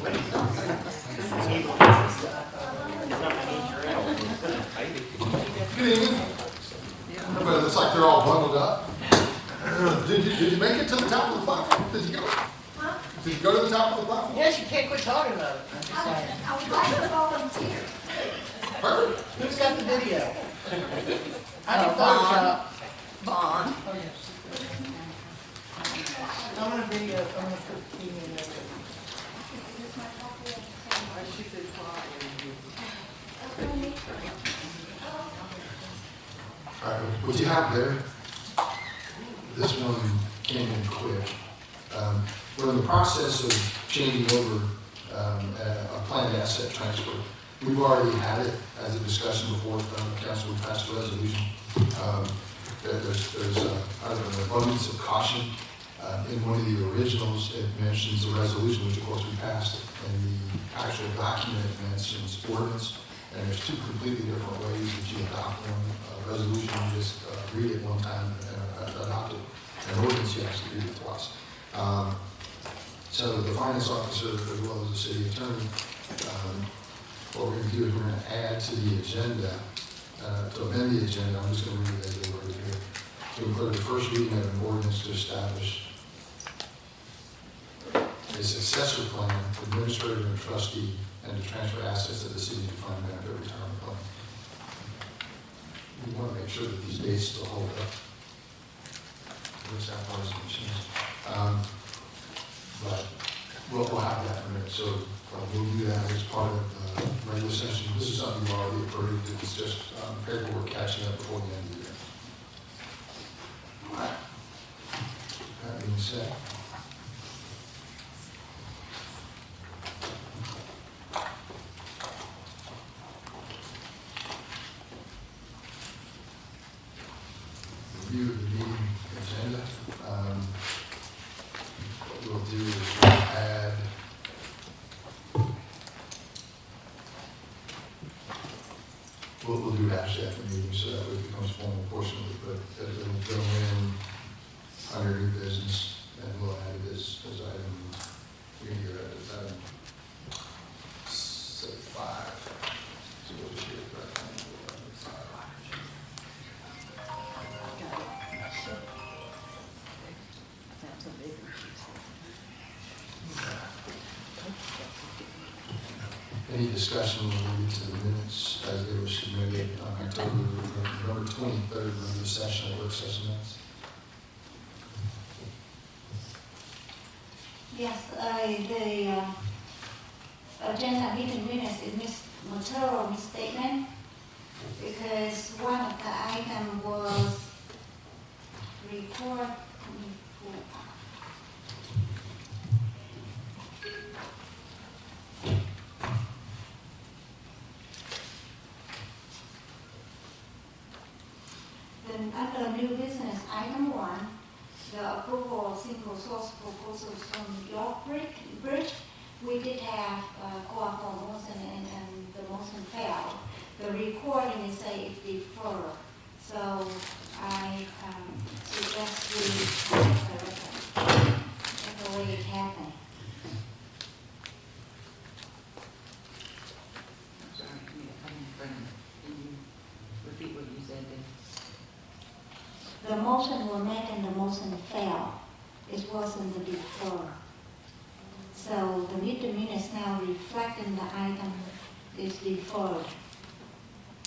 Good evening. Everybody looks like they're all bundled up. Did you make it to the top of the platform? Did you go? Huh? Did you go to the top of the platform? Yes, you can't quit talking about it. I'm just saying. I would like to volunteer. Perfect. Who's got the video? I Oh, can Photoshop. Bond. Oh, yes. I'm gonna video, I'm gonna put the in there. I should be quiet. All right, what you have there, this one came in quick. We're in the process of changing over a planned asset transfer. We've already had it as a discussion before council. We passed a resolution. There's an abundance of caution. In one of the originals, it mentions a resolution, which of course we passed, and the actual document mentions ordinance. And there's two completely different ways that you adopt one. Resolution, you just read it one time and adopt it. An ordinance, you actually read it twice. So the finance officer, as well as the city attorney, what we're going to do is we're going to add to the agenda, to amend the agenda. I'm just going to read it as they were here. To include the first reading of an ordinance to establish a successor plan, administrator and trustee, and to transfer assets of the city to fund benefit retirement plan. We want to make sure that these dates still hold up. Looks that far as machines. But we'll have that in a minute. So we'll do that as part of the regular session. This is something we've already approved. It's just paperwork catching up before the end of the year. All right. That being said, review of the meeting agenda. What we'll do is we'll add we'll do it actually after the meeting, so that way it becomes a formal portion of it, but it'll go in under new business, and we'll add it as item, we're going to get it as item, say 5. So we'll just get it right now. Any discussion related to the minutes as they were submitted on November 23rd, regular session, work session minutes? Yes, the agenda meeting minutes is material misstatement because one of the items was report. Then under new business, item 1, the approval of single source proposals from York Bridge, we did have call for motion and the motion failed. The recording is say it deferred. So I suggest we correct the record. That's the way it happened. Sorry, can you repeat what you said then? The motion was made and the motion failed. It wasn't the defer. So the meeting minutes now reflecting the item is deferred.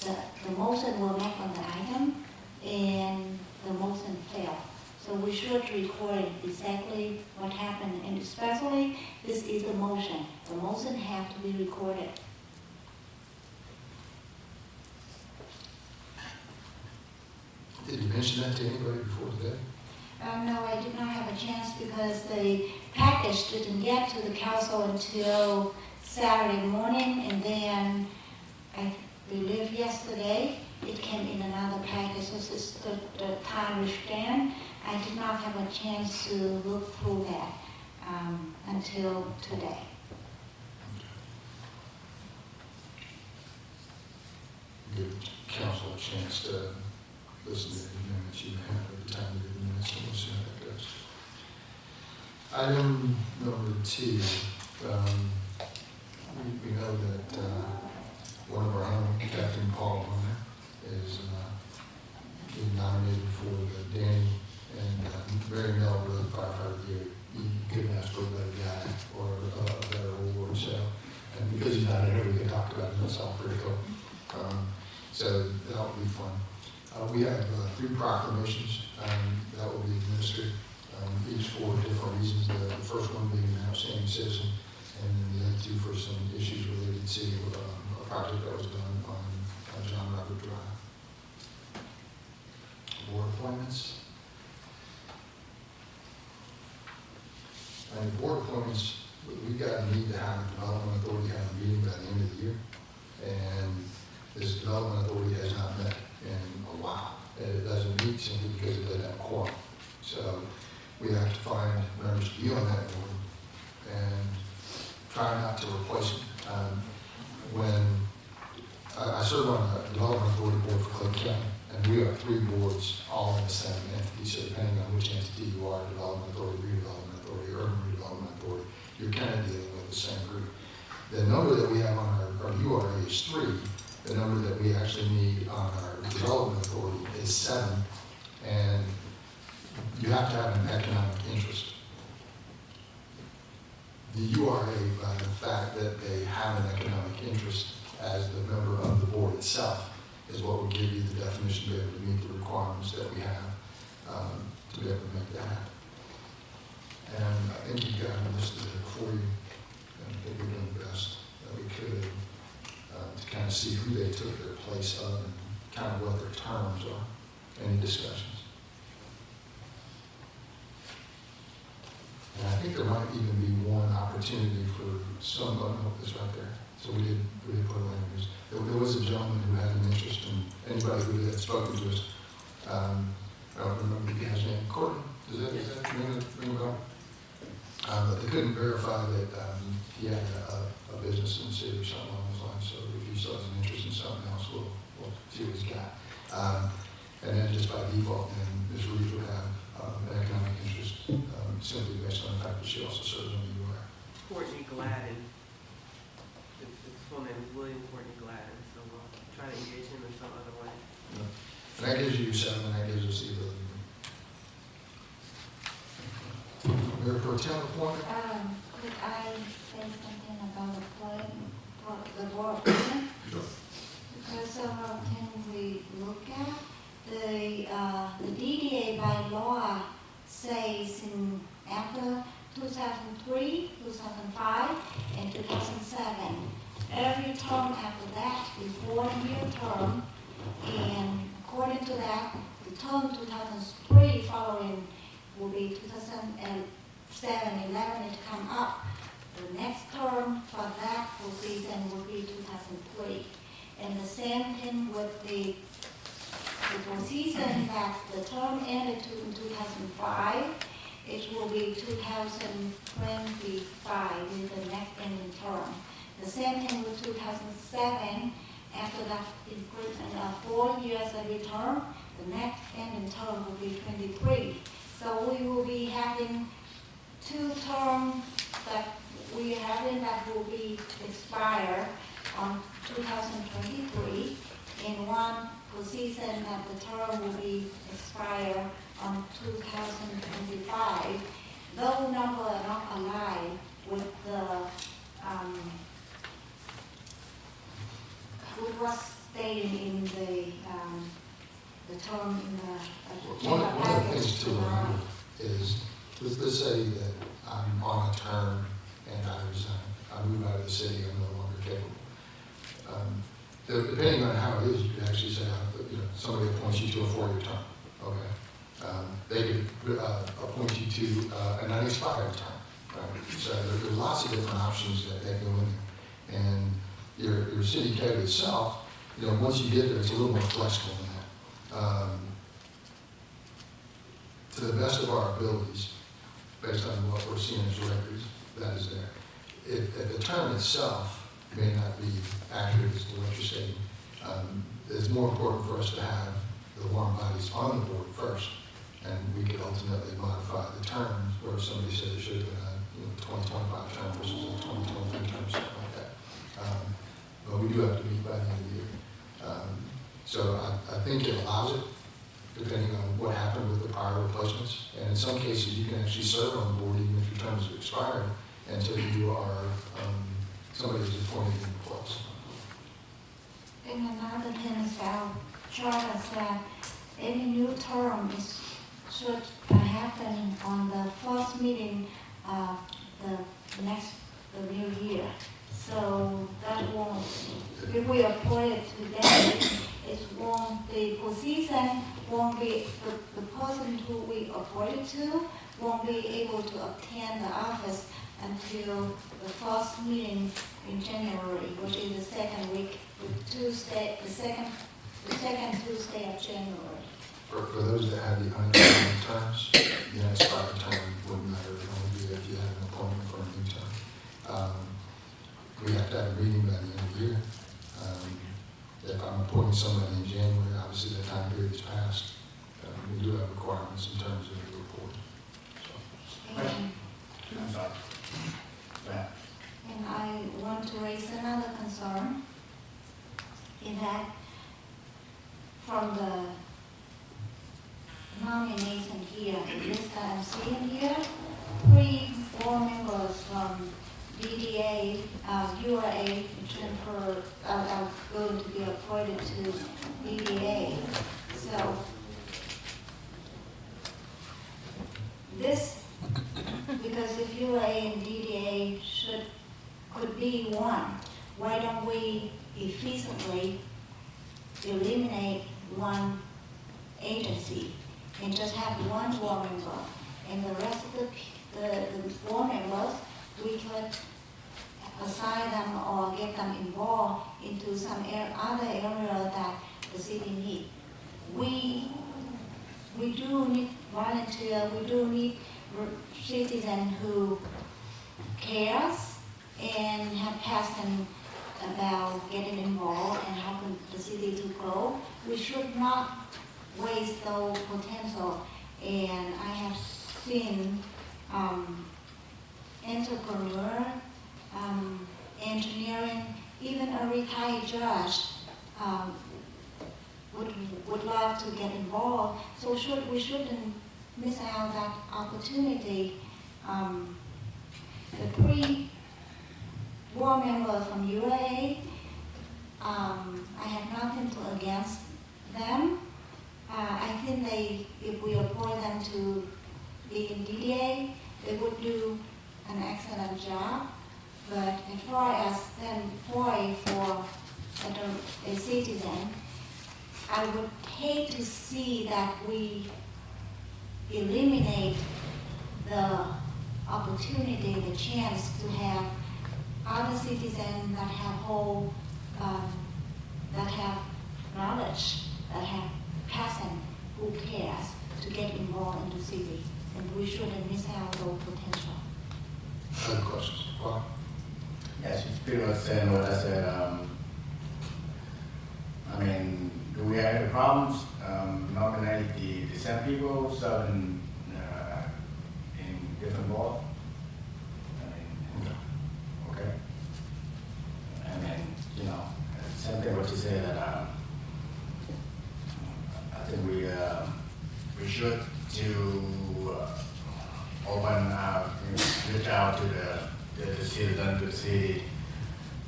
The motion will make on the item and the motion failed. So we should record exactly what happened, and especially this is the motion. The motion have to be recorded. Did you mention that to anybody before today? No, I did not have a chance because the package didn't get to the council until Saturday morning, and then I believe yesterday it came in another package. So this is the time restraint. I did not have a chance to look through that until today. Give council a chance to listen to the minutes you have at the time of the minutes, and we'll see how that goes. Item number 2, about it, that's all critical. So that will be fun. We have 3 proclamations that will be administered, each for different reasons. The first one being an outstanding citizen, and then the other 2 for some issues related to a project that was done on John Robert Drive. Board appointments. And board appointments, we've got a need to have the Development Authority have a meeting by the end of the year. And this Development Authority has not met in a while. And it doesn't meet simply because it doesn't have a quorum. So we have to find members to be on that board and try not to replace them. When I serve on the Development Authority Board for Clayton County, and we have 3 boards all in the same entity. So depending on which entity you are, Development Authority, Redevelopment Authority, Urban Redevelopment Authority, you're kind of dealing with the same group. The number that we have on our URA is 3. The number that we actually need on our Development Authority is 7. And you have to have an economic interest. The URA, by the fact that they have an economic interest as the member of the board itself, is what will give you the definition to be able to meet the requirements that we have to be able to make that happen. And I think you've got them listed before you, and I think we're doing the best that we could to kind of see who they took their place of and kind of what their terms are. Any discussions? And I think there might even be one opportunity for some, oh no, it's right there. So we did put a language. There was a gentleman who had an interest in anybody who had spoken to us. I don't remember the guy's name. Courtney, does that ring a bell? But they couldn't verify that he had a business in the city or something along those lines. So if he still has an interest in something else, we'll see what he's got. And then just by default, then Ms. Reeves would have an economic interest simply based on the fact that she also serves on the UR. Courtney Gladden. His full name is William Courtney Gladden, so we'll try to engage him in some other way. And that gives you 7, and that gives us the ability. Mayor Pro Tem appointment? Could I say something about the board appointment? Sure. Because several things we look at, the DDA by law says in after 2003, 2005, and 2007. Every term after that is 4-year term, and according to that, the term 2003 following will be 2007, 11 to come up. The next term for that season will be 2003. And the same thing with the season that the term ended in 2005, it will be 2025 in the next ending term. The same thing with 2007, after that increment of 4 years every term, the next ending term will be 23. So we will be having 2 terms that we are having that will be expire on 2023, and 1 position that the term will be expire on 2025. Those numbers are not aligned with with what's stated in the term in the One of the things to remember is, let's say that I'm on a term and I resign. I move out of the city, I'm no longer capable. Depending on how it is, you could actually say, somebody appoints you to a 4-year term, okay? They could appoint you to an unexpired term, right? So there's lots of different options that go in there. And your city code itself, once you get there, it's a little more flexible than that. To the best of our abilities, based on what we're seeing as records, that is there. If the term itself may not be accurate as to what you're saying, it's more important for us to have the warm bodies on the board first, and we could ultimately modify the terms where somebody said it should have been a 2025 term versus a 2023 term, something like that. But we do have to meet by the end of the year. So I think it allows it, depending on what happened with the prior replacements. And in some cases, you can actually serve on the board even if your term is expired until you are, somebody is appointed in place. Independence Charter said any new term should happen on the first meeting of the new year. So that won't, if we appoint it today, it won't, the position won't be, the person who we appointed to won't be able to obtain the office until the first meeting in January, which is the second week, the second Tuesday of January. For those that have the unexpired terms, the unexpired term wouldn't matter. It would only be if you had an appointment for a new term. We have to have a meeting by the end of the year. If I'm appointing somebody in January, obviously that time period is passed. We do have requirements in terms of the report. So, And, I'm sorry. Go ahead. and I want to raise another concern in that from the nomination here, the list that I'm seeing here, 3 board members from DDA, URA, are going to be appointed to DDA. So this, because if URA and DDA could be one, why don't we efficiently eliminate one agency and just have one board member, and the rest of the board members, we could assign them or get them involved into some other area that the city needs. We do need volunteer, we do need citizens who cares and have passion about getting involved and helping the city to grow. We should not waste those potential. And I have seen entrepreneur, engineering, even a retired judge would love to get involved. So we shouldn't miss out that opportunity. The 3 board members from UAA, I have nothing against them. I think if we appoint them to be in DDA, they would do an excellent job. But as far as them employed for a citizen, I would hate to see that we eliminate the opportunity, the chance to have other citizens that have that have knowledge, that have passion, who cares to get involved in the city, and we shouldn't miss out those potential. other questions? Paul? Yeah, she's pretty much saying what I said. I mean, do we have any problems nominate the same people serving in different boards? I mean, okay. And then, you know, same thing what you said that I think we should to open reach out to the citizen, to the city,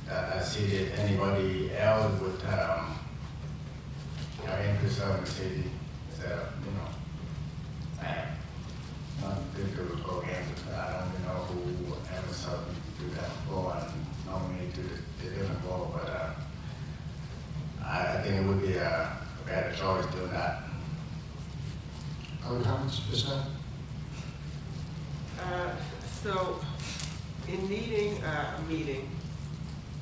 that see that anybody else would have interest in the city, instead of, you know, not good to go against it. I don't even know who ever saw me do that before and nominate to the different board, but I think it would be a better choice doing that. Other comments, Ms. Knight? So, in needing a meeting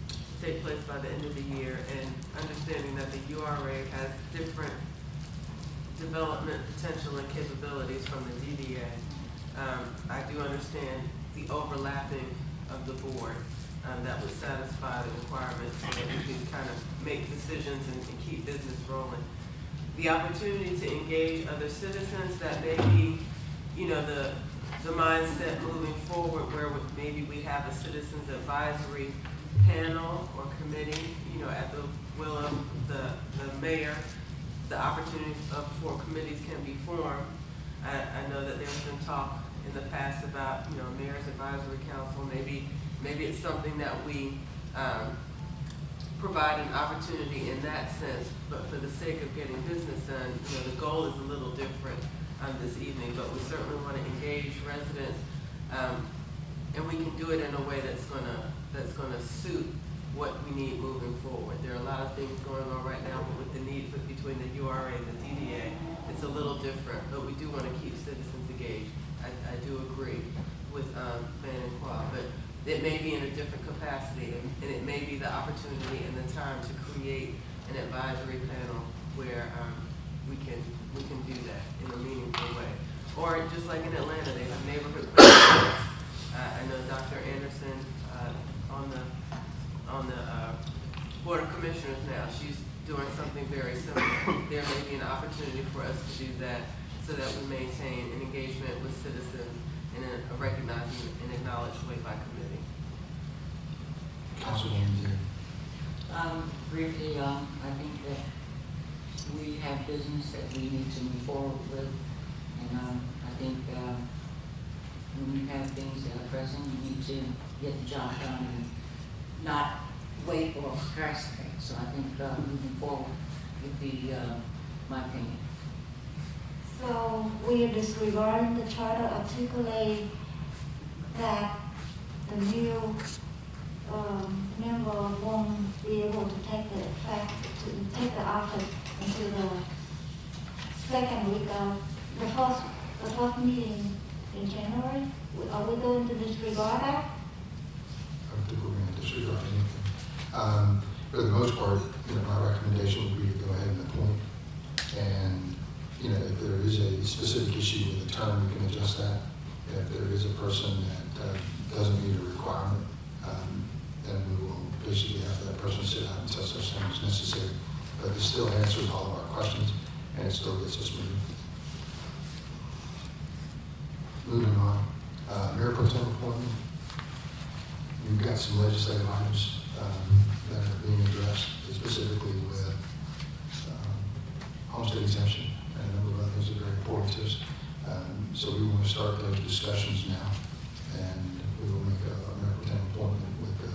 to take place by the end of the year, and understanding that the URA has different development potential and capabilities from the DDA, I do understand the overlapping of the board that would satisfy the requirements so that we can kind of make decisions and keep business rolling. The opportunity to engage other citizens that may be, you know, the mindset moving forward where maybe we have a citizens advisory panel or committee, you know, at the will of the mayor, the opportunity for committees can be formed. I know that there's been talk in the past about, you know, mayor's advisory council. Maybe it's something that we provide an opportunity in that sense, but for the sake of getting business done, the goal is a little different this evening, but we certainly want to engage residents, and we can do it in a way that's gonna suit what we need moving forward. There are a lot of things going on right now, but with the need between the URA and the DDA, it's a little different, but we do want to keep citizens engaged. I do agree with Van and Qua, but it may be in a different capacity, and it may be the opportunity and the time to create an advisory panel where we can do that in a meaningful way. Or just like in Atlanta, they have neighborhood plans. I know Dr. Anderson on the Board of Commissioners now, she's doing something very similar. There may be an opportunity for us to do that so that we maintain an engagement with citizens in a recognized and acknowledged way by committee. Councilwoman Dean. Briefly, I think that we have business that we need to move forward with, and I think when you have things that are pressing, you need to get the job done and not wait or procrastinate. So I think moving forward would be my opinion. So we are disregarding the charter articulate that the new member won't be able to take the office until the second week of the first meeting in January. Are we going to disregard that? I don't think we're going to disregard anything. For the most part, my recommendation would be to go ahead and appoint. And, if there is a specific issue with the term, we can adjust that. If there is a person that doesn't meet a requirement, then we will basically have that person sit out until such time as necessary. But this still answers all of our questions, and it still gets us moving. Moving on, Mayor Pro Tem appointment. We've got some legislative items that are being addressed, specifically with homestead exemption and a number of other things that are very important to us. So we want to start those discussions now, and we will make a Mayor Pro Tem appointment with the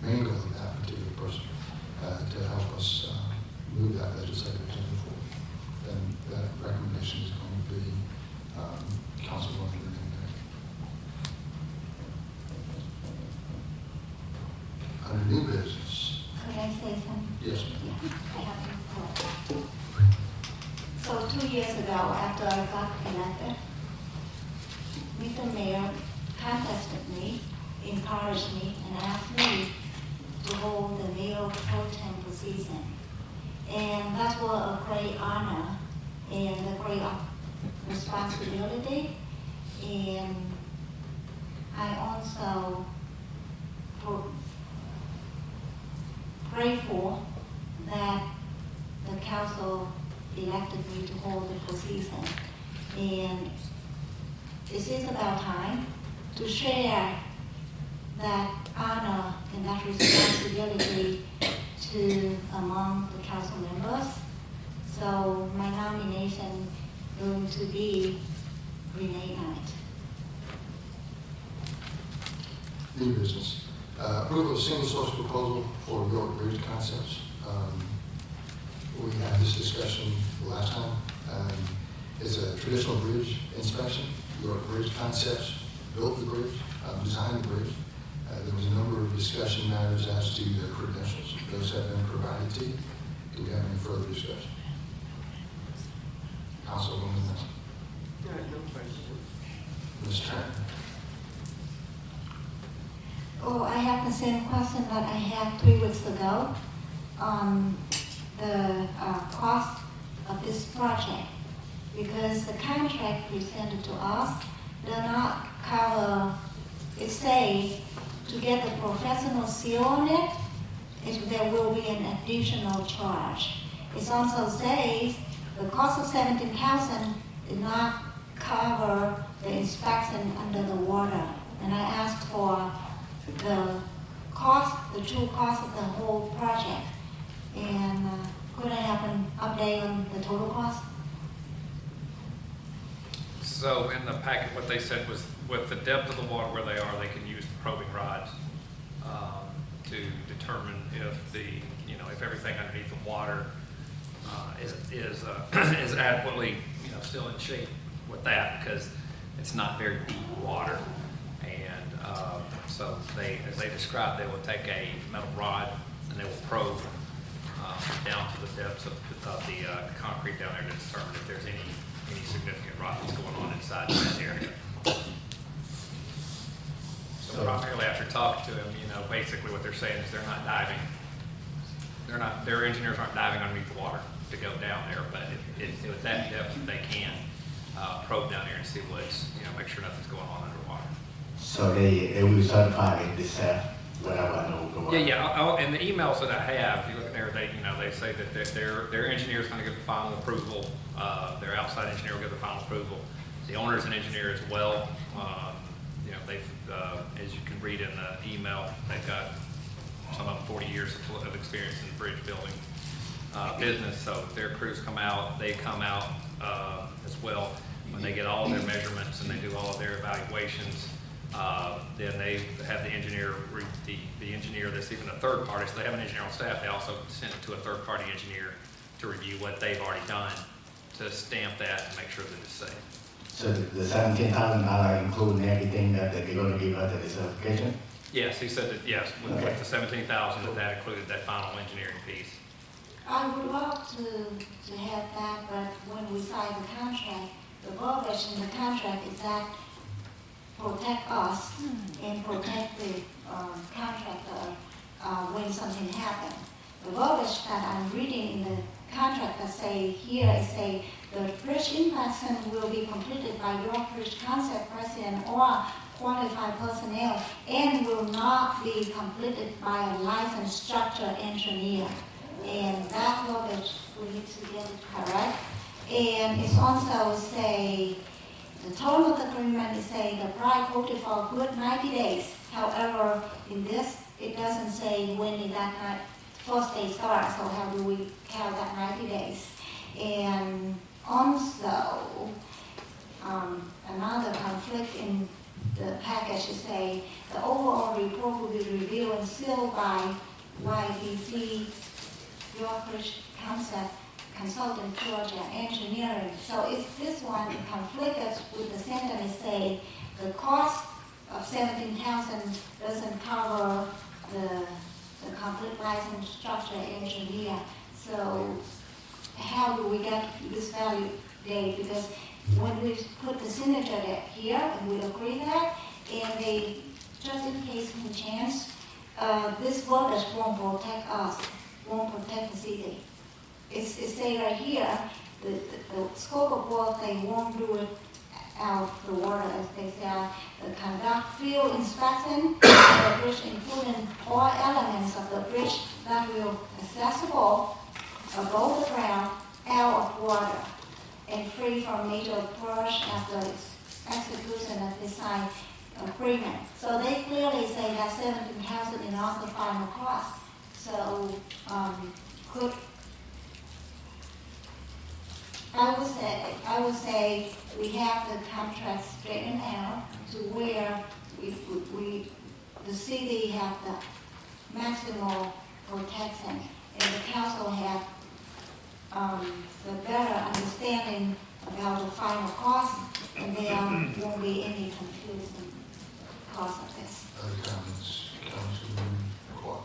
main goal of that particular person to help us move that legislative agenda forward. And that recommendation is going to be Councilwoman Renee. Under new business. Could I say something? Yes, ma'am. I have a report. So 2 years ago, after I got elected, Mr. Mayor contacted me, encouraged me, and asked me to hold the mayor pro tem position. And that was a great honor and a great responsibility. And I also grateful that the council elected me to hold the position. And it is about time to share that honor and that responsibility to among the council members. So my nomination is going to be Renee Knight. New business. Approval of single source proposal for York Bridge Concepts. We had this discussion last time. It's a traditional bridge inspection. York Bridge Concepts built the bridge, designed the bridge. There was a number of discussion matters as to their credentials. Those have been provided to you. Do we have any further discussion? Councilwoman No question. Ms. Turner. Oh, I have the same question that I had 3 weeks ago on the cost of this project, because the contract presented to us does not cover, it says to get the professional seal on it, there will be an additional charge. It also says the cost of $17,000 did not cover the inspection under the water. And I asked for the cost, the true cost of the whole project. And could I have an update on the total cost? So in the packet, what they said was with the depth of the water where they are, they can use the probing rods to determine if the, you know, if everything underneath the water is adequately, you know, still in shape with that, because it's not very deep water. And so they, as they described, they will take a metal rod and they will probe down to the depths of the concrete down there to determine if there's any significant rot that's going on inside that area. So primarily after talking to them, you know, basically what they're saying is they're not diving. Their engineers aren't diving underneath the water to go down there, but if with that depth, they can probe down there and see what's, you know, make sure nothing's going on underwater. So they will certify it themselves, whatever I know go on. Yeah. In the emails that I have, if you look at there, they say that their engineer is going to give the final approval. Their outside engineer will give the final approval. The owner's an engineer as well. You know, they've, as you can read in the email, they've got some of them 40 years of experience in the bridge building business. So their crews come out, they come out as well. When they get all of their measurements and they do all of their evaluations, then they have the engineer, the engineer that's even a third party. So they have an engineer on staff. They also send it to a third party engineer to review what they've already done, to stamp that and make sure that it's safe. So the $17,000 including everything that they're going to give us at the certification? Yes, he said that, yes, with the 17,000, that included that final engineering piece. I would love to have that, but when we sign the contract, the verbiage in the contract is that protect us and protect the contractor when something happens. The verbiage that I'm reading in the contract that say here, it say the bridge inspection will be completed by your bridge concept president or qualified personnel and will not be completed by a licensed structural engineer. And that verbiage we need to get it correct. And it's also say the term of the agreement is say the price quoted for a good 90 days. However, in this, it doesn't say when did that first day start, so how do we count that 90 days? And also, another conflict in the package is say the overall report will be reviewed and sealed by YDC, Yorkbridge Concept Consultant Georgia Engineering. So if this one conflicts with the sentence say the cost of 17,000 doesn't cover the complete licensed structural engineer. So how do we get this value date? Because when we put the signature here and we agree that, and they, just in case in chance, this voters won't protect us, won't protect the city. It's say right here, the scope of work, they won't do it out of the water, as they say, conduct field inspection of the bridge, including all elements of the bridge that will accessible above the ground, out of water, and free from major brush after execution of design agreement. So they clearly say that 17,000 is not the final cost. So I would say we have the contract straightened out to where the city have the maximal protection and the council have the better understanding about the final cost, and there won't be any confusion because of this. Other comments, Councilwoman McCoy?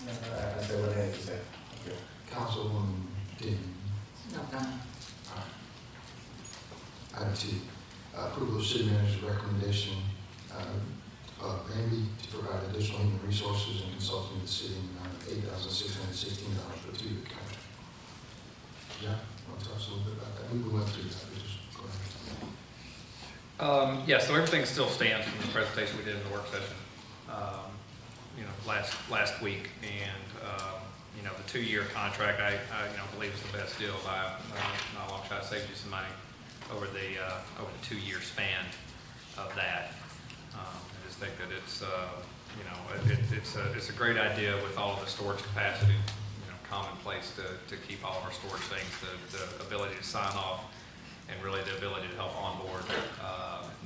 No, I said what I had to say. Okay. Councilwoman Dean? No comment. Item T, approval of city manager's recommendation of Amy to provide additional human resources and consulting to the city in the amount of $8,616 for a 2-year contract. Yeah, want to talk a little bit about that? We went through that, we just go ahead. Yeah, so everything still stands from the presentation we did in the work session, you know, last week. And, you know, the 2-year contract, I believe is the best deal by not a long shot. Saved you some money over the 2-year span of that. I just think that it's, you know, it's a great idea with all of the storage capacity, you know, commonplace to keep all of our storage things, the ability to sign off, and really the ability to help onboard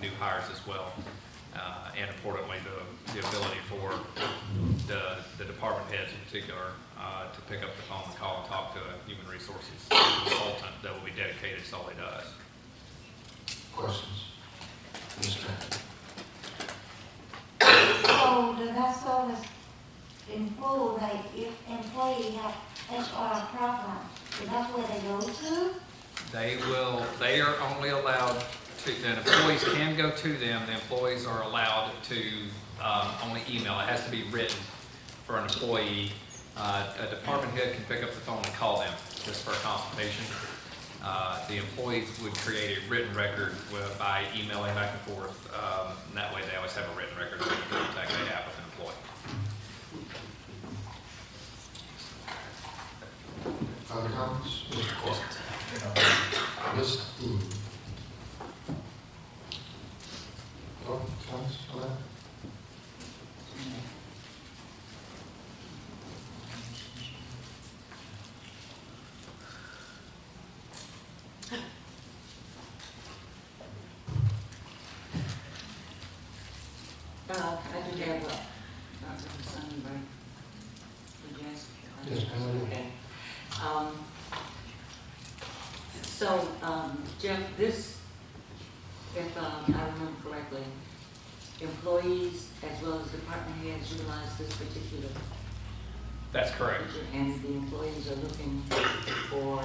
new hires as well. And importantly, the ability for the department department heads in particular, to pick up the phone and call and talk to a human resources consultant that will be dedicated solely to us. Questions? Ms. Grant? So does that service include, like, if employee have HR problems, so that's where they go to? They are only allowed to, the employees can go to them, the employees are allowed to only email. It has to be written for an employee. A department head can pick up the phone and call them just for a consultation. The employees would create a written record by emailing back and forth, and that way they always have a written record of any contact they have with an employee. Other comments? Mr. Court? Ms. Dean? Oh, comments on that? I do have Dr. Sunday, would you ask? Yes, ma'am. Okay. So, Jeff, this, if I remember correctly, employees as well as department heads utilize this particular That's correct. feature, and the employees are looking for,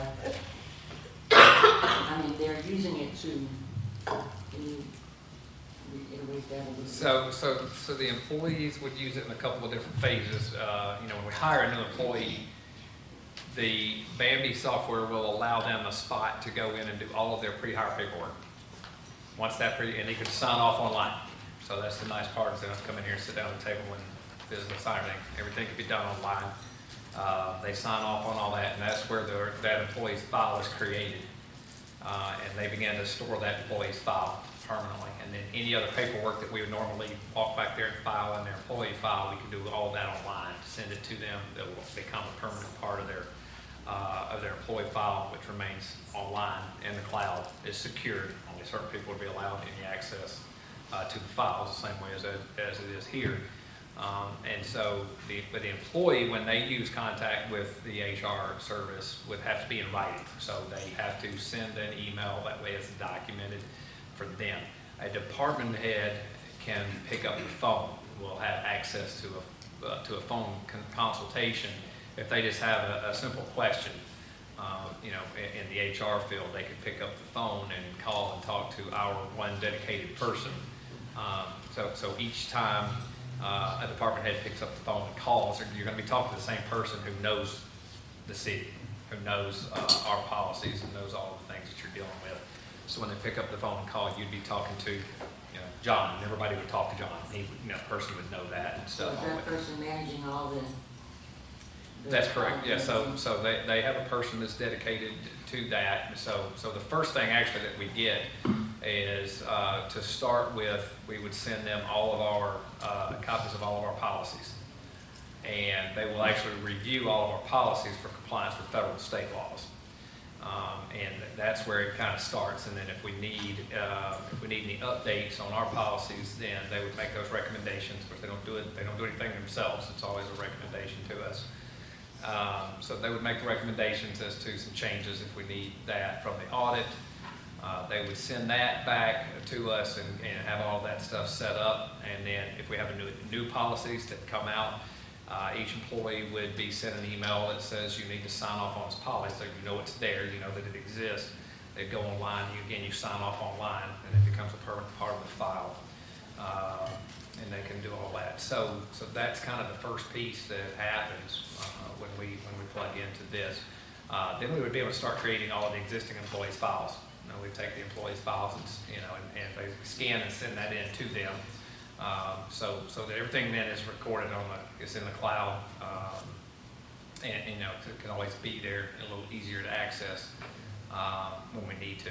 I mean, they're using it to, can you reiterate that a little bit? So the employees would use it in a couple of different phases. When we hire a new employee, the Bambi software will allow them a spot to go in and do all of their pre-hire paperwork. Once that and they can sign off online. So that's the nice part, is they don't have to come in here and sit down at the table and physically sign everything. Everything can be done online. They sign off on all that, and that's where that employee's file is created. And they begin to store that employee's file permanently. And then any other paperwork that we would normally walk back there and file in their employee file, we can do all that online, send it to them. That will become a permanent part of their employee file, which remains online in the cloud. Is secured. Only certain people would be allowed any access to the files, the same way as it is here. And so the employee, when they use contact with the HR service, would have to be in writing. So they have to send an email, that way it's documented for them. A department head can pick up the phone, will have access to a phone consultation. If they just have a simple question, in the HR field, they could pick up the phone and call and talk to our one dedicated person. So each time a department head picks up the phone and calls, you're going to be talking to the same person who knows the city, who knows our policies and knows all the things that you're dealing with. So when they pick up the phone and call, you'd be talking to, John, and everybody would talk to John. He, the person would know that and So stuff. is that person managing all the? That's correct, yeah, so they have a person that's dedicated to that. So the first thing actually that we get is, to start with, we would send them all of our, copies of all of our policies. And they will actually review all of our policies for compliance with federal and state laws. And that's where it kind of starts, and then if we need any updates on our policies, then they would make those recommendations, but they don't do anything themselves, it's always a recommendation to us. So they would make the recommendations as to some changes if we need that from the audit. They would send that back to us and have all that stuff set up, and then if we have new policies that come out, each employee would be sent an email that says you need to sign off on this policy, so you know it's there, you know that it exists. They go online, you sign off online, and it becomes a permanent part of the file, and they can do all that. So that's kind of the first piece that happens when we plug into this. Then we would be able to start creating all of the existing employees' files. We take the employees' files and they scan and send that in to them. So that everything then is recorded it's in the cloud, and it can always be there, a little easier to access when we need to.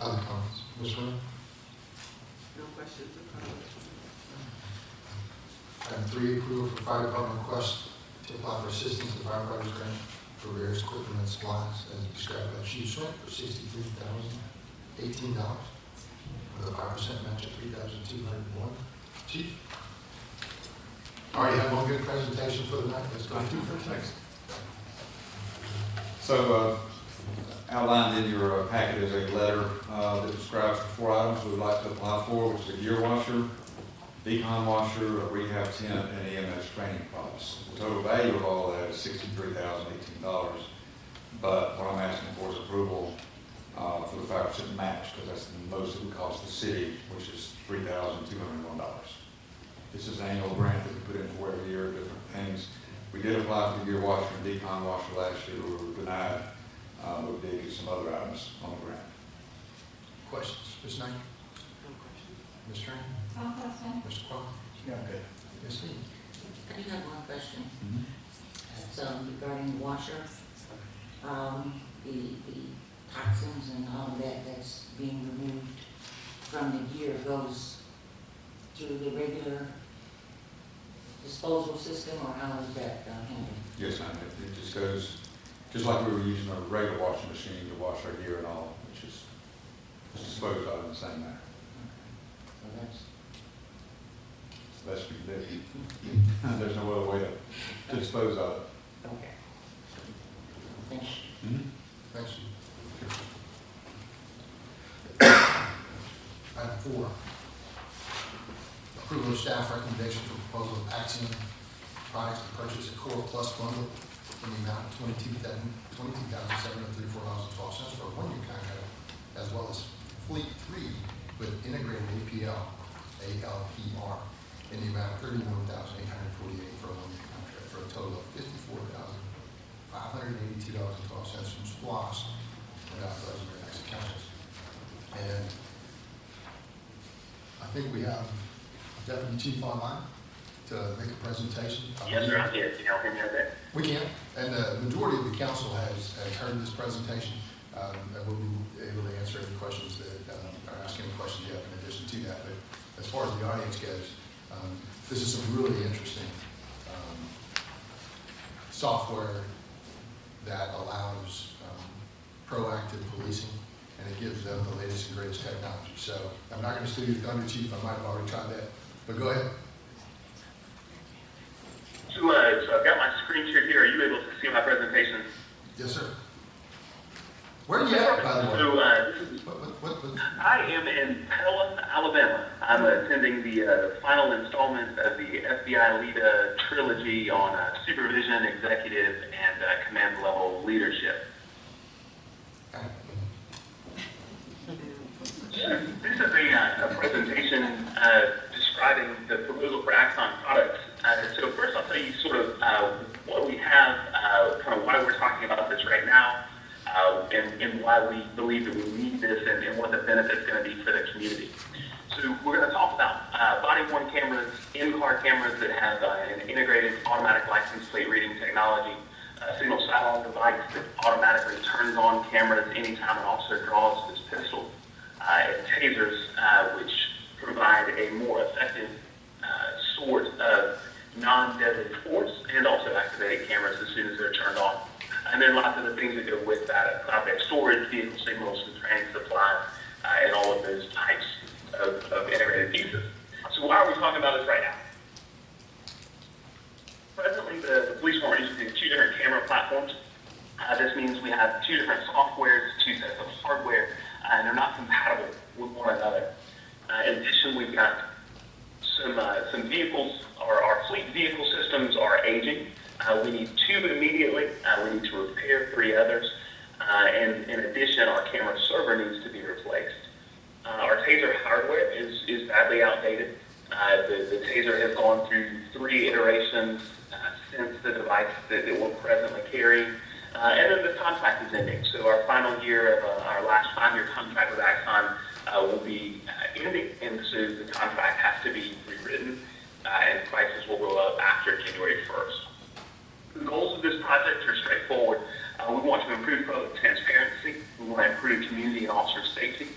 Other comments? Ms. Winter? No questions or comments? Item 3, approval for fire department request to apply for assistance to firefighters grant for various equipment and supplies as described by Chief Swint for $63,018 with a 5% match of $3,201. Chief? All right, you have one good presentation for the night. Let's go to first. Thanks. So, outlined in your packet is a letter that describes the 4 items we would like to apply for, which is a gear washer, decon washer, a rehab tent, and EMS training costs. The total value of all of that is $63,018, but what I'm asking for is approval for the 5% match, because that's the most it would cost the city, which is $3,201. This is an annual grant that we put in for every year, different things. We did apply for the gear washer and decon washer last year, we were denied. We did get some other items on the grant. Questions? Ms. Knight? No question. Ms. Tran? One question. Mr. Quinn? Yeah, good. Ms. Lee? I do have one question. Mhm. It's regarding the washer. The toxins and all of that that's being removed from the gear goes through the regular disposal system, or how is that handled? Yes, ma'am, it just goes, just like we were using a regular washing machine to wash our gear and all, which is disposed of in the same manner. So that's, So that should be good. There's no other way to dispose of it. okay. Thank you. Thanks. Item 4. Approval of staff recommendation for proposal of Axiom products to purchase a Core Plus bundle in the amount of $22,734.12 for a 1-year contract, as well as Fleet 3 with integrated ALPR in the amount of $31,848 for a 1-year contract, for a total of $54,582.12 from SPLOST and authorizing their next accounts. And I think we have Deputy Chief online to make a presentation. Yes, sir, I'm here. Can y'all hear me okay? We can, and the majority of the council has heard this presentation, and we'll be able to answer any questions that, or ask any questions you have in addition to that. But as far as the audience goes, this is some really interesting software that allows proactive policing, and it gives them the latest and greatest technology. So I'm not going to steal your thunder, Chief. I might have already tried that, but go ahead. So I've got my screen shared here. Are you able to see my presentation? Yes, sir. Where are you at, by the way? So I am in Pella, Alabama. I'm attending the final installment of the FBI LEADA trilogy on supervision, executive, and command level leadership. This is a presentation describing the proposal for Axon products. So first I'll tell you sort of what we have, kind of why we're talking about this right now, and why we believe that we need this, and what the benefit's going to be for the community. So we're going to talk about body-worn cameras, in-car cameras that have an integrated automatic license plate reading technology, a single sidearm device that automatically turns on cameras anytime an officer draws his pistol, and tasers, which provide a more effective sort of non-deadly force, and also activated cameras as soon as they're turned on. And then lots of the things that go with that, cloud-based storage, vehicle signals, and training supplies, and all of those types of integrated pieces. So why are we talking about this right now? Presently, the police department is using 2 different camera platforms. This means we have 2 different softwares, 2 sets of hardware, and they're not compatible with one another. In addition, we've got some vehicles, our fleet vehicle systems are aging. We need 2 immediately. We need to repair 3 others. And in addition, our camera server needs to be replaced. Our taser hardware is badly outdated. The taser has gone through 3 iterations since the device that we're presently carrying. And then the contract is ending. So our final year of our last 5-year contract with Axon will be ending. And so the contract has to be rewritten, and prices will go up after January 1st. The goals of this project are straightforward. We want to improve public transparency. We want to improve community and officer safety.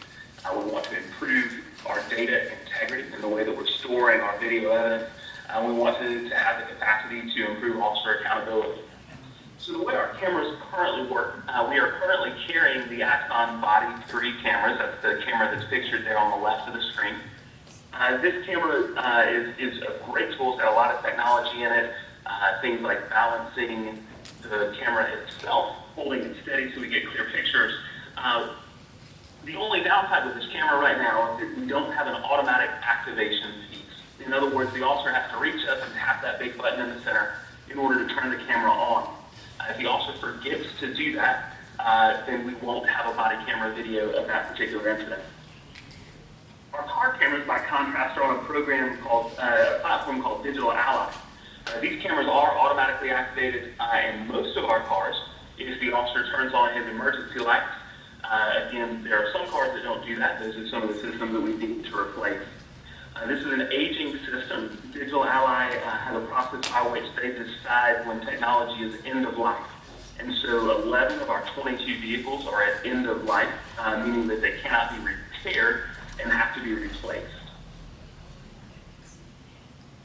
We want to improve our data integrity in the way that we're storing our video evidence. We want to have the capacity to improve officer accountability. So the way our cameras currently work, we are currently carrying the Axon Body 3 cameras. That's the camera that's pictured there on the left of the screen. This camera is a great tool. It's got a lot of technology in it, things like balancing the camera itself, holding it steady so we get clear pictures. The only downside with this camera right now is that we don't have an automatic activation piece. In other words, the officer has to reach up and tap that big button in the center in order to turn the camera on. If the officer forgets to do that, then we won't have a body camera video of that particular incident. Our car cameras, by contrast, are on a platform called Digital Ally. These cameras are automatically activated in most of our cars if the officer turns on his emergency lights. Again, there are some cars that don't do that. Those are some of the systems that we need to replace. This is an aging system. Digital Ally has a process by which they decide when technology is end of life. And so 11 of our 22 vehicles are at end of life, meaning that they cannot be repaired and have to be replaced.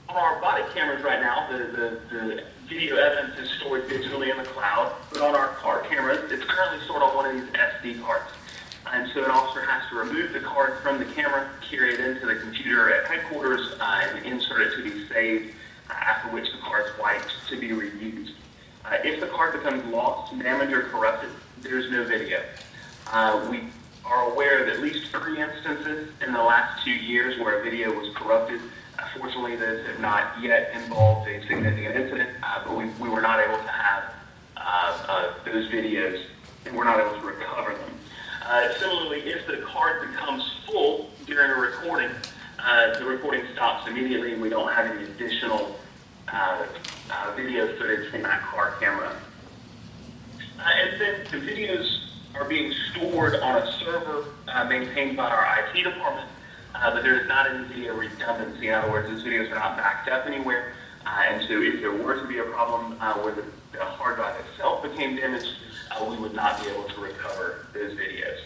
On our body cameras right now, the video evidence is stored digitally in the cloud, but on our car cameras, it's currently stored on one of these SD cards. And so an officer has to remove the card from the camera, carry it into the computer at headquarters, and insert it to be saved, after which the card is wiped to be reused. If the card becomes lost, damaged, or corrupted, there's no video. We are aware of at least 3 instances in the last 2 years where a video was corrupted. Fortunately, those have not yet involved a significant incident, but we were not able to have those videos, and we're not able to recover them. Similarly, if the card becomes full during a recording, the recording stops immediately, and we don't have any additional video footage from that car camera. And then the videos are being stored on a server maintained by our IT department, but there is not any video redundancy. In other words, those videos are not backed up anywhere, and so if there were to be a problem where the hard drive itself became damaged, we would not be able to recover those videos.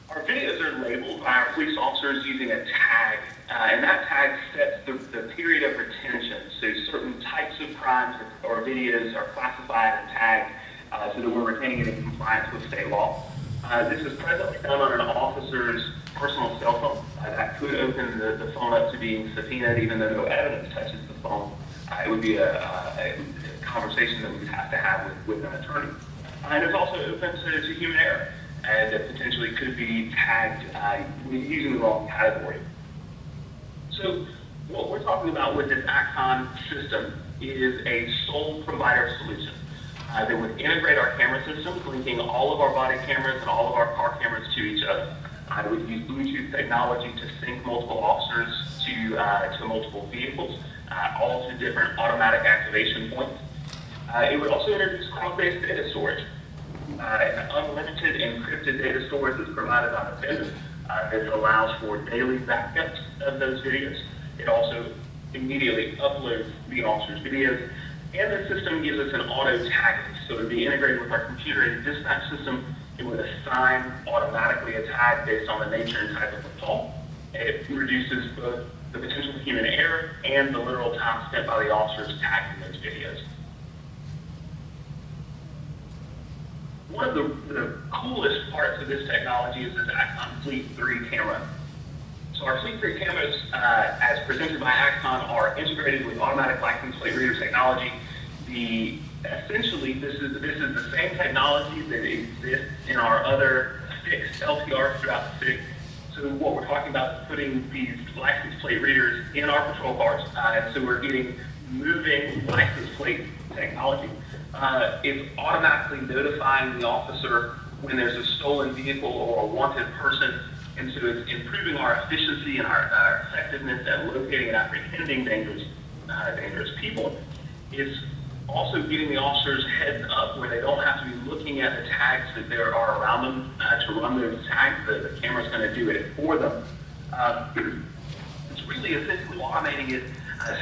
Our videos are labeled by our police officers using a tag, and that tag sets the period of retention. So certain types of crimes or videos are classified and tagged so that we're retaining it in compliance with state law. This is presently done on an officer's personal cell phone. That could open the phone up to being subpoenaed, even though no evidence touches the phone. It would be a conversation that we'd have to have with an attorney. And it's also open to human error, and it potentially could be tagged using the wrong category. So what we're talking about with this Axon system is a sole provider solution that would integrate our camera systems, linking all of our body cameras and all of our car cameras to each other. It would use Bluetooth technology to sync multiple officers to multiple vehicles, all to different automatic activation points. It would also introduce cloud-based data storage. An unlimited encrypted data storage is provided by the vendor. This allows for daily backups of those videos. It also immediately uploads the officer's videos, and the system gives us an auto tagging. So it would be integrated with our computer-aided dispatch system. It would assign automatically a tag based on the nature and type of the call. It reduces both the potential for human error and the literal time spent by the officers tagging those videos. One of the coolest parts of this technology is this Axon Fleet 3 camera. So our Fleet 3 cameras, as presented by Axon, are integrated with automatic license plate reader technology. Essentially, this is the same technology that exists in our other fixed LPRs throughout the city. So what we're talking about is putting these license plate readers in our patrol cars. So we're getting moving license plate technology. It's automatically notifying the officer when there's a stolen vehicle or a wanted person, and so it's improving our efficiency and our effectiveness at locating and apprehending dangerous people. It's also getting the officers heads up where they don't have to be looking at the tags that there are around them to run those tags. The camera's going to do it for them. It's really essentially automating it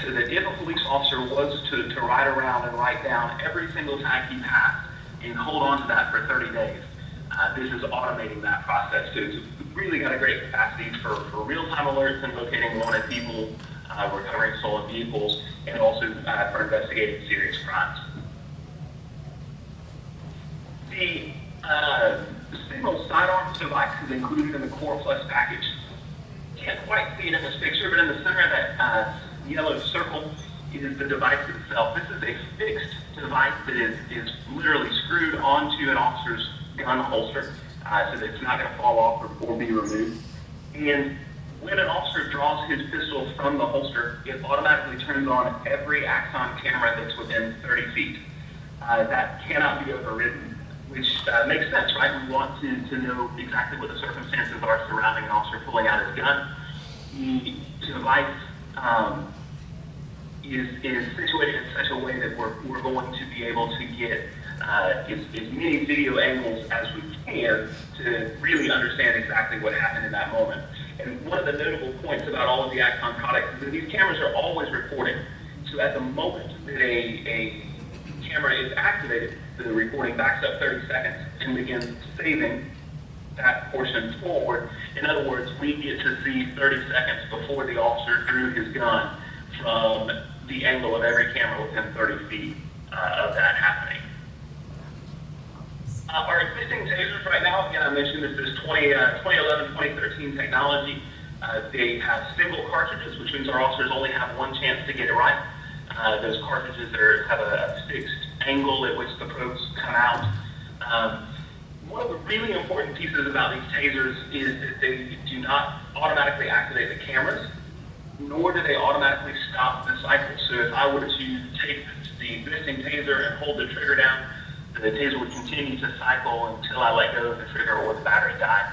so that if a police officer was to ride around and write down every single tag he passed and hold on to that for 30 days, this is automating that process. So it's really got a great capacity for real-time alerts and locating wanted people, recovering stolen vehicles, and also for investigating serious crimes. The Signal Sidearm device is included in the Core Plus package. Can't quite see it in this picture, but in the center of that yellow circle is the device itself. This is a fixed device that is literally screwed onto an officer's gun holster, so that it's not going to fall off or be removed. And when an officer draws his pistol from the holster, it automatically turns on every Axon camera that's within 30 feet. That cannot be overridden, which makes sense, right? We want to know exactly what the circumstances are surrounding an officer pulling out his gun. The device is situated in such a way that we're going to be able to get as many video angles as we can to really understand exactly what happened in that moment. And one of the notable points about all of the Axon products is that these cameras are always recording. So at the moment that a camera is activated, the recording backs up 30 seconds and begins saving that portion forward. In other words, we get to see 30 seconds before the officer drew his gun from the angle of every camera within 30 feet of that happening. Our existing tasers right now, again, I mentioned this is 2011, 2013 technology. They have single cartridges, which means our officers only have one chance to get it right. Those cartridges have a fixed angle at which the probes come out. One of the really important pieces about these tasers is that they do not automatically activate the cameras, nor do they automatically stop the cycle. So if I were to take the existing taser and hold the trigger down, the taser would continue to cycle until I let go of the trigger or the battery died.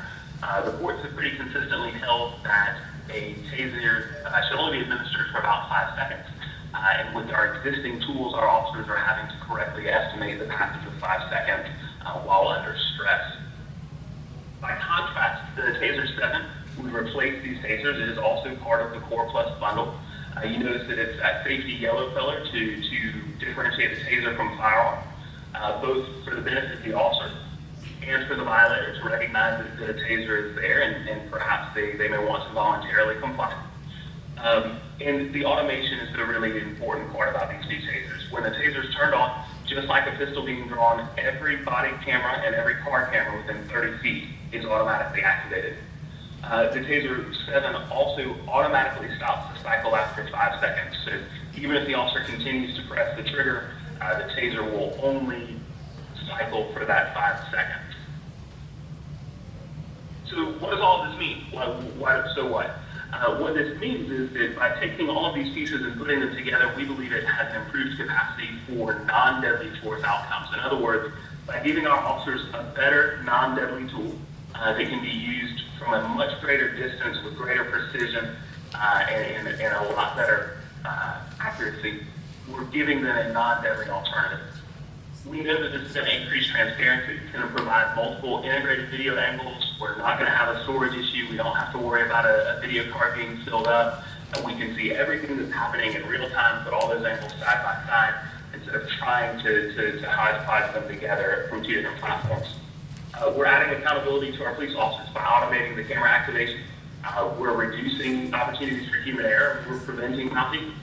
The courts have pretty consistently held that a taser should only be administered for about 5 seconds. And with our existing tools, our officers are having to correctly estimate the passage of 5 seconds while under stress. By contrast, the Taser 7, we replaced these tasers. It is also part of the Core Plus bundle. You notice that it's that safety yellow color to differentiate the taser from firearm, both for the benefit of the officer and for the violator to recognize that the taser is there and perhaps they may want to voluntarily comply. And the automation is the really important part about these new tasers. When the taser is turned on, just like a pistol being drawn, every body camera and every car camera within 30 feet is automatically activated. The Taser 7 also automatically stops the cycle after 5 seconds. So even if the officer continues to press the trigger, the taser will only cycle for that 5 seconds. So what does all this mean? So what? What this means is that by taking all of these pieces and putting them together, we believe it has an improved capacity for non-deadly force outcomes. In other words, by giving our officers a better non-deadly tool that can be used from a much greater distance with greater precision and a lot better accuracy, we're giving them a non-deadly alternative. We know that this is going to increase transparency. It's going to provide multiple integrated video angles. We're not going to have a storage issue. We don't have to worry about a video card being filled up. We can see everything that's happening in real time, put all those angles side by side, instead of trying to hodgepodge them together from 2 different platforms. We're adding accountability to our police officers by automating the camera activation. We're reducing opportunities for human error. We're preventing malfeasance.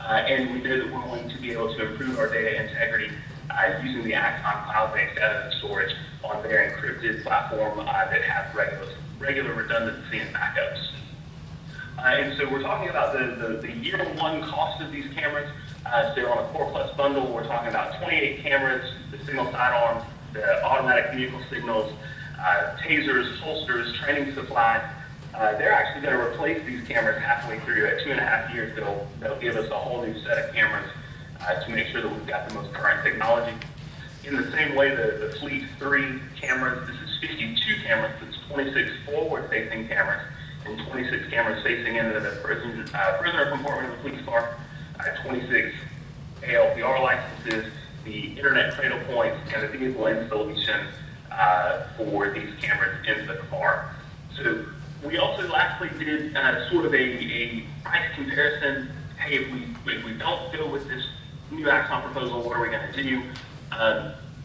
And we know that we're going to be able to improve our data integrity using the Axon cloud-based evidence storage on their encrypted platform that has regular redundancy and backups. And so we're talking about the year one cost of these cameras. So on a Core Plus bundle, we're talking about 28 cameras, the signal sidearms, the automatic vehicle signals, tasers, holsters, training supplies. They're actually going to replace these cameras halfway through. At 2.5 years, they'll give us a whole new set of cameras to make sure that we've got the most current technology. In the same way, the Fleet 3 cameras, this is 52 cameras, it's 26 forward-facing cameras, and 26 cameras facing into the prisoner compartment of the police car, 26 ALPR licenses, the internet cradle points, and the vehicle installation for these cameras into the car. So we also lastly did sort of a price comparison. Hey, if we don't go with this new Axon proposal, what are we going to do?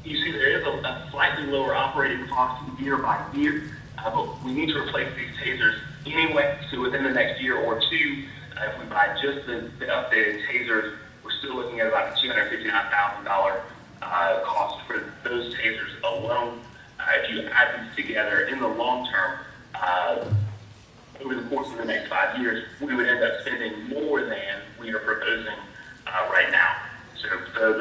You see there is a slightly lower operating cost year by year, but we need to replace these tasers anyway. So within the next year or two, if we buy just the updated tasers, we're still looking at about a $259,000 cost for those tasers alone. if you add these together in the long term, over the course of the next 5 years, we would end up spending more than we are proposing right now. So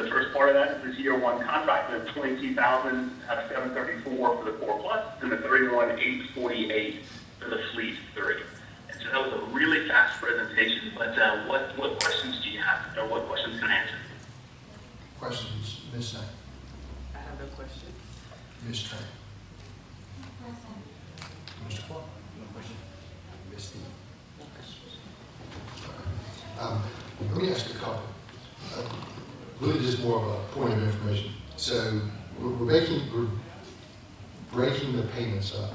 the first part of that is this year one contract of $22,734 for the Core Plus and the $31,848 for the Fleet 3. And so that was a really fast presentation, but what questions do you have, or what questions can I answer? Questions, Ms. Knight, I have no question. Ms. Tran, Mr. Clark? No question. Ms. Steve? No questions. Let me ask a couple. Really just more of a point of information. So we're breaking the payments up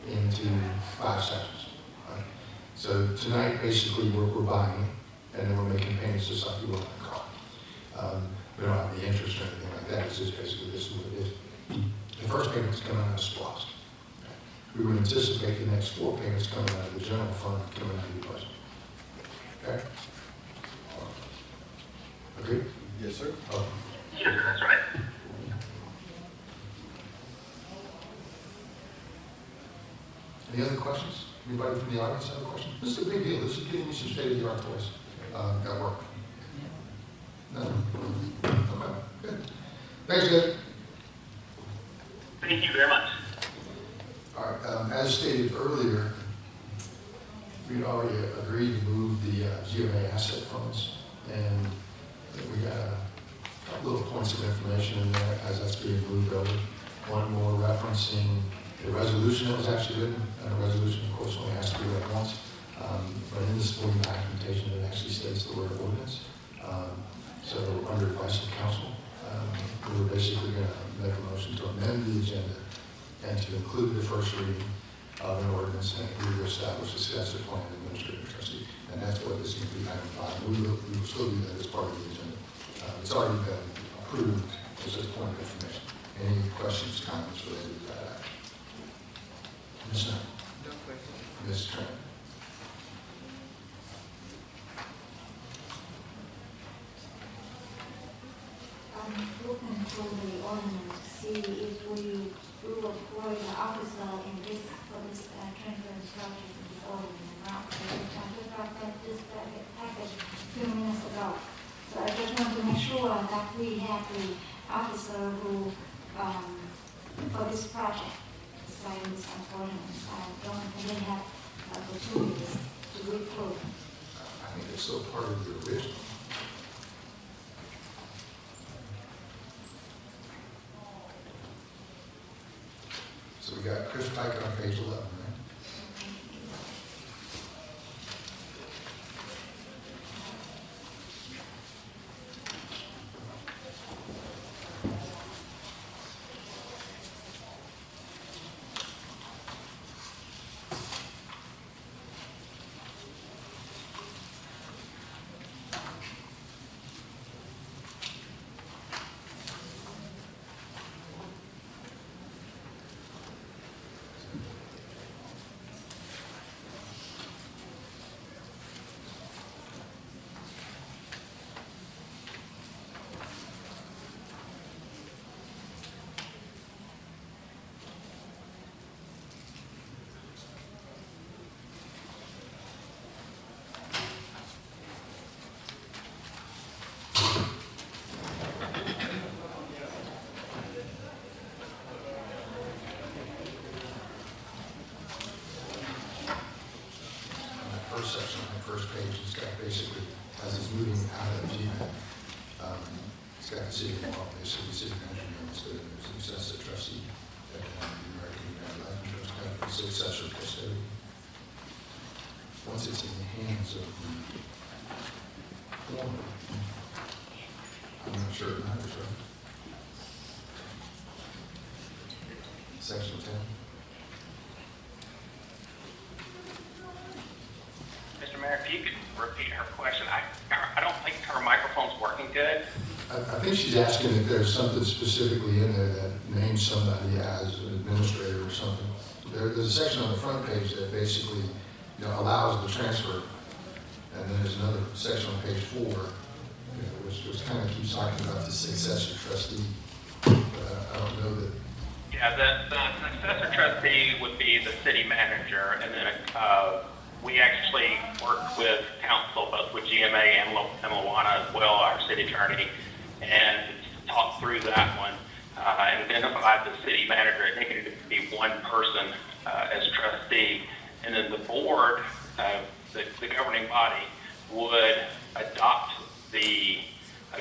into 5 sections. Right? So tonight, basically, we're buying, and then we're making payments just like you would on a car. We don't have the interest or anything like that. It's just basically this is what it is. The first payment's coming out of SPLOST. We would anticipate the next 4 payments coming out of the general fund, coming out of your budget. Okay? Agreed? Yes, sir. Okay. Yes, that's right. Any other questions? Anybody from the audience have a question? This is a big deal. This is giving you some state-of-the-art toys at work. No? Okay, good. Thanks, Dave. Thank you very much. All right, as stated earlier, we already agreed to move the GMA asset funds, and we got a couple little points of information in there as that's being moved over. One more referencing the resolution that was actually written, and a resolution, of course, only has to be read once. But in the supporting documentation, it actually states the word ordinance. So under advice of council, we were basically going to make a motion to amend the agenda and to include the first reading of an ordinance and agree to establish a successor plan administrative trustee. And that's what this is going to be item 5. We will still do that as part of the agenda. It's already been approved as a point of information. Any questions, comments related to that action? Ms. Knight? No question. Ms. Tran? Looking through the ordinance to see if we will employ the officer in this, for this transfer instruction in the ordinance route. I just got this package a few minutes ago. So I just want to make sure that we have the officer who, for this project, sign this ordinance. I don't really have opportunities to read through. I think it's still part of the original. So we got Chris Pike on page 11, right? First section, on the first page, it's got basically, as it's moving out of GMAT, it's got the city of Morrow, basically, city manager, there's a successor trustee, that can be American Life Insurance Company, successor custodian. Once it's in the hands of the owner, I'm not sure it matters, right? Section 10. Mr. Mayor, if you could repeat her question, I don't think her microphone's working good. I think she's asking if there's something specifically in there that names somebody as an administrator or something. There's a section on the front page that basically, allows the transfer, and then there's another section on page 4, which kind of keeps talking about the successor trustee. But I don't know that Yeah, the successor trustee would be the city manager, and then we actually work with council, both with GMA and Luana as well, our city attorney, and talked through that one and identified the city manager. It needed to be one person as trustee, and then the board, the governing body, would adopt the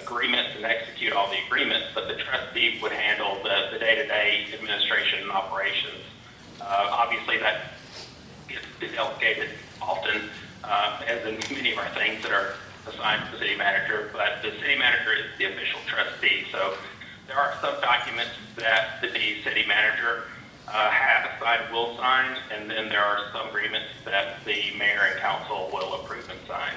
agreements and execute all the agreements, but the trustee would handle the day-to-day administration and operations. Obviously, that gets delegated often, as in many of our things that are assigned to the city manager, but the city manager is the official trustee. So there are some documents that the city manager will sign, and then there are some agreements that the mayor and council will approve and sign.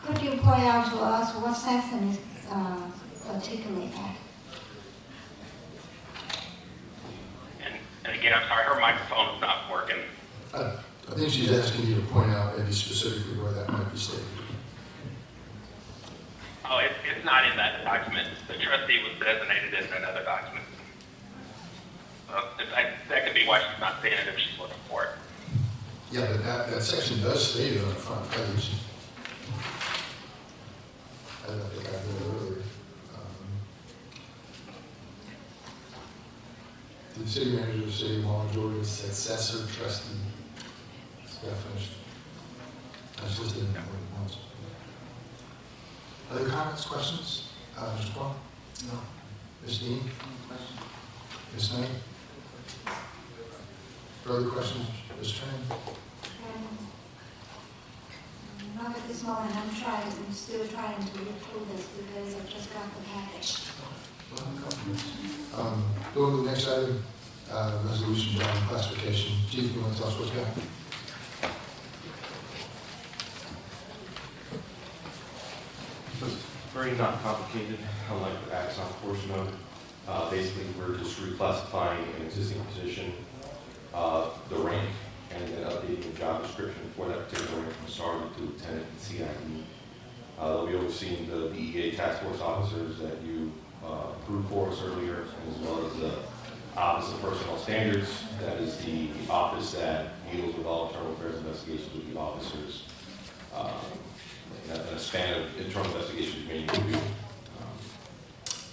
Could you point out to us what section is articulate that? And again, I'm sorry, her microphone is not working. I think she's asking you to point out maybe specifically where that might be stated. Oh, it's not in that document. The trustee was designated in another document. That could be why she's not seeing it if she's looking for it. Yeah, but that section does state it on the front page. I don't think I did it earlier. The city manager of the city of Morrow, Georgia, successor trustee. It's definition. That's listed in that word once. Other comments, questions? Mr. Paul? No. Ms. Dean? Ms. Knight? Further questions, Ms. Tran? Not at this moment. I'm still trying to look through this because I just got the package. Going to the next item, resolution job classification. Chief, you want to tell us what you got? It's very not complicated, unlike the Axon portion of it. Basically, we're just reclassifying an existing position, the rank, and then updating the job description for that particular rank from sergeant to lieutenant and CID. They'll be overseeing the DEA task force officers that you approved for us earlier, as well as the Office of Personnel Standards. That is the office that deals with all internal affairs investigations with the officers. A span of internal investigations may need to do.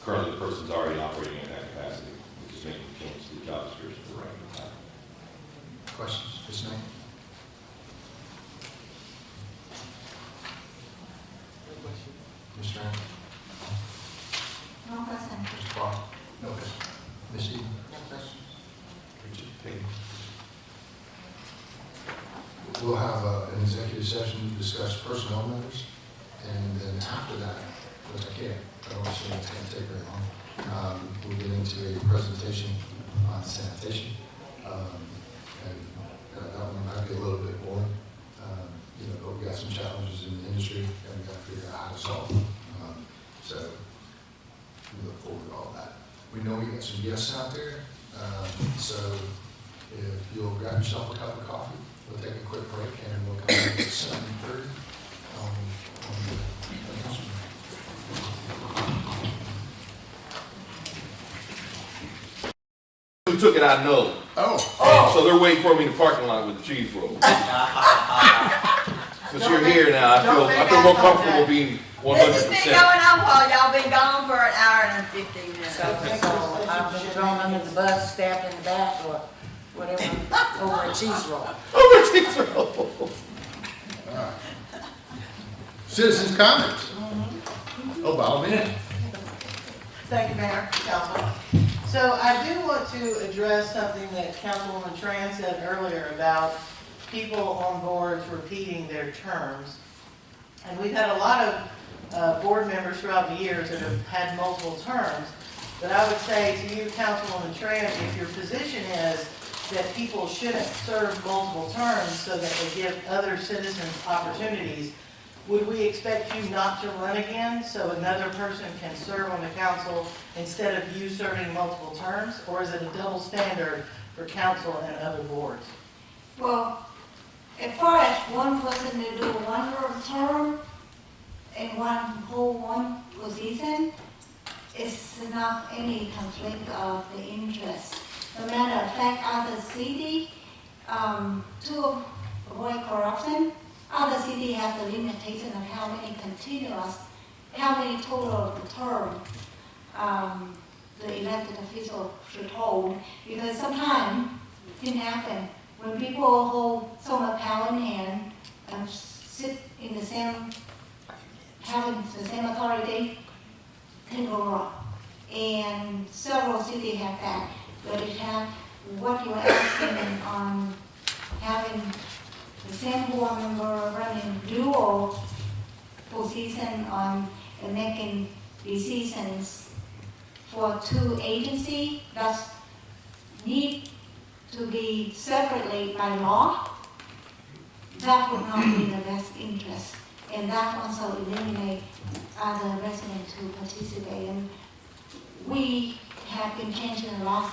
Currently, the person's already operating in that capacity. We're just making changes to the job description for rank and time. Questions, Ms. Knight? Ms. Tran? No question. Mr. Paul? No question. Ms. Dean? No questions. Richard? Peggy? We'll have an executive session to discuss personnel matters, and then after that, which I don't assume it's going to take very long, we'll get into a presentation on sanitation. And that one might be a little bit boring, but we got some challenges in the industry, and we got to figure out how to solve them. So we look forward to all that. We know we got some guests out there, so if you'll grab yourself a cup of coffee, we'll take a quick break, and we'll come back at 7:30 on the announcement. Who took it, I know. Oh. So they're waiting for me in the parking lot with the cheese roll. Since you're here now, I feel more comfortable being 100%. This has been going on while y'all been gone for an hour and 15 minutes. So I've been thrown under the bus, stabbed in the back, or whatever, over a cheese roll. Oh, cheese roll. Citizens' comments? Oh, by all means. Thank you, Mayor, Council. So I do want to address something that Councilwoman Tran said earlier about people on boards repeating their terms. And we've had a lot of board members throughout the years that have had multiple terms. But I would say to you, Councilwoman Tran, if your position is that people shouldn't serve multiple terms so that they give other citizens opportunities, would we expect you not to run again so another person can serve on the council instead of you serving multiple terms? Or is it a double standard for council and other boards? Well, as far as one person to do one term in one position, it's there's not any conflict of the interest. No matter of fact, other city, to avoid corruption, other city have the limitation of how many total term the elected official should hold. Because sometimes it can happen when people hold so much power in hand and sit in the same, having the same authority, can go wrong. And several cities have that, but it have what you're asking on having the same board member running dual position on and making decisions for two agencies that need to be separately by law. That would not be in the best interest, and that also eliminate other residents who participate. And we have been changing a lot,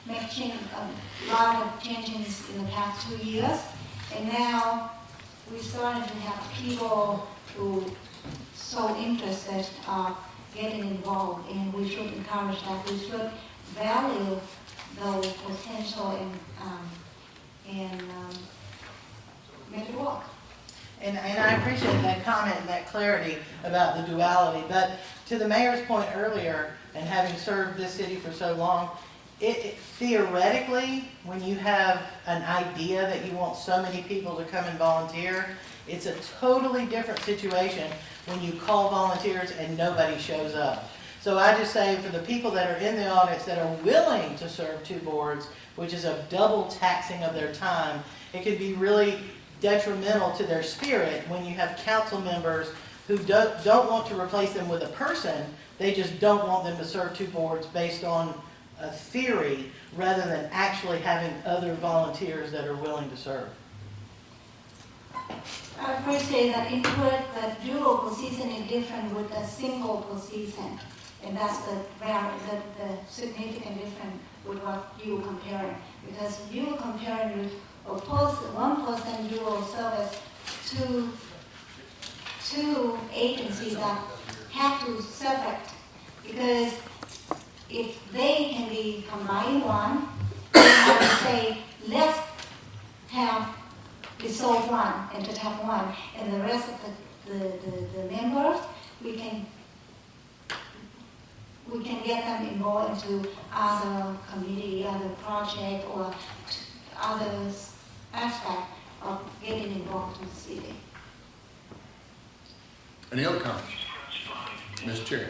making a lot of changes in the past 2 years, and now we started to have people who so interested getting involved, and we should encourage that. We should value the potential and make it work. And I appreciate that comment and that clarity about the duality. But to the mayor's point earlier, and having served this city for so long, theoretically, when you have an idea that you want so many people to come and volunteer, it's a totally different situation when you call volunteers and nobody shows up. So I just say for the people that are in the audience that are willing to serve two boards, which is a double taxing of their time, it could be really detrimental to their spirit when you have council members who don't want to replace them with a person. They just don't want them to serve two boards based on a theory rather than actually having other volunteers that are willing to serve. I appreciate that input, but dual position is different with a single position. And that's the significant difference with what you were comparing. Because you were comparing with one person dual service to two agencies that have to separate. Because if they can be combined one, then I would say let's have dissolve one and just have one, and the rest of the members we can get them involved into other committee, other project, or other aspect of getting involved in the city. Any other comments? Ms. Chair.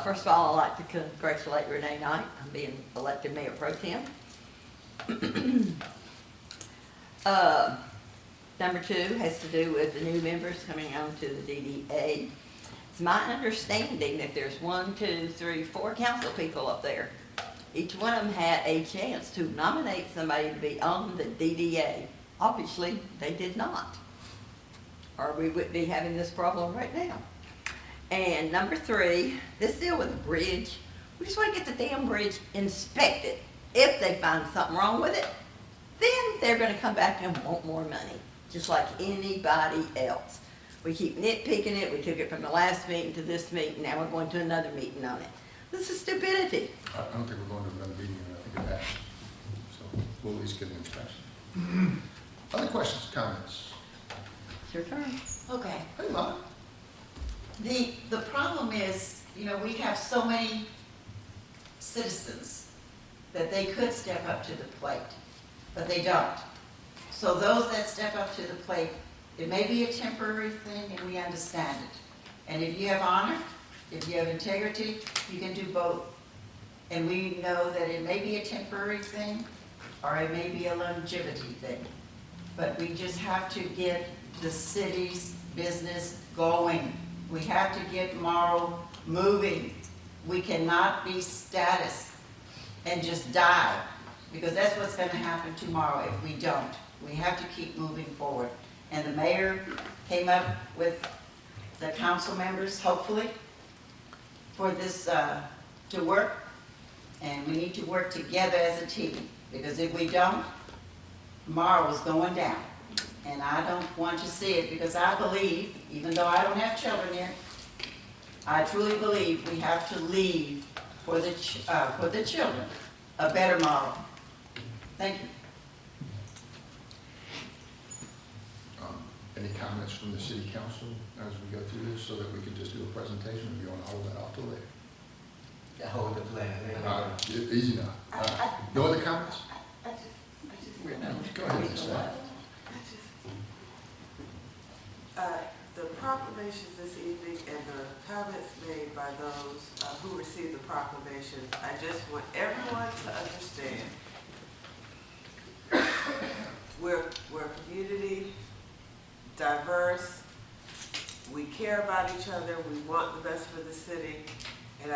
First of all, I'd like to congratulate Renee Knight on being elected Mayor Pro Tem. Number 2 has to do with the new members coming on to the DDA. It's my understanding that there's 1, 2, 3, 4 council people up there. Each one of them had a chance to nominate somebody to be on the DDA. Obviously, they did not, or we wouldn't be having this problem right now. And number 3, this deal with the bridge, we just want to get the damn bridge inspected. If they find something wrong with it, then they're going to come back and want more money, just like anybody else. We keep nitpicking it. We took it from the last meeting to this meeting. Now we're going to another meeting on it. This is stupidity. I don't think we're going to another meeting, I think it passed. So we'll at least get an inspection. Other questions, comments? It's your turn. Okay. Hey, Lon. The problem is, you know, we have so many citizens that they could step up to the plate, but they don't. So those that step up to the plate, it may be a temporary thing, and we understand it. And if you have honor, if you have integrity, you can do both. And we know that it may be a temporary thing, or it may be a longevity thing. But we just have to get the city's business going. We have to get Morrow moving. We cannot be status and just die, because that's what's going to happen tomorrow if we don't. We have to keep moving forward. And the mayor came up with the council members, hopefully, for this to work. And we need to work together as a team, because if we don't, Morrow is going down. And I don't want to see it, because I believe, even though I don't have children here, I truly believe we have to leave for the children a better model. Thank you. Any comments from the city council as we go through this, so that we can just do a presentation, or do you want to hold that off till later? Hold the plan. Easy now. No other comments? We're done. Go ahead, Ms. Staff. The proclamations this evening and the comments made by those who received the proclamations, I just want everyone to understand, we're a community, diverse, we care about each other, we want the best for the city, and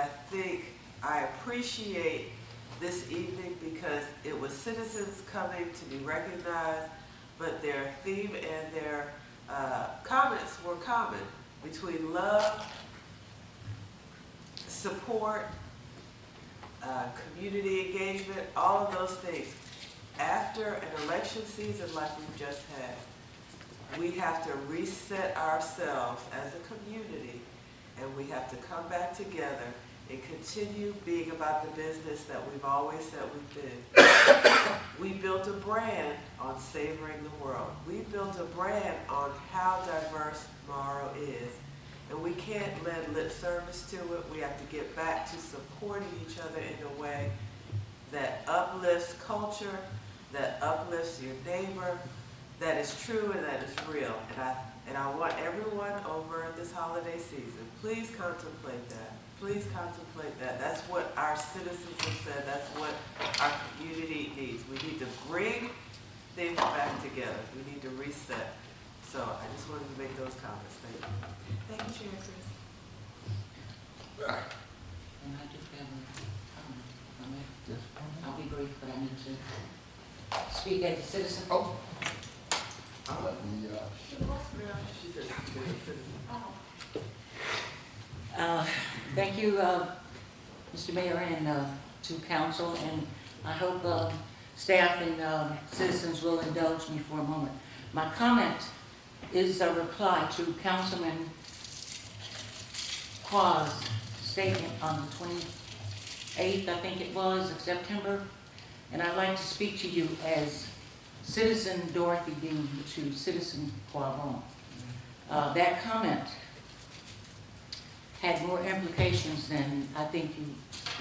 I appreciate this evening because it was citizens coming to be recognized, but their theme and their comments were common between love, support, community engagement, all of those things. After an election season like we've just had, we have to reset ourselves as a community, and we have to come back together and continue being about the business that we've always said we've been. We built a brand on savoring the world. We built a brand on how diverse Morrow is. And we can't lend lip service to it. We have to get back to supporting each other in a way that uplifts culture, that uplifts your neighbor, that is true and that is real. And I want everyone over this holiday season, please contemplate that. Please contemplate that. That's what our citizens have said. That's what our community needs. We need to bring things back together. We need to reset. So I just wanted to make those comments. Thank you. Thank you, Chair Chris. And I just have a comment. Yes. I'll be brief, but I need to speak as a citizen. Oh. Let me, She said she's a citizen. Thank you, Mr. Mayor, and to council, and I hope staff and citizens will indulge me for a moment. My comment is a reply to Councilman Qua's statement on the 28th, I think it was, of September, and I'd like to speak to you as Citizen Dorothy Dean to Citizen Quavon. That comment had more implications than I think you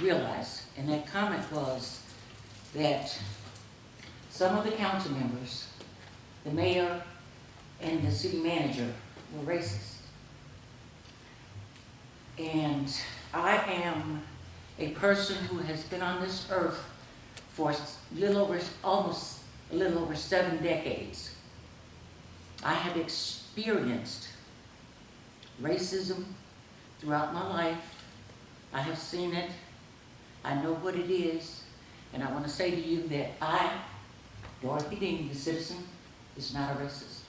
realize. And that comment was that some of the council members, the mayor and the city manager, were racist. And I am a person who has been on this earth for almost a little over 7 decades. I have experienced racism throughout my life. I have seen it. I know what it is. And I want to say to you that I, Dorothy Dean, the citizen, is not a racist.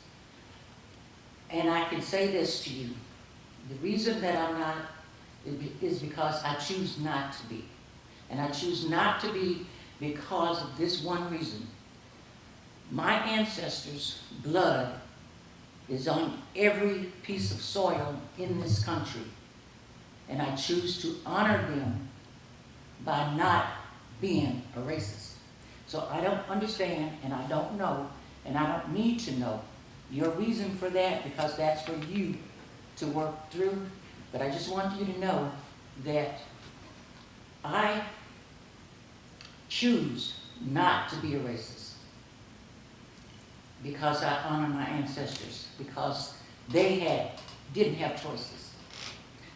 And I can say this to you. The reason that I'm not is because I choose not to be. And I choose not to be because of this one reason. My ancestors' blood is on every piece of soil in this country. And I choose to honor them by not being a racist. So I don't understand, and I don't know, and I don't need to know your reason for that, because that's for you to work through. But I just want you to know that I choose not to be a racist because I honor my ancestors, because they didn't have choices.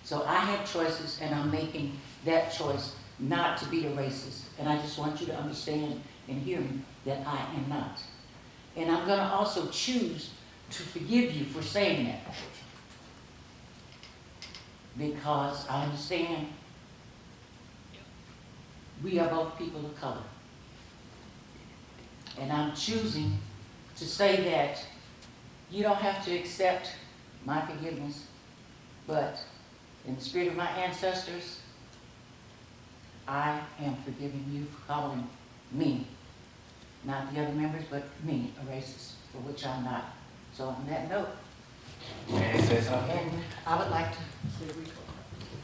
So I have choices, and I'm making that choice not to be a racist. And I just want you to understand and hear me that I am not. And I'm going to also choose to forgive you for saying that, because I understand we are both people of color. And I'm choosing to say that you don't have to accept my forgiveness, but in the spirit of my ancestors, I am forgiving you for calling me, not the other members, but me, a racist, for which I'm not. So on that note, May I say something? and I would like to,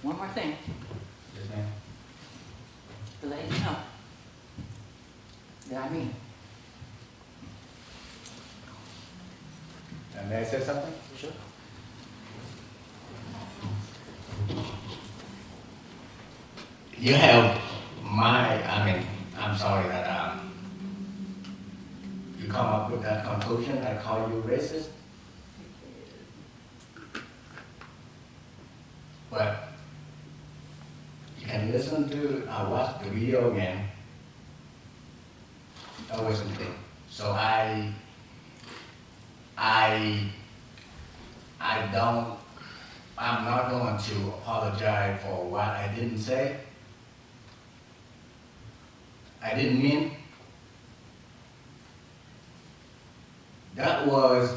one more thing, Yes, ma'am. the lady know. That I mean, May I say something? sure. You have I'm sorry that, you come up with that conclusion, I call you racist. But you can listen to, watch the video again. That wasn't true. So I'm not going to apologize for what I didn't say. I didn't mean. That was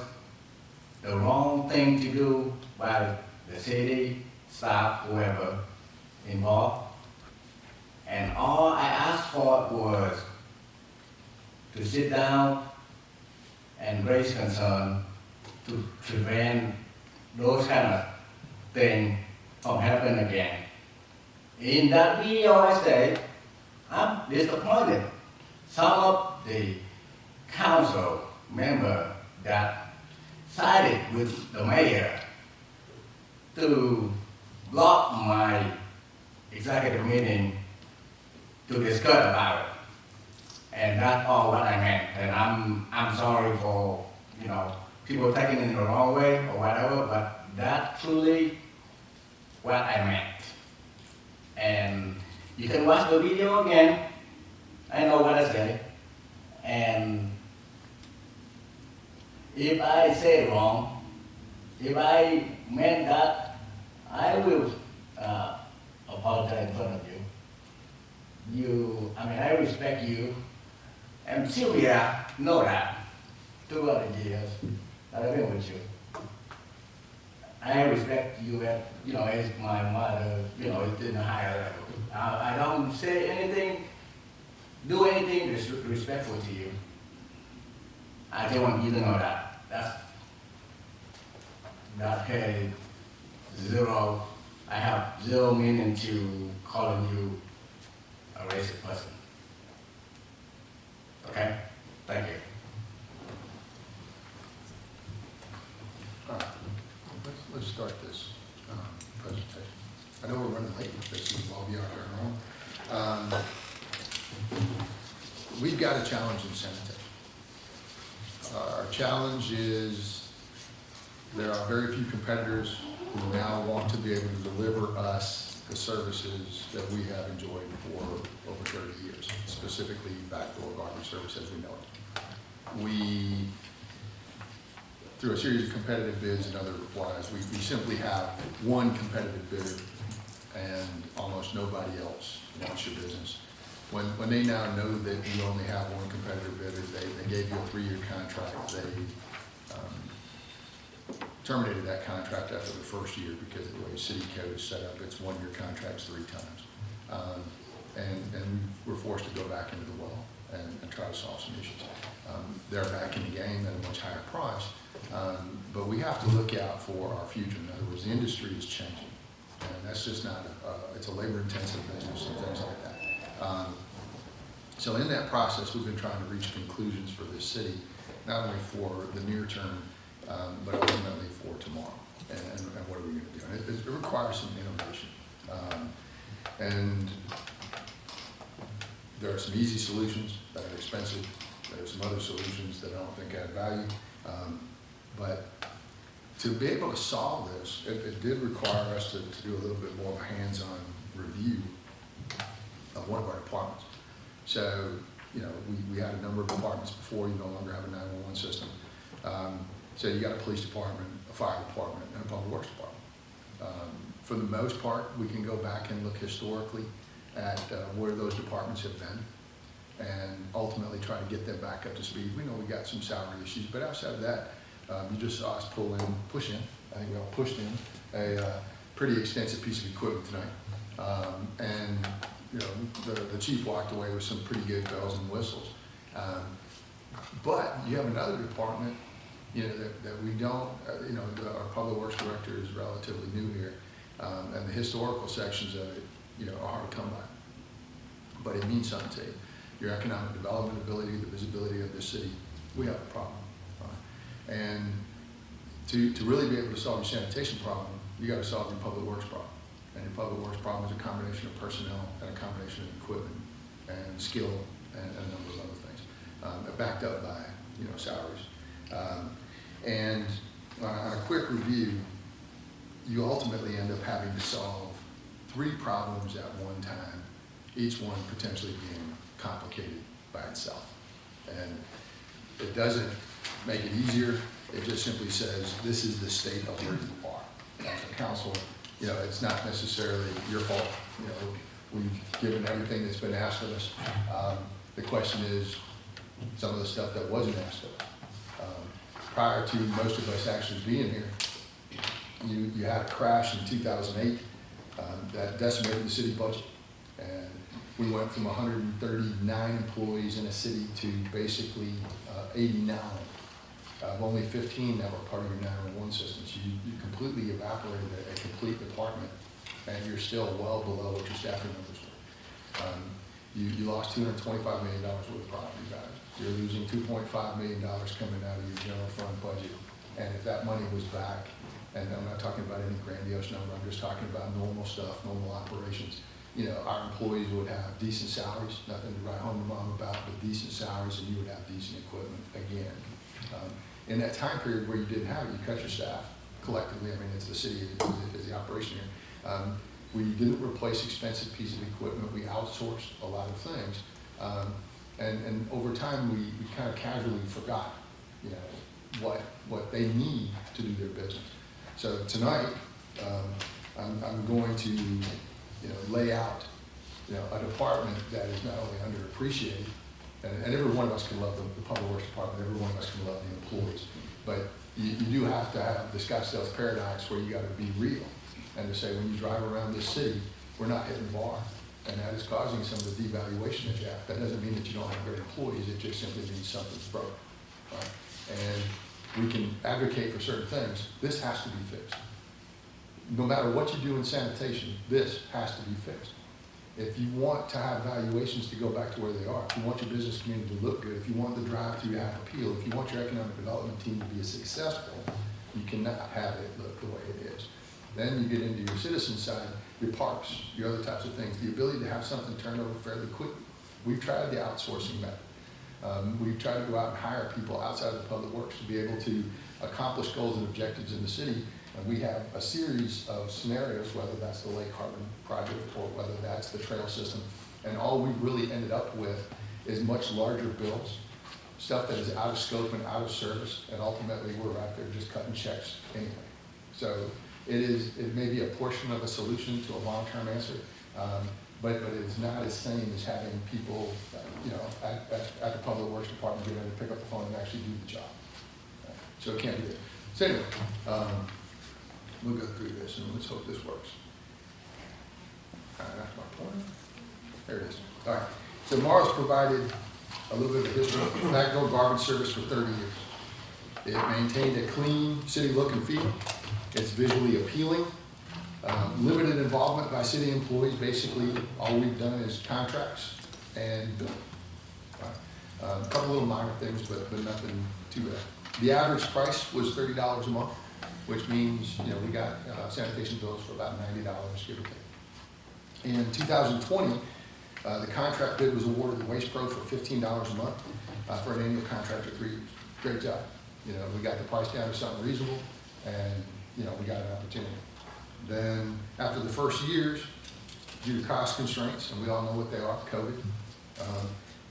the wrong thing to do by the city, staff, whoever involved. And all I asked for was to sit down and raise concern to prevent those kind of things from happening again. In that video I say, I'm disappointed. Some of the council member that sided with the mayor to block my executive meeting to discuss about it. And that's all what I meant. And I'm sorry for, people taking it in the wrong way or whatever, but that's truly what I meant. And you can watch the video again. I know what I say. And if I say it wrong, if I meant that, I will apologize in front of you. I respect you. And Sylvia know that. 2 other years that I've been with you. I respect you as, as my mother, in a higher level. I don't say anything, do anything disrespectful to you. I just want you to know that. That carries zero, I have zero meaning to calling you a racist person. Okay? Thank you. All right, let's start this presentation. I know we're running late with this, we'll all be out here long. We've got a challenge in sanitation. Our challenge is there are very few competitors who now want to be able to deliver us the services that we have enjoyed for over 30 years, specifically backdoor garbage service as we know it. We, through a series of competitive bids and other replies, we simply have one competitive bidder and almost nobody else wants your business. When they now know that you only have one competitive bidder, they gave you a 3-year contract. They terminated that contract after the first year because of the way city code is set up. It's 1-year contracts 3 times. And we're forced to go back into the well and try to solve some issues. They're back in the game at a much higher price, but we have to look out for our future. In other words, the industry is changing, and that's just not, it's a labor-intensive business and things like that. So in that process, we've been trying to reach conclusions for this city, not only for the near term, but ultimately for tomorrow. And what are we going to do? And it requires some innovation. And there are some easy solutions that are expensive. There are some other solutions that I don't think add value. But to be able to solve this, it did require us to do a little bit more of a hands-on review of one of our departments. So, we had a number of departments before. You no longer have a 911 system. So you got a police department, a fire department, and a public works department. For the most part, we can go back and look historically at where those departments have been and ultimately try to get them back up to speed. We know we got some salary issues, but outside of that, you just saw us push in. I think we all pushed in a pretty extensive piece of equipment tonight. And the chief walked away with some pretty good bells and whistles. But you have another department, that we don't, our public works director is relatively new here, And the historical sections of it, are hard to come by. But it means something to you. Your economic development ability, the visibility of this city, we have a problem. Right? And to really be able to solve your sanitation problem, you got to solve your public works problem. And your public works problem is a combination of personnel and a combination of equipment and skill and a number of other things, backed up by salaries. And on a quick review, you ultimately end up having to solve 3 problems at one time, each one potentially being complicated by itself. And it doesn't make it easier, it just simply says, this is the state of where you are. As a council, it's not necessarily your fault. We've given everything that's been asked of us. The question is, some of the stuff that wasn't asked of us. Prior to most of us actually being here, you had a crash in 2008 that decimated the city budget. And we went from 139 employees in a city to basically 89. Only 15 that were part of your 911 system. So you completely evaporated a complete department, and you're still well below what your staffing numbers were. You lost $225 million worth of property value. You're losing $2.5 million coming out of your general fund budget. And if that money was back, and I'm not talking about any grandiose number, I'm just talking about normal stuff, normal operations. Our employees would have decent salaries, nothing to write home to mom about, but decent salaries, and you would have decent equipment again. In that time period where you didn't have it, you cut your staff collectively. I mean, it's the city is the operation here. We didn't replace expensive pieces of equipment. We outsourced a lot of things. And over time, we kind of casually forgot, what they need to do their business. So tonight, I'm going to, lay out, a department that is not only underappreciated, and every one of us can love the public works department, every one of us can love the employees, but you do have to have the Scottsdale paradox where you got to be real, and to say when you drive around this city, we're not hitting the bar, and that is causing some of the devaluation that you have. That doesn't mean that you don't have great employees, it just simply means something's broken, right? And we can advocate for certain things. This has to be fixed. No matter what you do in sanitation, this has to be fixed. If you want to have valuations to go back to where they are, if you want your business community to look good, if you want the drive to have appeal, if you want your economic development team to be successful, you cannot have it look the way it is. Then you get into your citizen side, your parks, your other types of things, the ability to have something turned over fairly quickly. We've tried the outsourcing method. We've tried to go out and hire people outside of the public works to be able to accomplish goals and objectives in the city. And we have a series of scenarios, whether that's the Lake Harbin project or whether that's the trail system. And all we've really ended up with is much larger bills, stuff that is out of scope and out of service, and ultimately we're out there just cutting checks anyway. So it may be a portion of a solution to a long-term answer, but it's not as same as having people, at the public works department get ready to pick up the phone and actually do the job. So it can't be there. So anyway, we'll go through this and let's hope this works. All right, that's my point. There it is. All right. So Morrow's provided a little bit of history. Backdoor garbage service for 30 years. It maintained a clean city look and feel. It's visually appealing. Limited involvement by city employees. Basically, all we've done is contracts and billing. Right. A couple little minor things, but nothing too bad. The average price was $30 a month, which means we got sanitation bills for about $90, give or take. In 2020, the contract bid was awarded to Waste Pro for $15 a month for an annual contract of 3 years. Great job. We got the price down to something reasonable, and we got an opportunity. Then after the first years, due to cost constraints, and we all know what they are, COVID,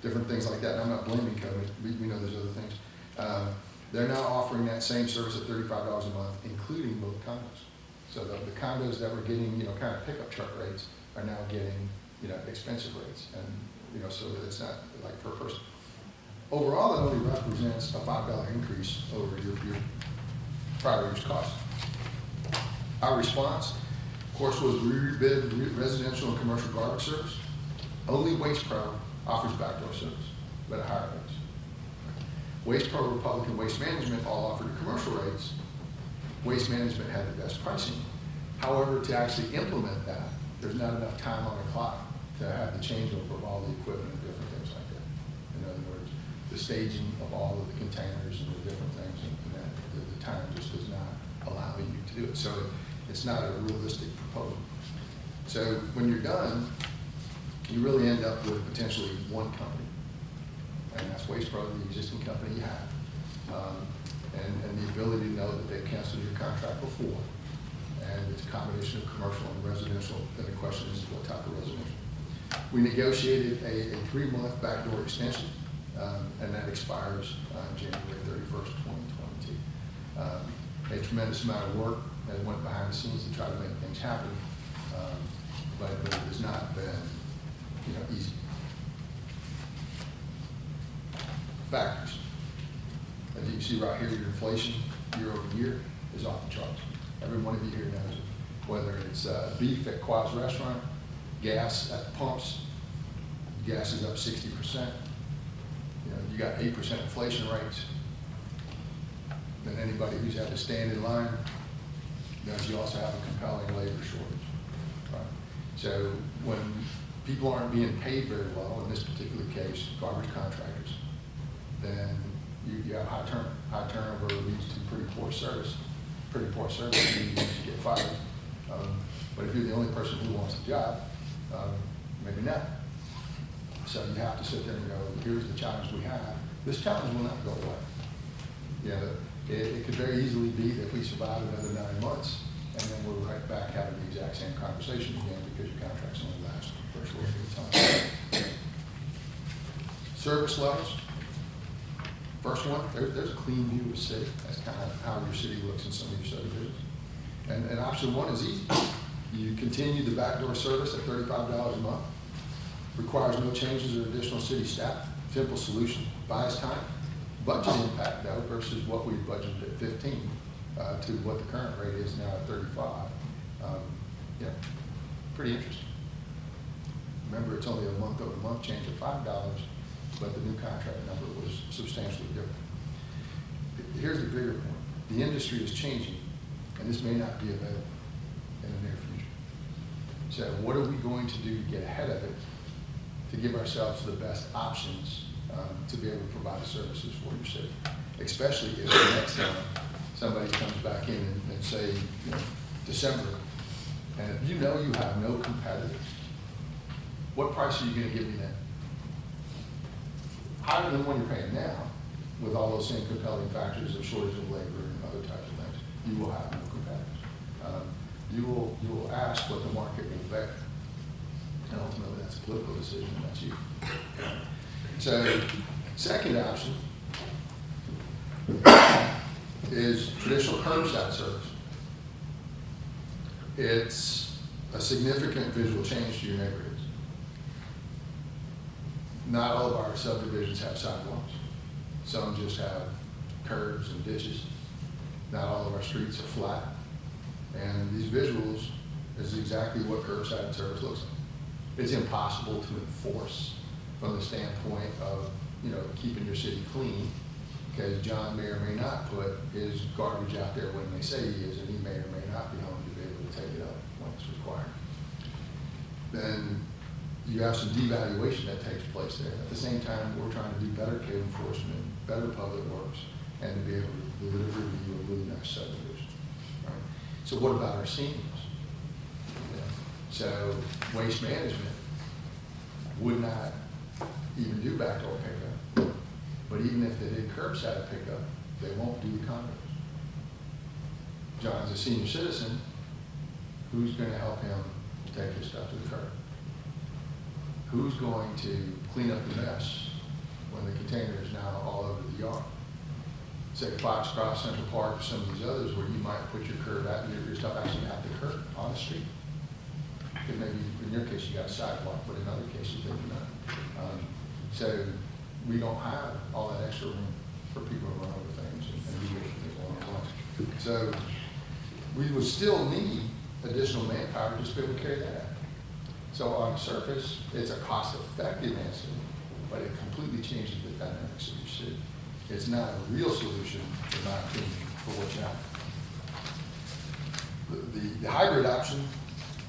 different things like that. And I'm not blaming COVID. We know there's other things. They're now offering that same service at $35 a month, including both condos. So the condos that were getting, kind of pickup truck rates are now getting, expensive rates. And, so it's not like per person. Overall, it only represents a $5 increase over your prior year's cost. Our response, of course, was we rebid residential and commercial garbage service. Only Waste Pro offers backdoor service, but at higher rates. Waste Pro, Republican Waste Management all offered commercial rates. Waste Management had the best pricing. However, to actually implement that, there's not enough time on the clock to have the changeover of all the equipment and different things like that. In other words, the staging of all of the containers and the different things, and that, the time just does not allow you to do it. So it's not a realistic proposal. So when you're done, you really end up with potentially one company, and that's Waste Pro, the existing company you have, and the ability to know that they've canceled your contract before, and it's a combination of commercial and residential. Then the question is what type of residential. We negotiated a 3-month backdoor extension, and that expires January 31st, 2022. A tremendous amount of work that went behind the scenes to try to make things happen, but it has not been, easy. Factors. As you can see right here, your inflation year over year is off the charts. Every one of you here knows it. Whether it's beef at Quad's restaurant, gas at the pumps, gas is up 60%. You got 8% inflation rates. Then anybody who's had to stand in line knows you also have a compelling labor shortage. Right? So when people aren't being paid very well, in this particular case, garbage contractors, then you have high turnover. High turnover leads to pretty poor service. Pretty poor service means you get fired. But if you're the only person who wants the job, maybe not. So you have to sit there and go, here's the challenge we have. This challenge will not go away. It could very easily be that we survive another 9 months, and then we're right back having the exact same conversation again because your contracts only last for a short period of time. Service levels. First one, there's a clean view of the city. That's kind of how your city looks in some of your subdivisions. And option one is easy. You continue the backdoor service at $35 a month. Requires no changes or additional city staff. Simple solution. Buys time. Budget impact, though, versus what we budgeted at 15 to what the current rate is now at 35. Pretty interesting. Remember, it's only a month-over-month change of $5, but the new contract number was substantially different. Here's the bigger point. The industry is changing, and this may not be available in the near future. So what are we going to do to get ahead of it to give ourselves the best options to be able to provide services for your city? Especially if the next time somebody comes back in and say, December, and if you know you have no competitors, what price are you going to give me then? Higher than the one you're paying now, with all those same compelling factors of shortage of labor and other types of things, you will have no competitors. You will ask what the market will bear. And ultimately, that's a political decision, and that's you. So, second option is traditional curbside service. It's a significant visual change to your neighborhoods. Not all of our subdivisions have sidewalks. Some just have curbs and ditches. Not all of our streets are flat. And these visuals is exactly what curbside service looks like. It's impossible to enforce from the standpoint of, keeping your city clean, because John may or may not put his garbage out there when they say he is, and he may or may not be home to be able to take it up when it's required. Then you have some devaluation that takes place there. At the same time, we're trying to do better code enforcement, better public works, and to be able to deliver you a really nice subdivision. Right? So what about our seniors? So waste management would not even do backdoor pickup, but even if they did curbside pickup, they won't do the condos. John's a senior citizen. Who's going to help him take his stuff to the curb? Who's going to clean up the mess when the container is now all over the yard? Say Foxcroft, Central Park, or some of these others where you might put your curb out, your stuff actually at the curb on the street. Because maybe in your case you got a sidewalk, but in other cases they do not. So we don't have all that extra room for people to run over things and do what they want to do. So we would still need additional manpower just to be able to carry that out. So on the surface, it's a cost-effective answer, but it completely changes the dynamics of your city. It's not a real solution, in my opinion, for what you have. The hybrid option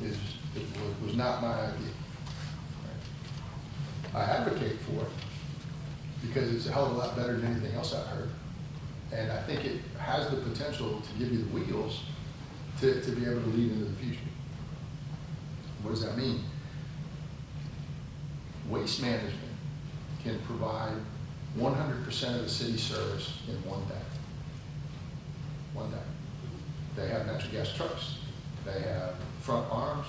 was not my idea. I advocate for it because it's a hell of a lot better than anything else I've heard. And I think it has the potential to give you the wheels to be able to lead into the future. What does that mean? Waste management can provide 100% of the city service in one day. One day. They have natural gas trucks, they have front arms,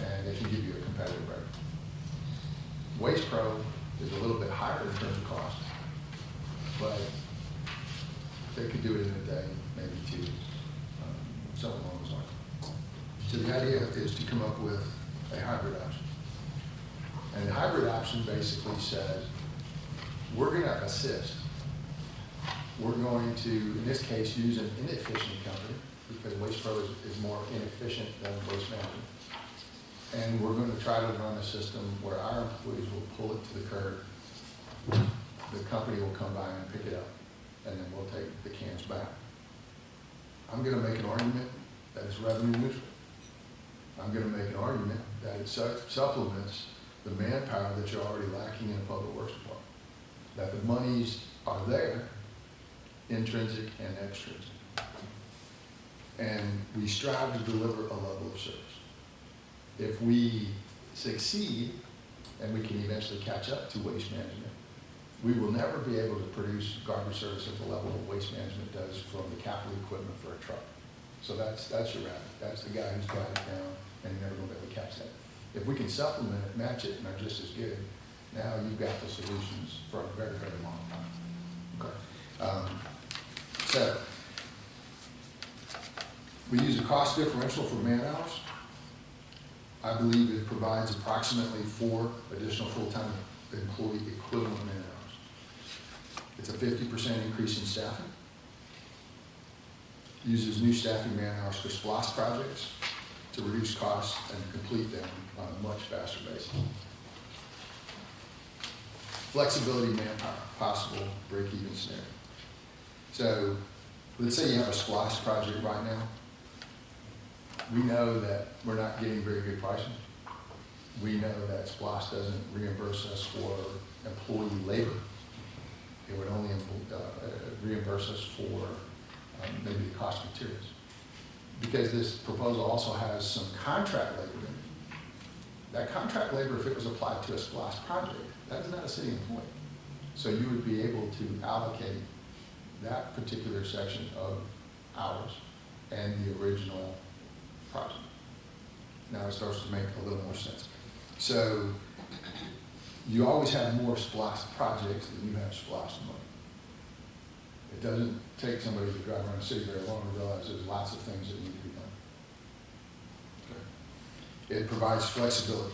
and they can give you a competitive rate. Waste Pro is a little bit higher in terms of cost, but they could do it in a day, maybe two, something along those lines. So the idea is to come up with a hybrid option. And the hybrid option basically says, we're going to assist. We're going to, in this case, use an inefficient company, because Waste Pro is more inefficient than Waste Management. And we're going to try to run a system where our employees will pull it to the curb. The company will come by and pick it up, and then we'll take the cans back. I'm going to make an argument that it's revenue neutral. I'm going to make an argument that it supplements the manpower that you're already lacking in the public works department. That the monies are there, intrinsic and extrinsic. And we strive to deliver a level of service. If we succeed, and we can eventually catch up to waste management, we will never be able to produce garbage service at the level that waste management does from the capital equipment for a truck. So that's your rabbit. That's the guy who's got it down, and you're never going to be able to catch that. If we can supplement it, match it, and are just as good, now you've got the solutions for a very, very long time. Okay. So we use a cost differential for man hours. I believe it provides approximately 4 additional full-time employee equivalent man hours. It's a 50% increase in staffing. Uses new staffing man hours for SPLOST projects to reduce costs and complete them on a much faster basis. Flexibility manpower, possible break-even scenario. So let's say you have a SPLOST project right now. We know that we're not getting very good pricing. We know that SPLOST doesn't reimburse us for employee labor. It would only reimburse us for maybe the cost of materials. Because this proposal also has some contract labor in it. That contract labor, if it was applied to a SPLOST project, that is not a city employee. So you would be able to allocate that particular section of hours and the original project. Now it starts to make a little more sense. So you always have more SPLOST projects than you have SPLOST money. It doesn't take somebody to drive around the city very long to realize there's lots of things that need to be done. Okay. It provides flexibility.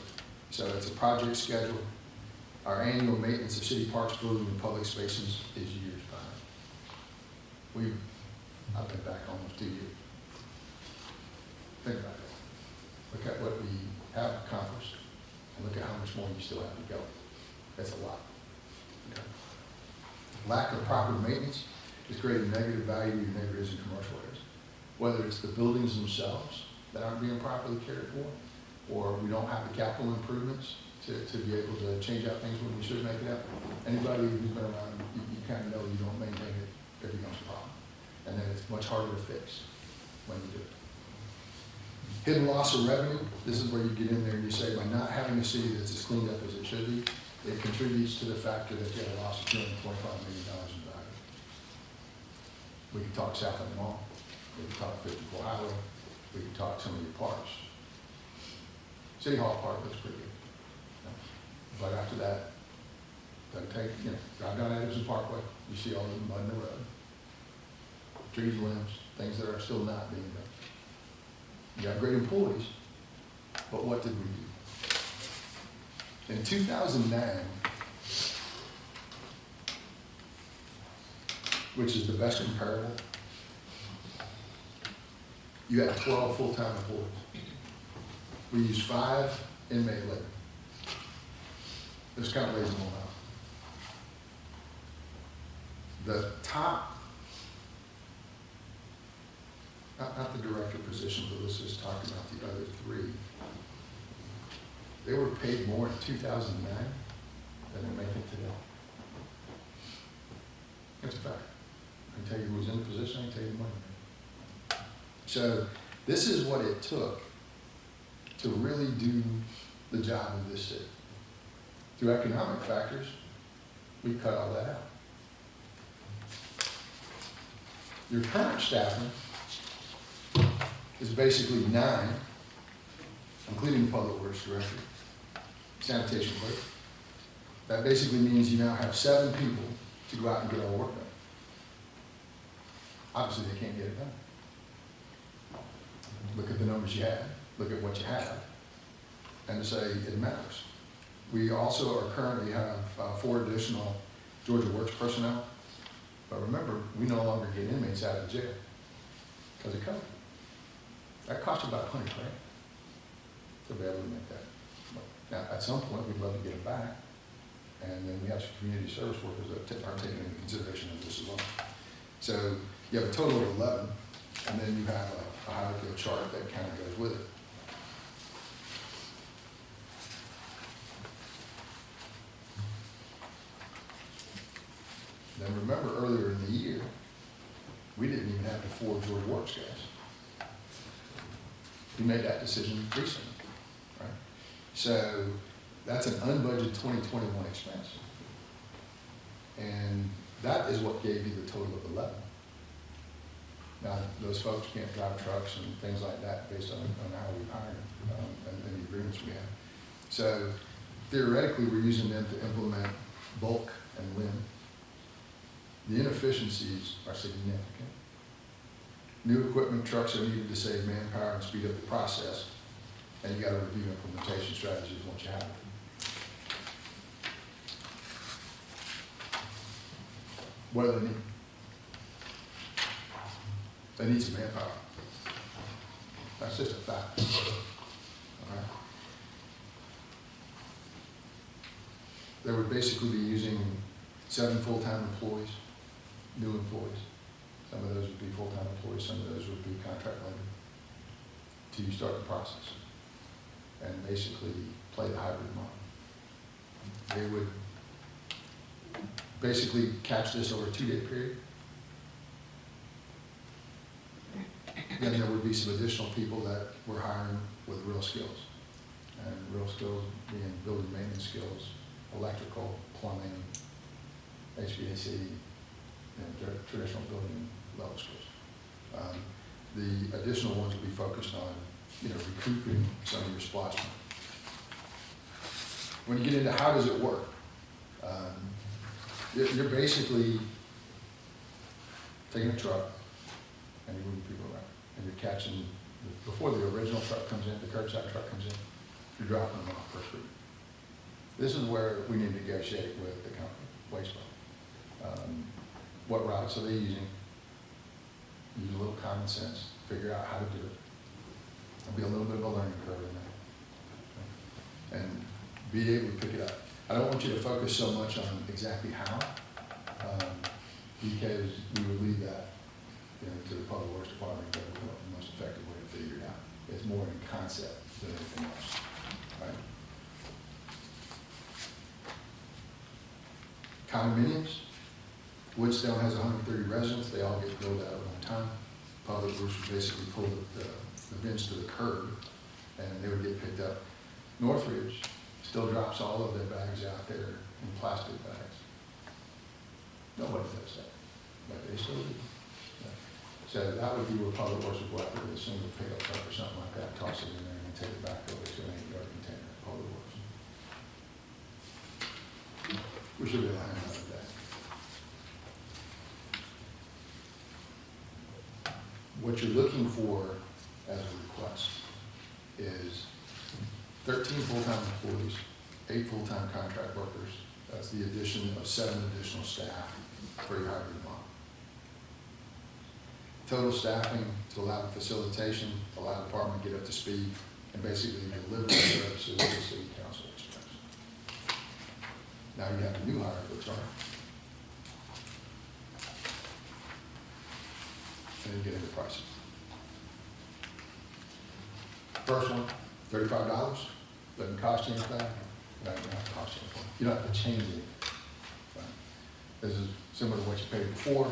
So it's a project schedule. Our annual maintenance of city parks, buildings, and public spaces is years behind. I've been back almost 2 years. Think about that. Look at what we have accomplished, and look at how much more you still have to go. That's a lot. Okay. Lack of proper maintenance is creating negative value in neighborhoods and commercial areas. Whether it's the buildings themselves that aren't being properly cared for, or we don't have the capital improvements to be able to change out things when we should make it out. Anybody who's been around, you kind of know you don't maintain it, it becomes a problem. And then it's much harder to fix when you do it. Hidden loss of revenue, this is where you get in there and you say, by not having a city that's as cleaned up as it should be, it contributes to the factor that you have a loss of $225 million in value. We could talk South End Mall, we could talk 54 Highway, we could talk some of your parks. City Hall Park looks pretty good. But after that, doesn't take, drive down Adamson Parkway, you see all the mud in the road. Trees, limbs, things that are still not being done. You got great employees, but what did we do? In 2009, which is the best comparable, you had 12 full-time employees. We used 5 inmate labor. It was kind of reasonable amount. The top not the director position, but let's just talk about the other three. They were paid more in 2009 than they're making today. That's a fact. I can tell you who was in the position, I can tell you the money. So this is what it took to really do the job of this city. Through economic factors, we cut all that out. Your current staffing is basically 9, including the public works director, sanitation clerk. That basically means you now have 7 people to go out and get all the work done. Obviously, they can't get it done. Look at the numbers you had, look at what you have, and say it matters. We also are currently have 4 additional Georgia Works personnel. But remember, we no longer get inmates out of jail because of COVID. That cost about $100,000 to be able to make that. Now, at some point, we'd love to get them back. And then we have some community service workers that are taken into consideration of this as well. So you have a total of 11, and then you have a hierarchical chart that kind of goes with it. Then remember earlier in the year, we didn't even have the 4 Georgia Works guys. We made that decision recently, right? So that's an unbudgeted 2021 expense. And that is what gave you the total of 11. Now, those folks can't drive trucks and things like that based on how we hire them and the agreements we have. So theoretically, we're using them to implement bulk and limb. The inefficiencies are significant. New equipment trucks are needed to save manpower and speed up the process, and you got to review implementation strategies once you have them. What do they need? They need some manpower. That's just a fact. All right. They would basically be using 7 full-time employees, new employees. Some of those would be full-time employees, some of those would be contract labor, till you start the process and basically play the hybrid model. They would basically catch this over a 2-day period. Then there would be some additional people that we're hiring with real skills. And real skills being building maintenance skills, electrical, plumbing, HVAC, and traditional building level skills. The additional ones will be focused on, recouping some of your splash money. When you get into how does it work, you're basically taking a truck and you're moving people around. And you're catching, before the original truck comes in, the curbside truck comes in, you're dropping them off per street. This is where we need to negotiate with the company, Wastewater. What routes are they using? Use a little common sense, figure out how to do it. There'll be a little bit of a learning curve in that. And be able to pick it up. I don't want you to focus so much on exactly how, because we would leave that to the Public Works Department to what the most effective way to figure it out. It's more in concept than anything else, right? Condominiums. Woodstown has 130 residents. They all get billed out at one time. Public Works would basically pull the bins to the curb, and they would get picked up. Northridge still drops all of their bags out there in plastic bags. Nobody does that, but they still do. Yeah. So that would be where Public Works would go out there with a single pickup truck or something like that, toss it in there, and take it back over to an 8-yard container at Public Works. We should be able to handle that. What you're looking for as a request is 13 full-time employees, 8 full-time contract workers. That's the addition of 7 additional staff for your hybrid model. Total staffing to allow the facilitation, allow the department to get up to speed, and basically deliver the services that the city council expects. Now you have a new hire for chart. And then get into pricing. First one, $35, doesn't cost you anything, not cost you anything. You don't have to change anything. Right? This is similar to what you paid before.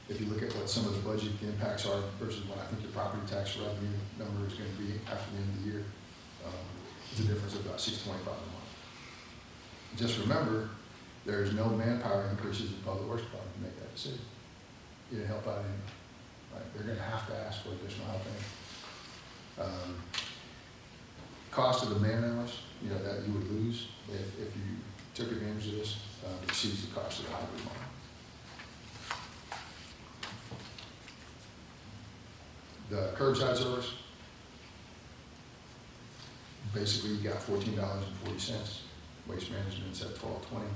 If you look at what some of the budget impacts are versus what I think your property tax revenue number is gonna be after the end of the year, it's a difference of about $625 a month. Just remember, there is no manpower increases in public works department to make that decision. You didn't help out any, right? They're gonna have to ask for additional help anyway. Cost of the man hours, you know, that you would lose if you took advantage of this, exceeds the cost of the hybrid model. The curbside service, basically you got $14.40. Waste management's at $12.20.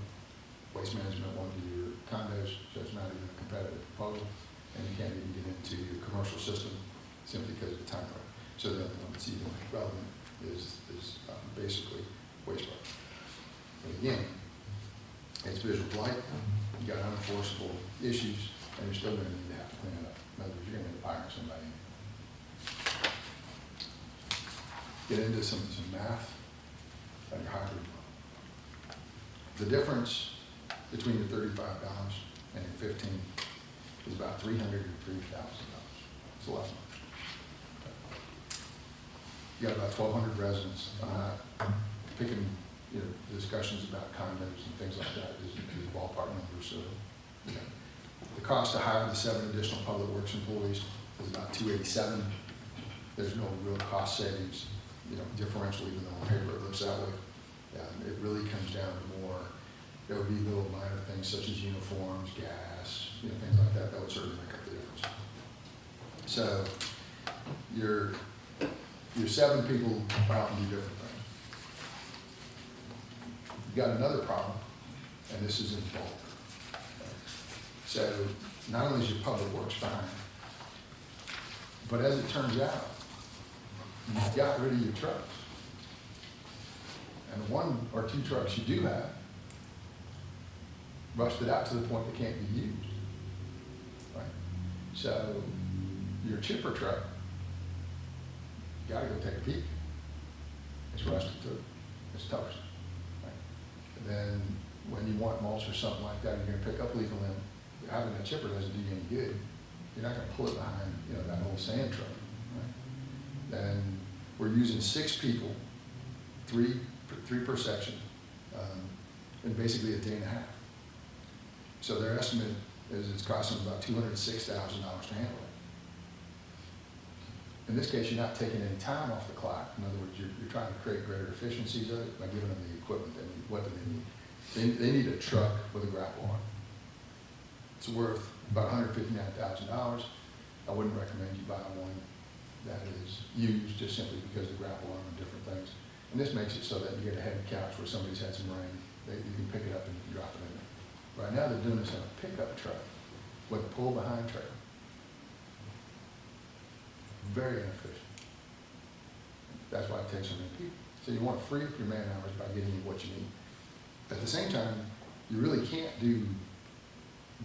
Waste management won't do your condos, so it's not even a competitive proposal, and you can't even get into your commercial system simply because of the time frame. So the other one that's even relevant is basically wastewater. But again, it's visual blight, you got unenforceable issues, and you're still gonna need to have to clean it up. In other words, you're gonna end up hiring somebody. Get into some math on your hybrid model. The difference between your $35 and your $15 is about $303,000. It's a lot of money. You got about 1,200 residents. I'm not picking, you know, discussions about condos and things like that. These are ballpark numbers. So, you know, the cost to hire the 7 additional public works employees is about $287. There's no real cost savings, you know, differential, even though on paper it looks that way. It really comes down to more. There would be little minor things such as uniforms, gas, you know, things like that. That would certainly make up the difference. So your 7 people out and do different things. You got another problem, and this is in bulk. So not only is your public works behind, but as it turns out, you've got rid of your trucks. And 1 or 2 trucks you do have rusted out to the point they can't be used. Right? So your chipper truck, you gotta go take a peek. It's rusted too. It's toast. Right? And then when you want mulch or something like that, you're gonna pick up leaf and limb. Having a chipper doesn't do you any good. You're not gonna pull it behind, you know, that old sand truck. Right? Then we're using 6 people, 3 per section, in basically a day and a half. So their estimate is it's costing about $206,000 to handle it. In this case, you're not taking any time off the clock. In other words, you're trying to create greater efficiencies of it by giving them the equipment they need. What do they need? They need a truck with a grapple arm. It's worth about $159,000. I wouldn't recommend you buy one that is used just simply because of the grapple arm and different things. And this makes it so that you get a heavy couch where somebody's had some rain, you can pick it up and you can drop it in there. Right now they're doing this on a pickup truck with a pull behind trailer. Very inefficient. That's why it takes so many people. So you want to free up your man hours by getting you what you need. At the same time, you really can't do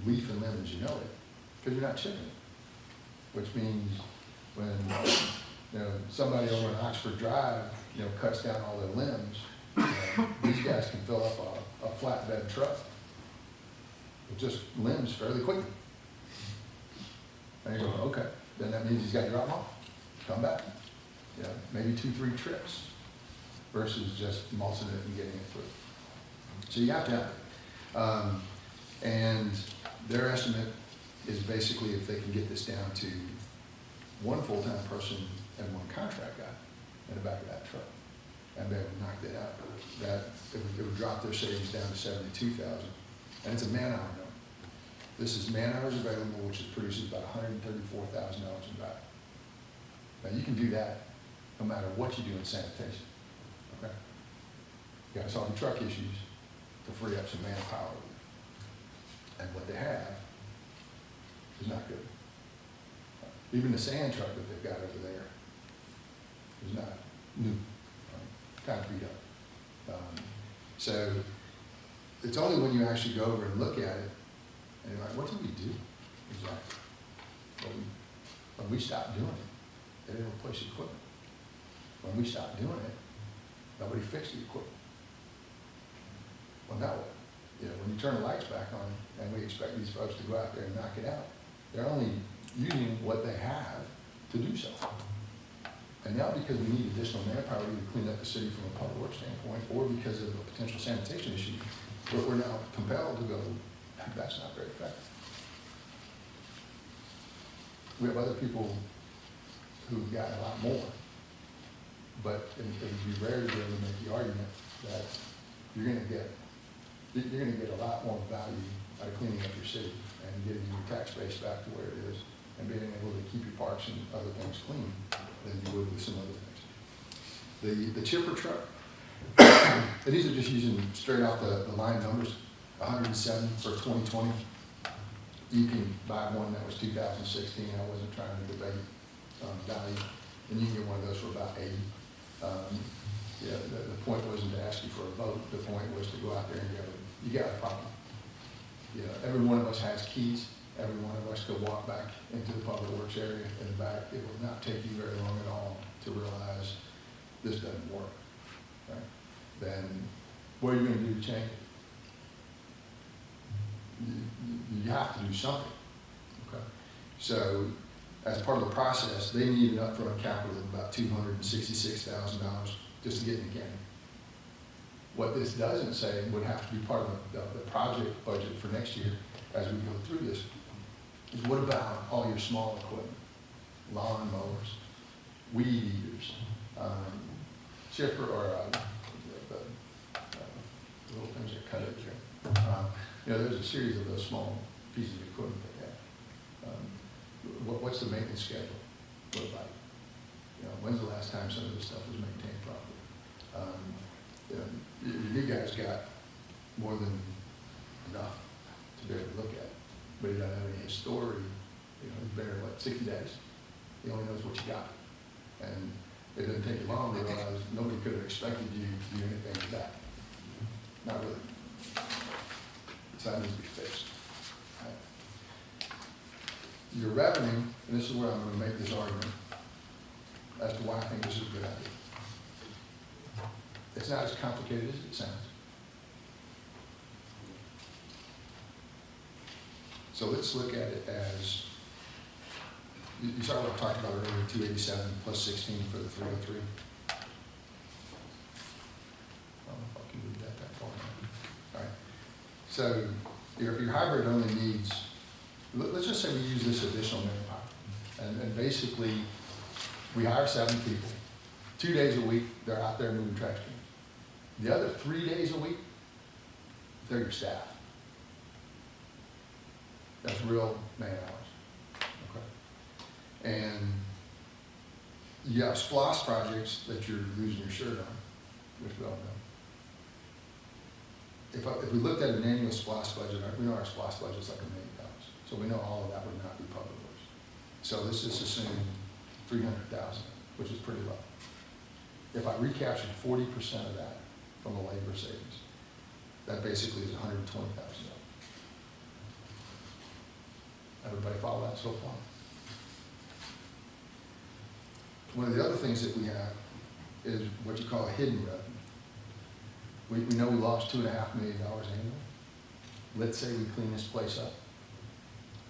leaf and limb as you know it because you're not chipping it, which means when you know somebody over in Oxford Drive cuts down all their limbs, these guys can fill up a flatbed truck with just limbs fairly quickly. And you go, okay, then that means he's got to drop them off, come back, maybe 2-3 trips versus just mulching it and getting it through. So you have to have it. And their estimate is basically if they can get this down to 1 full-time person and 1 contract guy in the back of that truck, and they would knock that out. It would drop their savings down to $72,000, and it's a man-hour number. This is man-hours available, which produces about $134,000 in value. Now you can do that no matter what you do in sanitation. Okay, you got to solve your truck issues to free up some manpower. And what they have is not good. Even the sand truck that they've got over there is not new, right? Kind of beat up. So it's only when you actually go over and look at it and you're like, what did we do exactly? Well, we stopped doing it. They didn't replace equipment. When we stopped doing it, nobody fixed the equipment. Well, now what? You know, when you turn the lights back on and we expect these folks to go out there and knock it out, they're only using what they have to do so. And now because we need additional manpower to clean up the city from a public works standpoint, or because of a potential sanitation issue, we're now compelled to go, that's not very effective. We have other people who've got a lot more, but it would be rare to be able to make the argument that you're gonna get a lot more value out of cleaning up your city and getting your tax base back to where it is and being able to keep your parks and other things clean than you would with some other things. The chipper truck, and these are just using straight off the line numbers, 107 for 2020. You can buy one that was 2016. I wasn't trying to debate value, and you can get one of those for about 80. Yeah, the point wasn't to ask you for a vote. The point was to go out there and go, you got a problem. You know, every one of us has keys. Every one of us could walk back into the public works area in the back. It will not take you very long at all to realize this doesn't work, right? Then what are you going to do to change it? You have to do something, okay? So as part of the process, they need an upfront capital of about $266,000 just to get in the game. What this doesn't say would have to be part of the project budget for next year as we go through this is what about all your small equipment, lawn mowers, weed eaters, chipper, or the little things that cut it there. You know, there's a series of those small pieces of equipment they have. What's the maintenance schedule look like? You know, when's the last time some of this stuff was maintained properly? You know, you guys got more than enough to be able to look at it, but he doesn't have any story. You know, he's been here, what, 60 days? He only knows what you got. And it doesn't take you long to realize nobody could have expected you to do anything with that. Not really. So that needs to be fixed. Right. Your revenue, and this is where I'm going to make this argument as to why I think this is a good idea. It's not as complicated as it sounds. So let's look at it as, you saw what I talked about earlier, 287 plus 16 for the 303. I don't know if I can read that far. All right. So your hybrid only needs, let's just say we use this additional manpower. And basically, we hire 7 people. 2 days a week, they're out there moving trash cans. The other 3 days a week, they're your staff. That's real man hours. Okay. And you have SPLOST projects that you're losing your shirt on, which we all know. If we looked at an annual SPLOST budget, we know our SPLOST budget is like $1 million. So we know all of that would not be public works. So this is assuming 300,000, which is pretty low. If I recaptured 40% of that from the labor savings, that basically is $120,000. Everybody follow that so far? One of the other things that we have is what you call a hidden revenue. We know we lost $2.5 million annually. Let's say we clean this place up,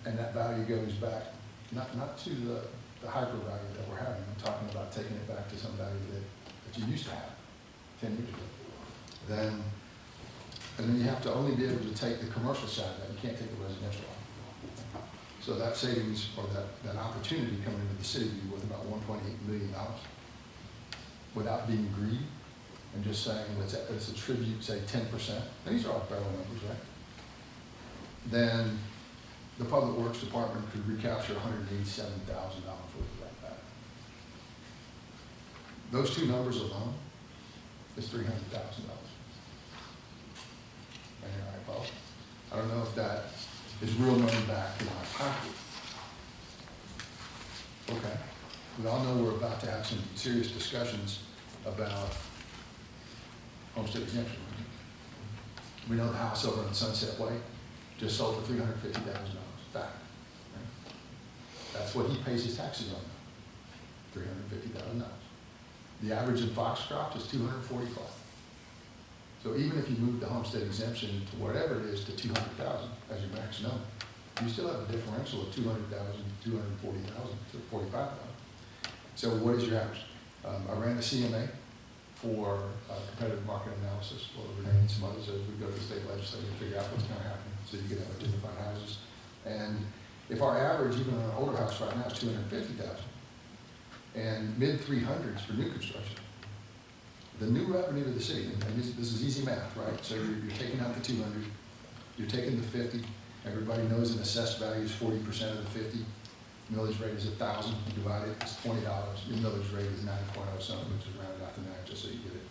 and that value goes back, not to the hyper value that we're having. I'm talking about taking it back to some value that you used to have 10 years ago. And then you have to only be able to take the commercial side of that. You can't take the residential off. So that savings, or that opportunity coming into the city would be worth about $1.8 million without being greedy and just saying, let's attribute, say, 10%. And these are all barrel numbers, right? Then the Public Works Department could recapture $187,000 worth of that back. Those two numbers alone is $300,000. And you're like, well, I don't know if that is real money back in my pocket. Okay. We all know we're about to have some serious discussions about homestead exemption. We know the house over on Sunset Way just sold for $350,000. Fact. Right? That's what he pays his taxes on now. $350,000. The average in Foxcroft is 245. So even if you move the homestead exemption to whatever it is to 200,000 as your max number, you still have a differential of 200,000, 240,000 to 45,000. So what is your average? I ran the CMA for competitive market analysis, or Renee and some others, as we go to the state legislature to figure out what's going to happen, so you could have identified houses. And if our average, even on an older house right now, is 250,000, and mid 300s for new construction, the new revenue to the city, and this is easy math, right? So you're taking out the 200, you're taking the 50. Everybody knows an assessed value is 40% of the 50. Millage rate is 1,000. You divide it, it's $20. Your millage rate is 9.0 something, which is rounded out to 9, just so you get it.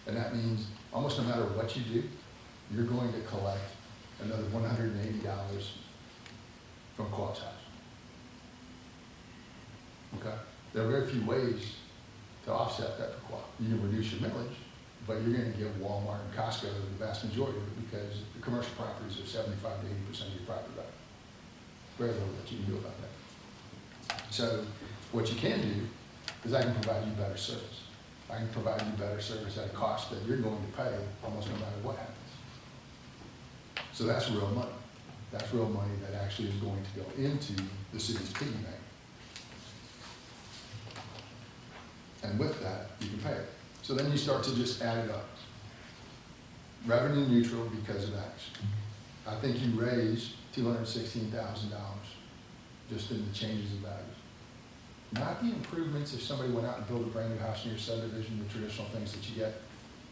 And that means almost no matter what you do, you're going to collect another $180 from Quad's house. Okay? There are very few ways to offset that for Quad. You can reduce your millage, but you're going to give Walmart and Costco the vast majority of it because the commercial properties are 75 to 80% of your property value. Very little that you can do about that. So what you can do is I can provide you better service. I can provide you better service at a cost that you're going to pay almost no matter what happens. So that's real money. That's real money that actually is going to go into the city's piggy bank. And with that, you can pay it. So then you start to just add it up. Revenue neutral because of action. I think you raised $216,000 just in the changes of values. Not the improvements if somebody went out and built a brand new house in your subdivision, the traditional things that you get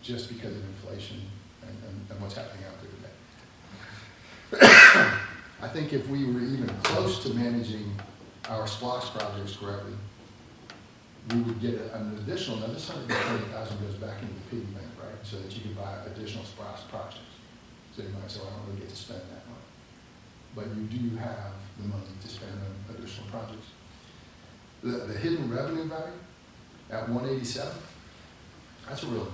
just because of inflation and what's happening out there today. I think if we were even close to managing our SPLOST projects correctly, we would get an additional, now this $120,000 goes back into the piggy bank, right? So that you can buy additional SPLOST projects. So you might say, well, I don't really get to spend that money. But you do have the money to spend on additional projects. The hidden revenue value at 187, that's a real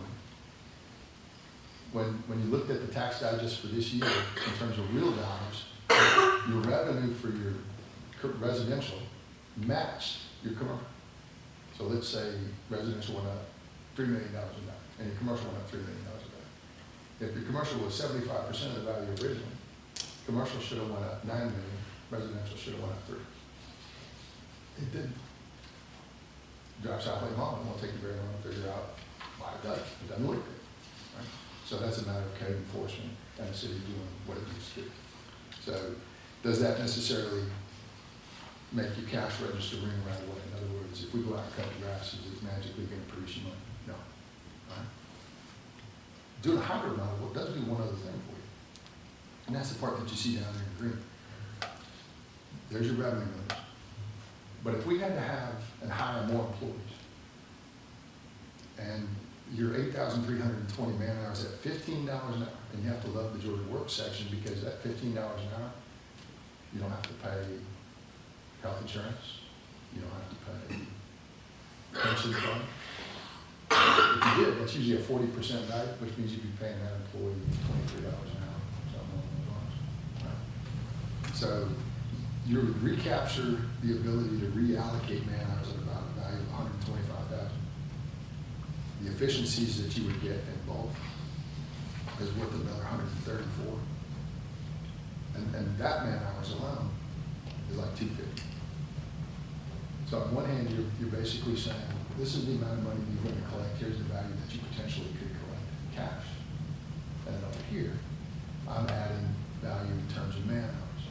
number. When you looked at the tax digest for this year, in terms of real dollars, your revenue for your residential matched your commercial. So let's say residential went up $3 million a day, and your commercial went up $3 million a day. If your commercial was 75% of the value originally, commercial should have went up $9 million, residential should have went up $3 million. It didn't. Drive South Lake Mall, it won't take you very long to figure out why it does. It doesn't look good, right? So that's a matter of code enforcement and the city doing what it needs to do. So does that necessarily make your cash register ring right away? In other words, if we go out and cut the grass, is it magically going to produce you money? No. All right? Doing a hybrid model does do one other thing for you. And that's the part that you see down there in green. There's your revenue numbers. But if we had to have and hire more employees, and your 8,320 man hours at $15 an hour, and you have to love the Georgia Work section because at $15 an hour, you don't have to pay health insurance, you don't have to pay pension fund. If you did, that's usually a 40% value, which means you'd be paying that employee $23 an hour, something along those lines. Right? So you would recapture the ability to reallocate man hours at about a value of $125,000. The efficiencies that you would get in both is worth another $134,000. And that man hours alone is like $250,000. So on one hand, you're basically saying, this is the amount of money you're going to collect, here's the value that you potentially could collect in cash. And then over here, I'm adding value in terms of man hours.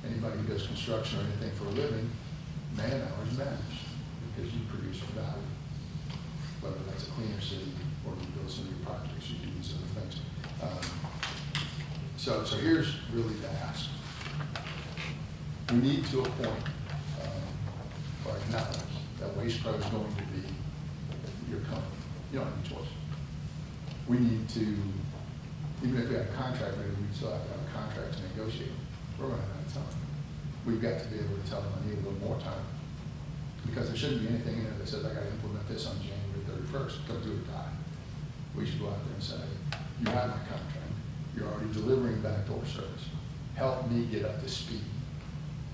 Anybody who does construction or anything for a living, man hours matters because you produce value. Whether that's a cleaner city or you build some new projects, you do these other things. So here's really the ask. We need to appoint or acknowledge that Waste Pro is going to be your company. You don't have a choice. We need to, even if we have a contract ready, we still have to have a contract to negotiate. We're running out of time. We've got to be able to tell them I need a little more time because there shouldn't be anything in there that says I got to implement this on January 31st. Don't do it or die. We should go out there and say, you have my contract. You're already delivering backdoor service. Help me get up to speed.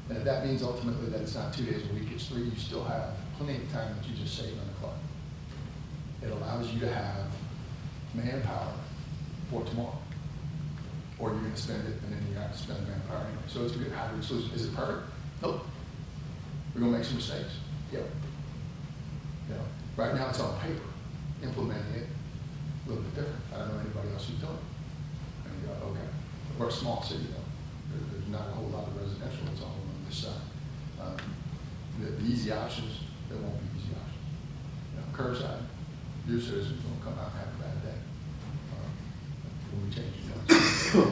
And if that means ultimately that it's not 2 days a week, it's 3, you still have plenty of time that you just saved on the clock. It allows you to have manpower for tomorrow. Or you're gonna spend it and then you have to spend the manpower anyway. So it's a good hybrid solution. Is it perfect? Nope. We're gonna make some mistakes. Yep. You know, right now it's on paper. Implementing it a little bit different. I don't know anybody else who's doing it. And you go, okay. We're a small city though. There's not a whole lot of residential. It's all on this side. The easy options, there won't be easy options. You know, curbside, your citizens won't come out and have a bad day. When we change it.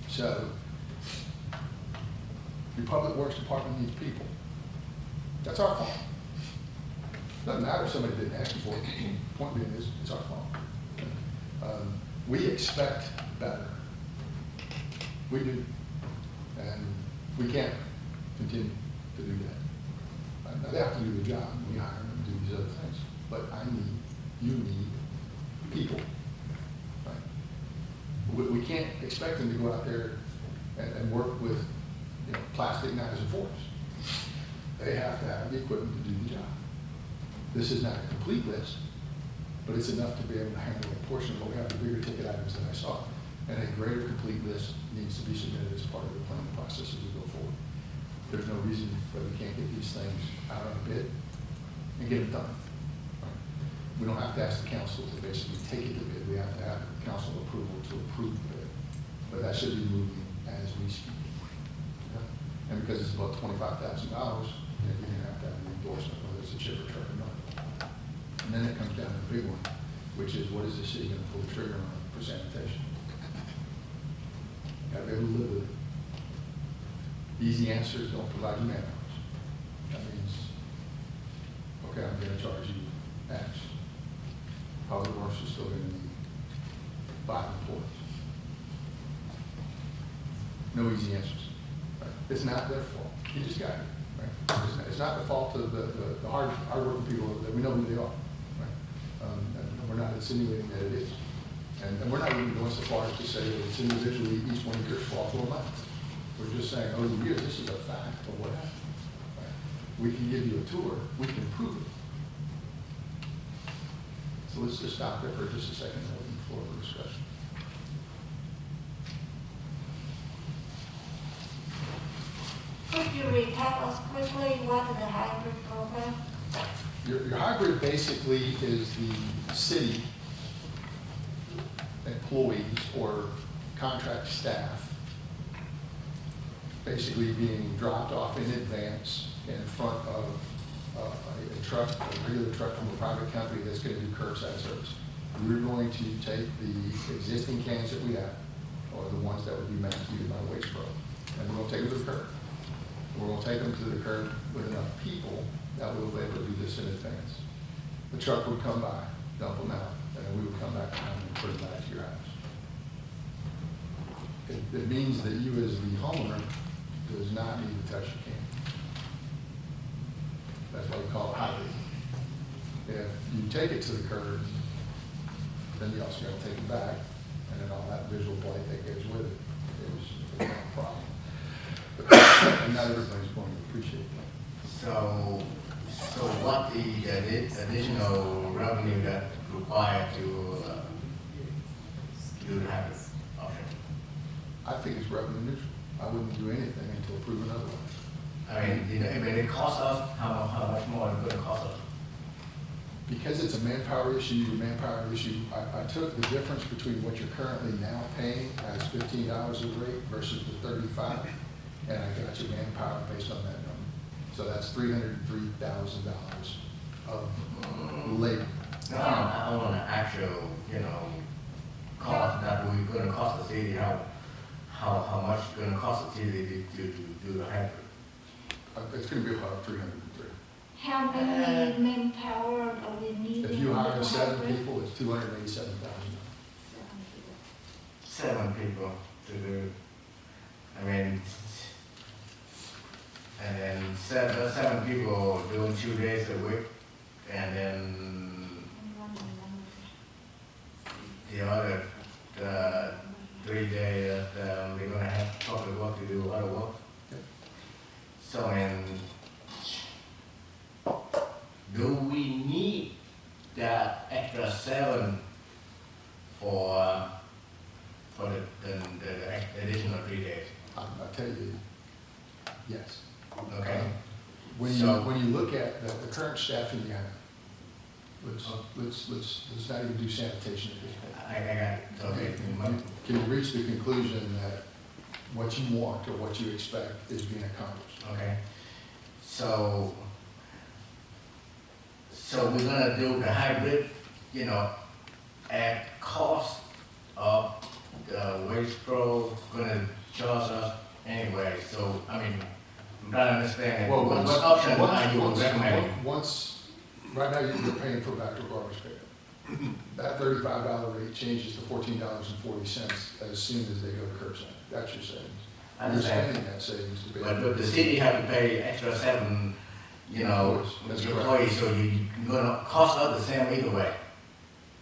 So, your public works department needs people. That's our fault. Doesn't matter if somebody didn't ask you for it. Point being is, it's our fault. We expect better. We do. And we can't continue to do that. Now, they have to do the job. We hire them to do these other things. But you need people. Right? We can't expect them to go out there and work with, you know, plastic knives and forks. They have to have the equipment to do the job. This is not a complete list, but it's enough to be able to handle a portion of what we have, the bigger ticket items that I saw. And a greater complete list needs to be submitted as part of the planning process as we go forward. There's no reason that we can't get these things out on a bid and get them done. Right? We don't have to ask the council to basically take it to bid. We have to have council approval to approve the bid. But that should be moving as we speak. Okay? And because it's about $25,000, you're going to have the endorsement, whether it's a chipper truck or not. And then it comes down to the big one, which is what is the city going to pull the trigger on for sanitation? Got to be able to live with it. Easy answers don't provide you man hours. That means, okay, I'm going to charge you X. Public Works is still going to need 5 employees. No easy answers. Right? It's not their fault. You just got it. Right? It's not the fault of the hard-working people that we know who they are. Right? And we're not insinuating that it is. And we're not even going so far as to say that it's individually each one of yours fault or mine. We're just saying, over the years, this is a fact of what happened. Right? We can give you a tour. We can prove it. So let's just stop there for just a second and open the floor for discussion. Could you recap us quickly what is the hybrid program? Your hybrid basically is the city employees or contract staff basically being dropped off in advance in front of a truck, a regular truck from a private company that's going to do curbside service. We're going to take the existing cans that we have, or the ones that would be manufactured by Waste Pro, and we're going to take them to the curb. We're going to take them to the curb with enough people that we'll be able to do this in advance. The truck would come by, dump them out, and then we would come back around and put them back to your house. It means that you as the homeowner does not need to touch your can. That's why we call it hybrid. If you take it to the curb, then you also got to take it back, and then all that visual blight that goes with it is not a problem. And not everybody's going to appreciate that. So what the additional revenue that required to do the hybrid option? I think it's revenue neutral. I wouldn't do anything until proven otherwise. I mean, it costs us, how much more it's going to cost us? Because it's a manpower issue, I took the difference between what you're currently now paying as $15 a rate versus the 35, and I got your manpower based on that number. So that's $303,000 of labor. No, I want an actual, cost that we're going to cost the city, how much it's going to cost the city to do the hybrid. It's going to be about 303. How many manpower are we needing? If you hire in the 7 hybrid? people, it's $287,000. 7 people to do, and then seven people doing 2 days a week, and then the other 3 days that they're gonna have public work to do other work. So, do we need that When you, So- when you look at the current staffing you have, let's not even do sanitation at this point. I got it, okay. Can you reach the conclusion that what you want or what you expect is being accomplished? Okay. So we're gonna do the hybrid, you know, at cost of the waste pro gonna charge us anyway, so, I mean, I'm trying to understand, Well, what once- option once- are you once- recommending? right now you're paying for backdoor garbage pickup. That $35 rate changes to $14.40 as soon as they go to curbside. That's your savings. I You're understand. spending that savings to be. But the city have to pay extra 7, you know, That's correct. employees, so you're gonna cost us the same either way.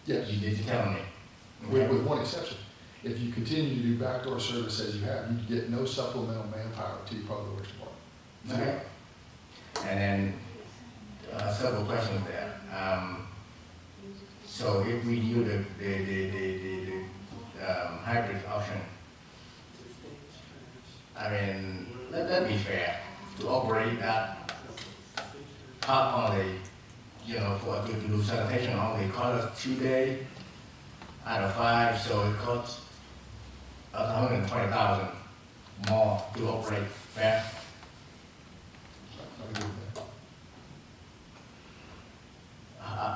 Yes, You telling me? with one exception. If you continue to do backdoor service as you have, you get no supplemental manpower to your public works department. Okay. And then, several questions there. So if we do the hybrid option, I mean, let be fair, to operate that part only, you know, to do sanitation only, cost us 2 days out of 5, so it costs us 120,000 more to operate, fair? I agree with that.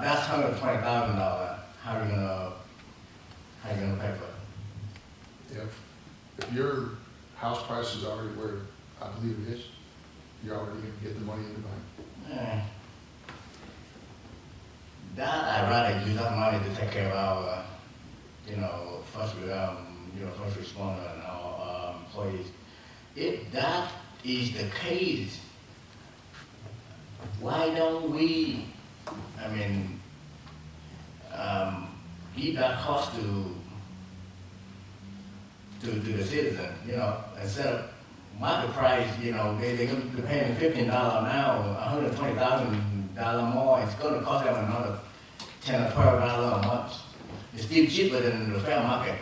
That's $120,000. How are you gonna pay for it? If your house price is already where I believe it is, you're already gonna get the money in the bank. That I'd rather use that money to take care of our, you know, first responder and our employees. If that is the case, why don't we, I mean, give that cost to the citizen, you know, instead of market price, you know, they're gonna be paying $15 now, $120,000 more, it's gonna cost them another $10 or $12 a month. It's still cheaper than the fair market.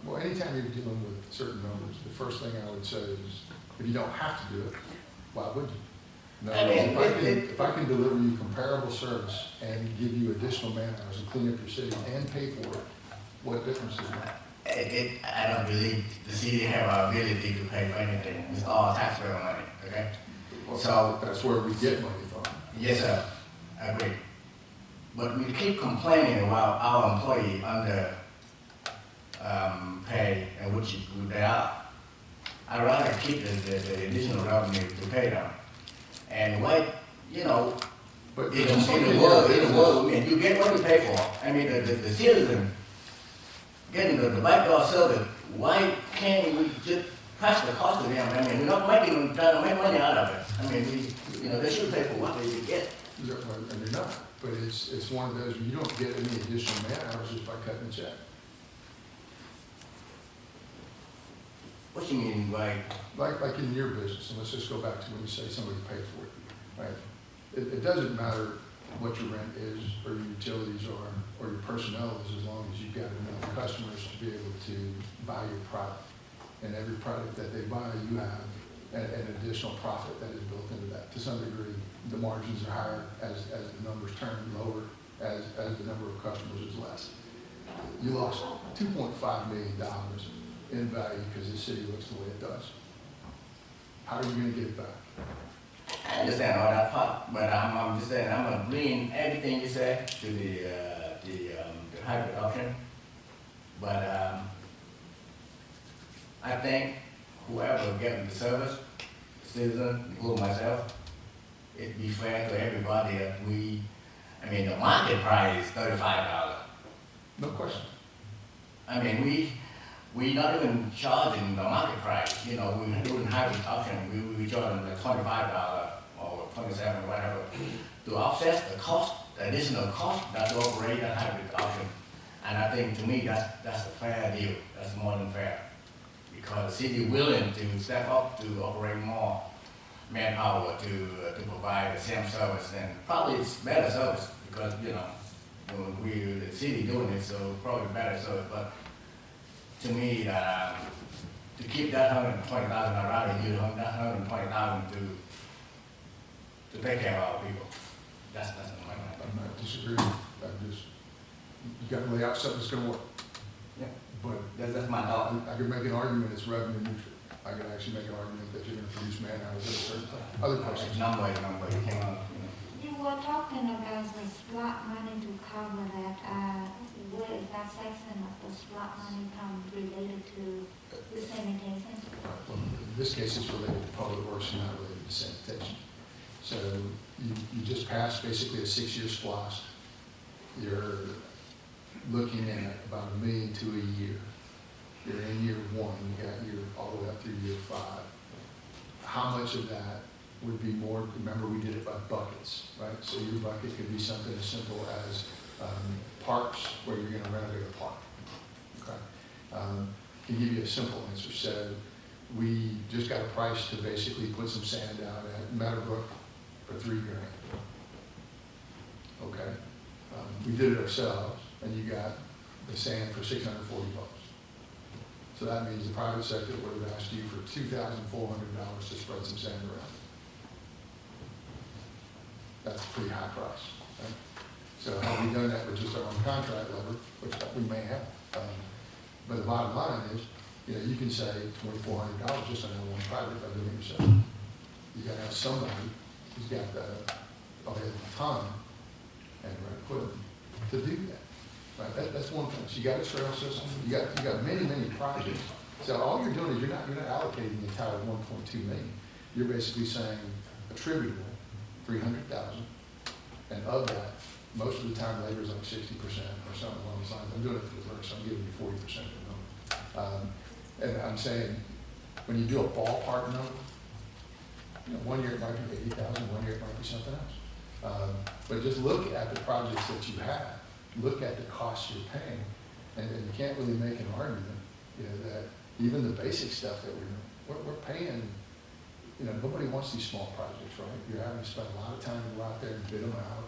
Well, anytime you're dealing with certain numbers, the first thing I would say is, if you don't have to do it, why would you? No, I mean, if I can deliver you comparable service and give you additional man hours and clean up your city and pay for it, what difference does it make? I don't believe the city have our ability to pay for anything. It's all taxpayer money, okay? So, That's where we get money from. yes, sir, I agree. But we keep complaining about our employee under pay, and which they are. I'd rather keep the additional revenue to pay them. And what, you know, But in the world, and you get what you pay for. I mean, the citizen getting the backdoor service, why can't we just pass the cost to them? I mean, we're not trying to make money out of it. I mean, they should pay for what they get. And you're not, but it's one of those, you don't get any additional man hours just by cutting the check. What you mean, like, Like in your business, and let's just go back to when you say somebody paid for it, right? It doesn't matter what your rent is, or your utilities are, or your personnel is, as long as you've got enough customers to be able to buy your product. And every product that they buy, you have an additional profit that is built into that. To some degree, the margins are higher as the numbers turn, lower as the number of customers is less. You lost $2.5 million in value because the city looks the way it does. How are you gonna get it back? I understand all that part, but I'm just saying, I'm agreeing everything you said to the hybrid option. But I think whoever getting the service, citizen, including myself, it'd be fair to everybody that the market price is $35. No question. I mean, we not even charging the market price, you know, we doing hybrid option, we charging the $25 or $27, whatever, to offset the cost, the additional cost that to operate that hybrid option. And I think, to me, that's a fair deal, that's more than fair. Because the city willing to step up to operate more manpower to provide the same service, and probably it's better service, because, you know, the city doing it, so probably better service, but to me, to keep that 120,000, I'd rather use that 120,000 to take care of our people. That's my point. I'm not disagreeing, I'm just, you gotta lay out something that's gonna work. Yeah. But That's my thought. I could make an argument it's revenue neutral. I could actually make an argument that you're gonna produce man hours at a certain time. Other questions? Number, you can't, You were talking about the slot money to cover that, where is that section of the slot money come related to the sanitation? Well, in this case, it's related to public works and not related to sanitation. So you just passed basically a 6-year SPLOST. You're looking at about $1 million to a year. You're in year 1, you got year all the way up through year 5. How much of that would be more, remember we did it by buckets, right? So your bucket could be something as simple as parks where you're gonna renovate a park, okay? To give you a simple answer, so we just got a price to basically put some sand out at Meadowbrook for $3 grand. Okay? We did it ourselves, and you got the sand for $640. So that means the private sector would have asked you for $2,400 to spread some sand around. That's a pretty high price, right? So have we done that with just our own contract lever, which we may have. But the bottom line is, you know, you can say $2,400 just on that one project by doing it yourself. You gotta have somebody who's got the available time and the right equipment to do that. Right? That's one thing. So you got a trail system, you got many, many projects. So all you're doing is you're not allocating the entire 1.2 million. You're basically saying attributable 300,000, and of that, most of the time labor is like 60% or something along those lines. I'm doing it for the first, so I'm giving you 40% of the number. And I'm saying, when you do a ballpark number, you know, 1 year it might be 80,000, 1 year it might be something else. But just look at the projects that you have, look at the costs you're paying, and you can't really make an argument, you know, that even the basic stuff that we're paying. You know, nobody wants these small projects, right? You're having to spend a lot of time to go out there and bid them out,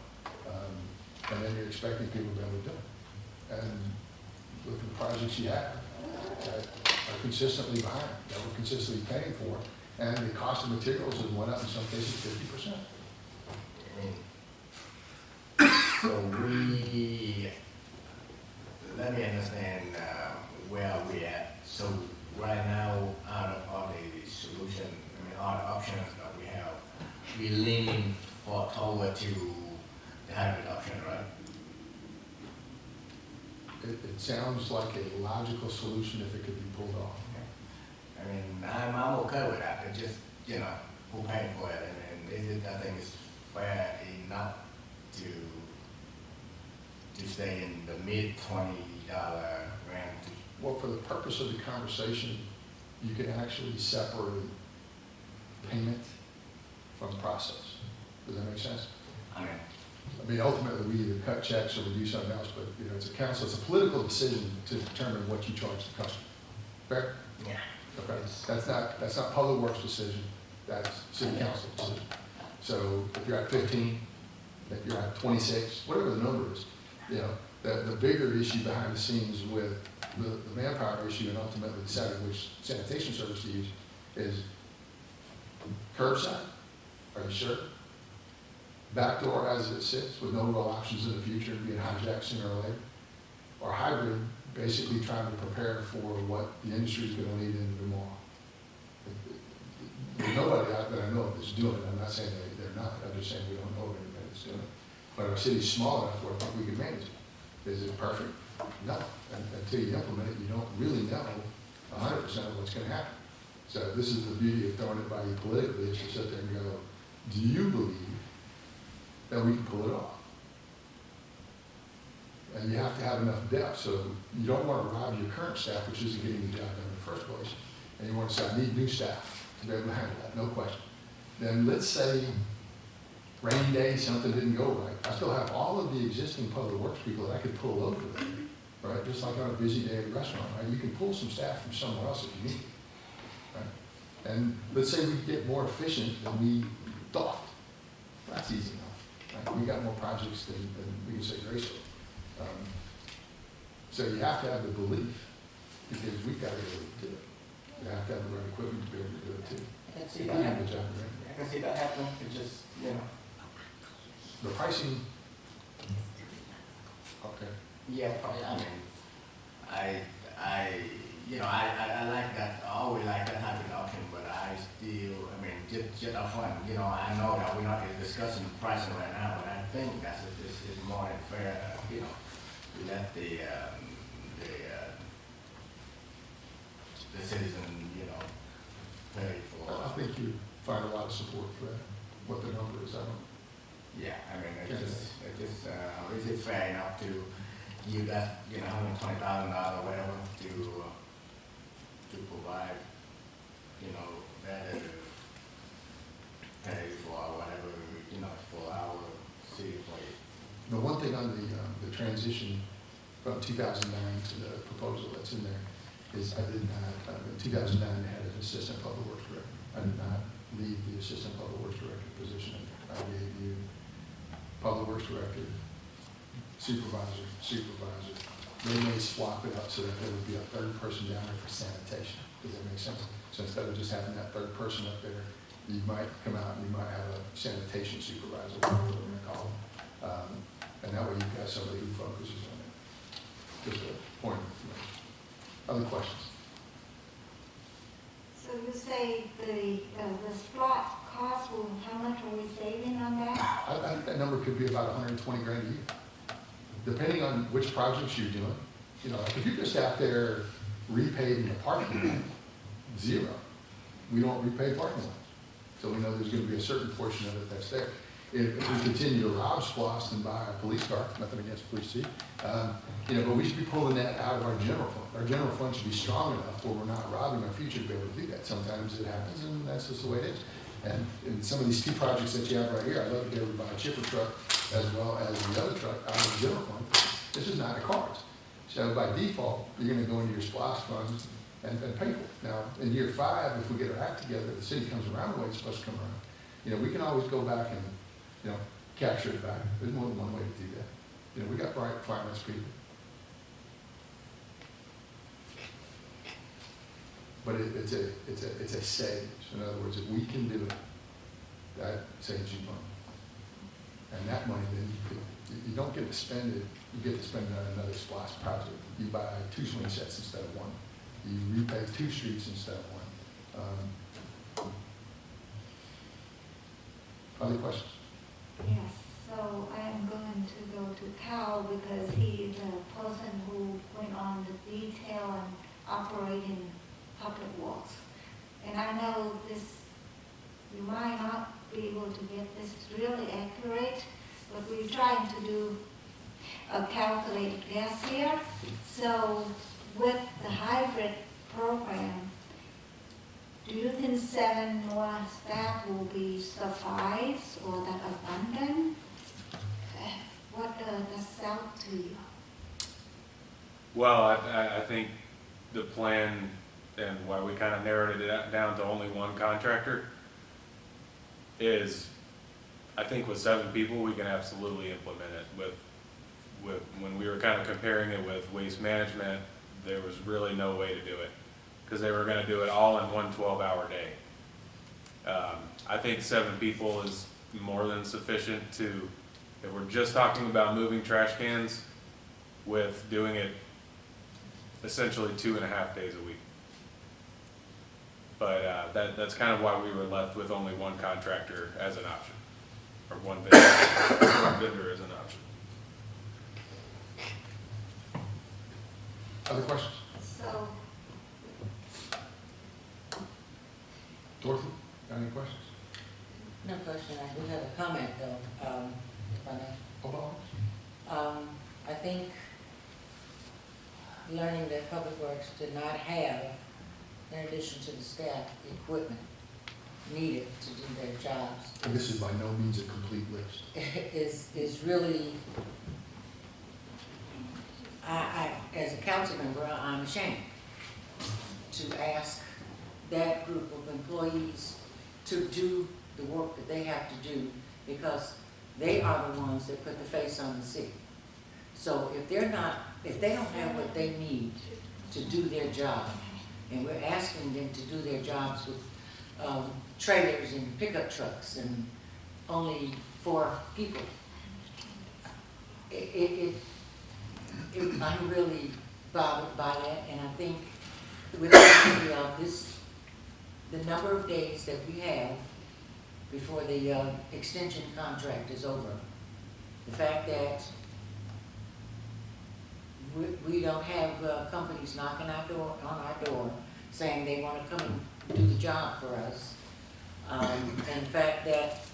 and then you're expecting people to be able to do it. And look at the projects you have that are consistently behind, that we're consistently paying for, and the cost of materials has went up in some cases 50%. so let me understand where we at. So right now, out of all the solution, all the options that we have, we leaning toward to the hybrid option, right? It sounds like a logical solution if it could be pulled off. I mean, I'm okay with that. It's just, you know, who paying for it, and I think it's fair enough to stay in the mid $20 range. Well, for the purpose of the conversation, you can actually separate payment from process. Does that make sense? I mean, ultimately, we either cut checks or we do something else, but, you know, it's a council, it's a political decision to determine what you charge the customer. Fair? Yeah. Okay, that's not public works decision, that's city council decision. So if you're at 15, if you're at 26, whatever the number is, you know, the bigger issue behind the scenes with the manpower issue and ultimately deciding which sanitation service to use is curbside, are you sure? Backdoor as it sits with no real options in the future, being hijacked sooner or later. Or hybrid, basically trying to prepare for what the industry is going to lead into tomorrow. There's nobody out that I know of that's doing it. I'm not saying they're not. I'm just saying we don't know of anybody that's doing it. But our city's small enough where I think we can manage it. Is it perfect? No. Until you implement it, you don't really know 100% of what's going to happen. So this is the beauty of throwing it by you politically, is to sit there and go, do you believe that we can pull it off? And you have to have enough depth, so you don't want to rob your current staff, which isn't getting the job done in the first place. And you want to say, I need new staff to be able to handle that, no question. Then let's say rainy day, something didn't go right. I still have all of the existing public works people that I could pull over there, right? Just like on a busy day at a restaurant, right? You can pull some staff from somewhere else if you need it, right? And let's say we get more efficient than we thought. That's easy enough, right? We got more projects than we can say gracefully. So you have to have the belief, because we've got to be able to do it. You have to have the right equipment to be able to do it too. I can see You that have happening. the job, right? I can see that happening, it just, you know. The pricing, okay. Yeah, probably, I mean, I like that, I always like that type of option, but I still, I mean, just upfront, I know that we're not discussing pricing right now, but I think that's, it's more than fair, we let the citizen, pay for. I think you find a lot of support for that, what the number is, I don't. Yeah, I mean, is it fair enough to give that, $120,000 or whatever to provide, that pay for whatever, for our city employees? The one thing on the transition from 2009 to the proposal that's in there is I did not, in 2009 I had an assistant public works director. I did not leave the assistant public works director position. I gave you public works director, supervisor. They may swap it up so that there would be a third person down there for sanitation. Does that make sense? So instead of just having that third person up there, you might come out and you might have a sanitation supervisor, whatever we're gonna call them. And that way you've got somebody who focuses on it. Just a point of information. Other questions? So you say the slot cost, how much are we saving on that? That number could be about 120 grand a year, depending on which projects you're doing. Like if you're just out there repaving the parking lot, zero. We don't repave parking lots. So we know there's gonna be a certain portion of it that's there. If we continue to rob SPLOST and buy a police car, nothing against police chief, but we should be pulling that out of our general fund. Our general fund should be strong enough where we're not robbing our future to be able to do that. Sometimes it happens and that's just the way it is. And in some of these two projects that you have right here, I'd love to be able to buy a chipper truck as well as the other truck out of the general fund. This is not a cards. So by default, you're gonna go into your SPLOST funds and pay for it. Now, in year 5, if we get our act together, the city comes around the way it's supposed to come around. We can always go back and capture it back. There's more than one way to do that. We got bright finance people. But it's a savings. In other words, if we can do it, that saves you money. And that money then you don't get to spend it, you get to spend it on another SPLOST project. You buy 2 swing sets instead of 1. You repave 2 streets instead of 1. Other questions? Yes, so I am going to go to Cal because he is the person who went on the detail and operating public works. And I know this, you might not be able to get this really accurate, but we're trying to do a calculated guess here. So with the hybrid program, do you think 7 more staff will be suffice or that abundant? What does that sound to you? Well, I think the plan and why we kind of narrowed it down to only one contractor is, I think with 7 people, we can absolutely implement it. With when we were kind of comparing it with waste management, there was really no way to do it because they were going to do it all in one 12-hour day. I think 7 people is more than sufficient to, if we're just talking about moving trash cans, with doing it essentially 2.5 days a week. But that's kind of why we were left with only one contractor as an option, or one vendor as an option. Other questions? So, Dorothy, got any questions? No question, I do have a comment though, if I may. Hold I think learning that Public Works did not have, in addition to the staff, the equipment needed to do their jobs. And this is by no means a complete list. is really, I, as a council member, I'm ashamed to ask that group of employees to do the work that they have to do because they are the ones that put the face on the city. So if they don't have what they need to do their job, And we're asking them to do their jobs with trailers and pickup trucks and only 4 people. I'm really bothered by that, and I think with the number of days that we have before the extension contract is over, the fact that we don't have companies knocking on our door saying they want to come and do the job for us, and the fact that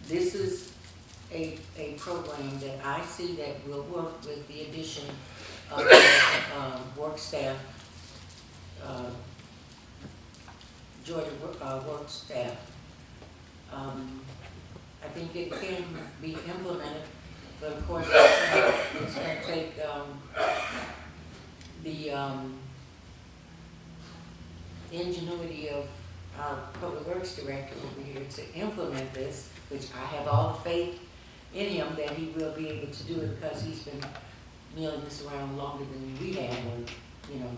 this is a program that I see that will work with the addition of work staff, Georgia work staff. I think it can be implemented, but of course it's going to take the ingenuity of our public works director over here to implement this, which I have all the faith in him that he will be able to do it, because he's been milling this around longer than we have, or, you know,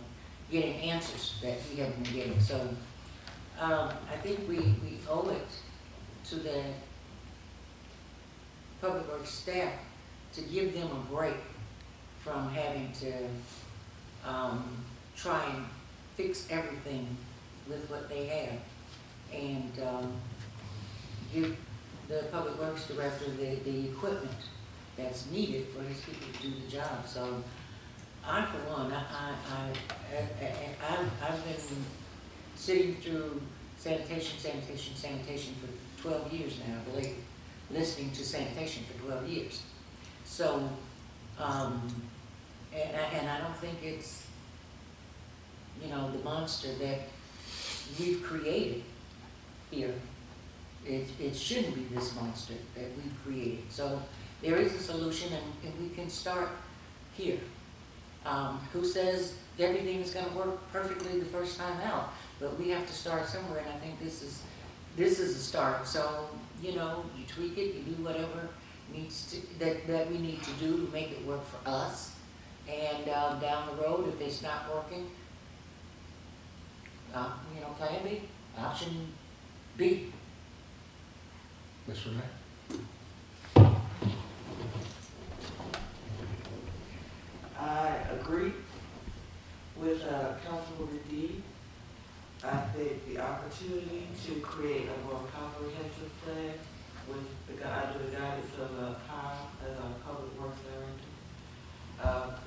getting answers that we haven't been getting. So I think we owe it to the public works staff to give them a break from having to try and fix everything with what they have, and give the public works director the equipment that's needed for his people to do the job. So I, for one, I've been sitting through sanitation for 12 years now, I believe, listening to sanitation for 12 years. So, and I don't think it's, you know, the monster that we've created here. It shouldn't be this monster that we've created. So there is a solution, and we can start here. Who says everything's going to work perfectly the first time out? But we have to start somewhere, and I think this is a start. So, you know, you tweak it, you do whatever needs to, that we need to do to make it work for us. And down the road, if it's not working, you know, plan B, option B. Ms. Renee? I agree with Councilwoman Deeb. I think the opportunity to create a more comprehensive plan with under the guidance of Kyle as our public works director.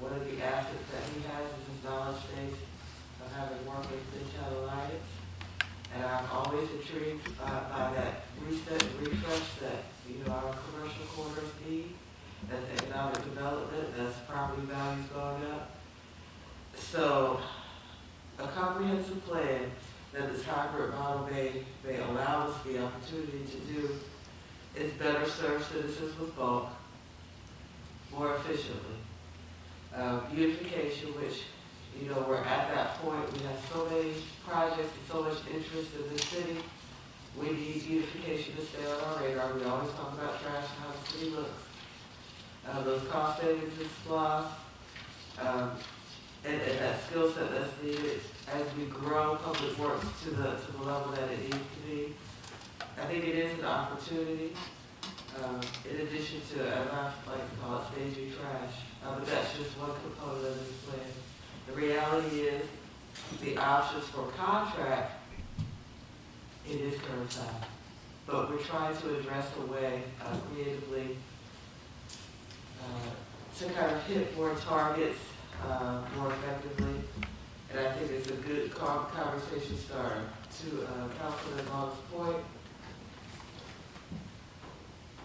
One of the assets that he has is his knowledge base of having worked with Untitled Alliance. And I'm always intrigued by that reset and refresh that, you know, our commercial corridors need, as economic development, as property values going up. So a comprehensive plan that this hybrid model may allow us the opportunity to do is better serve citizens with bulk more efficiently. Beautification, which, you know, we're at that point. We have so many projects and so much interest in the city. We need beautification to stay on our radar. We always talk about trash and how the city looks. Those cost savings and SPLOST, and that skill set that's needed as we grow public works to the level that it needs to be. I think it is an opportunity, in addition to, as I like to call it, staging trash. But that's just one component of this plan. The reality is, the options for contract, it is curbside. But we're trying to address a way creatively to kind of hit more targets more effectively. And I think it's a good conversation starter. To Councilman Long's point,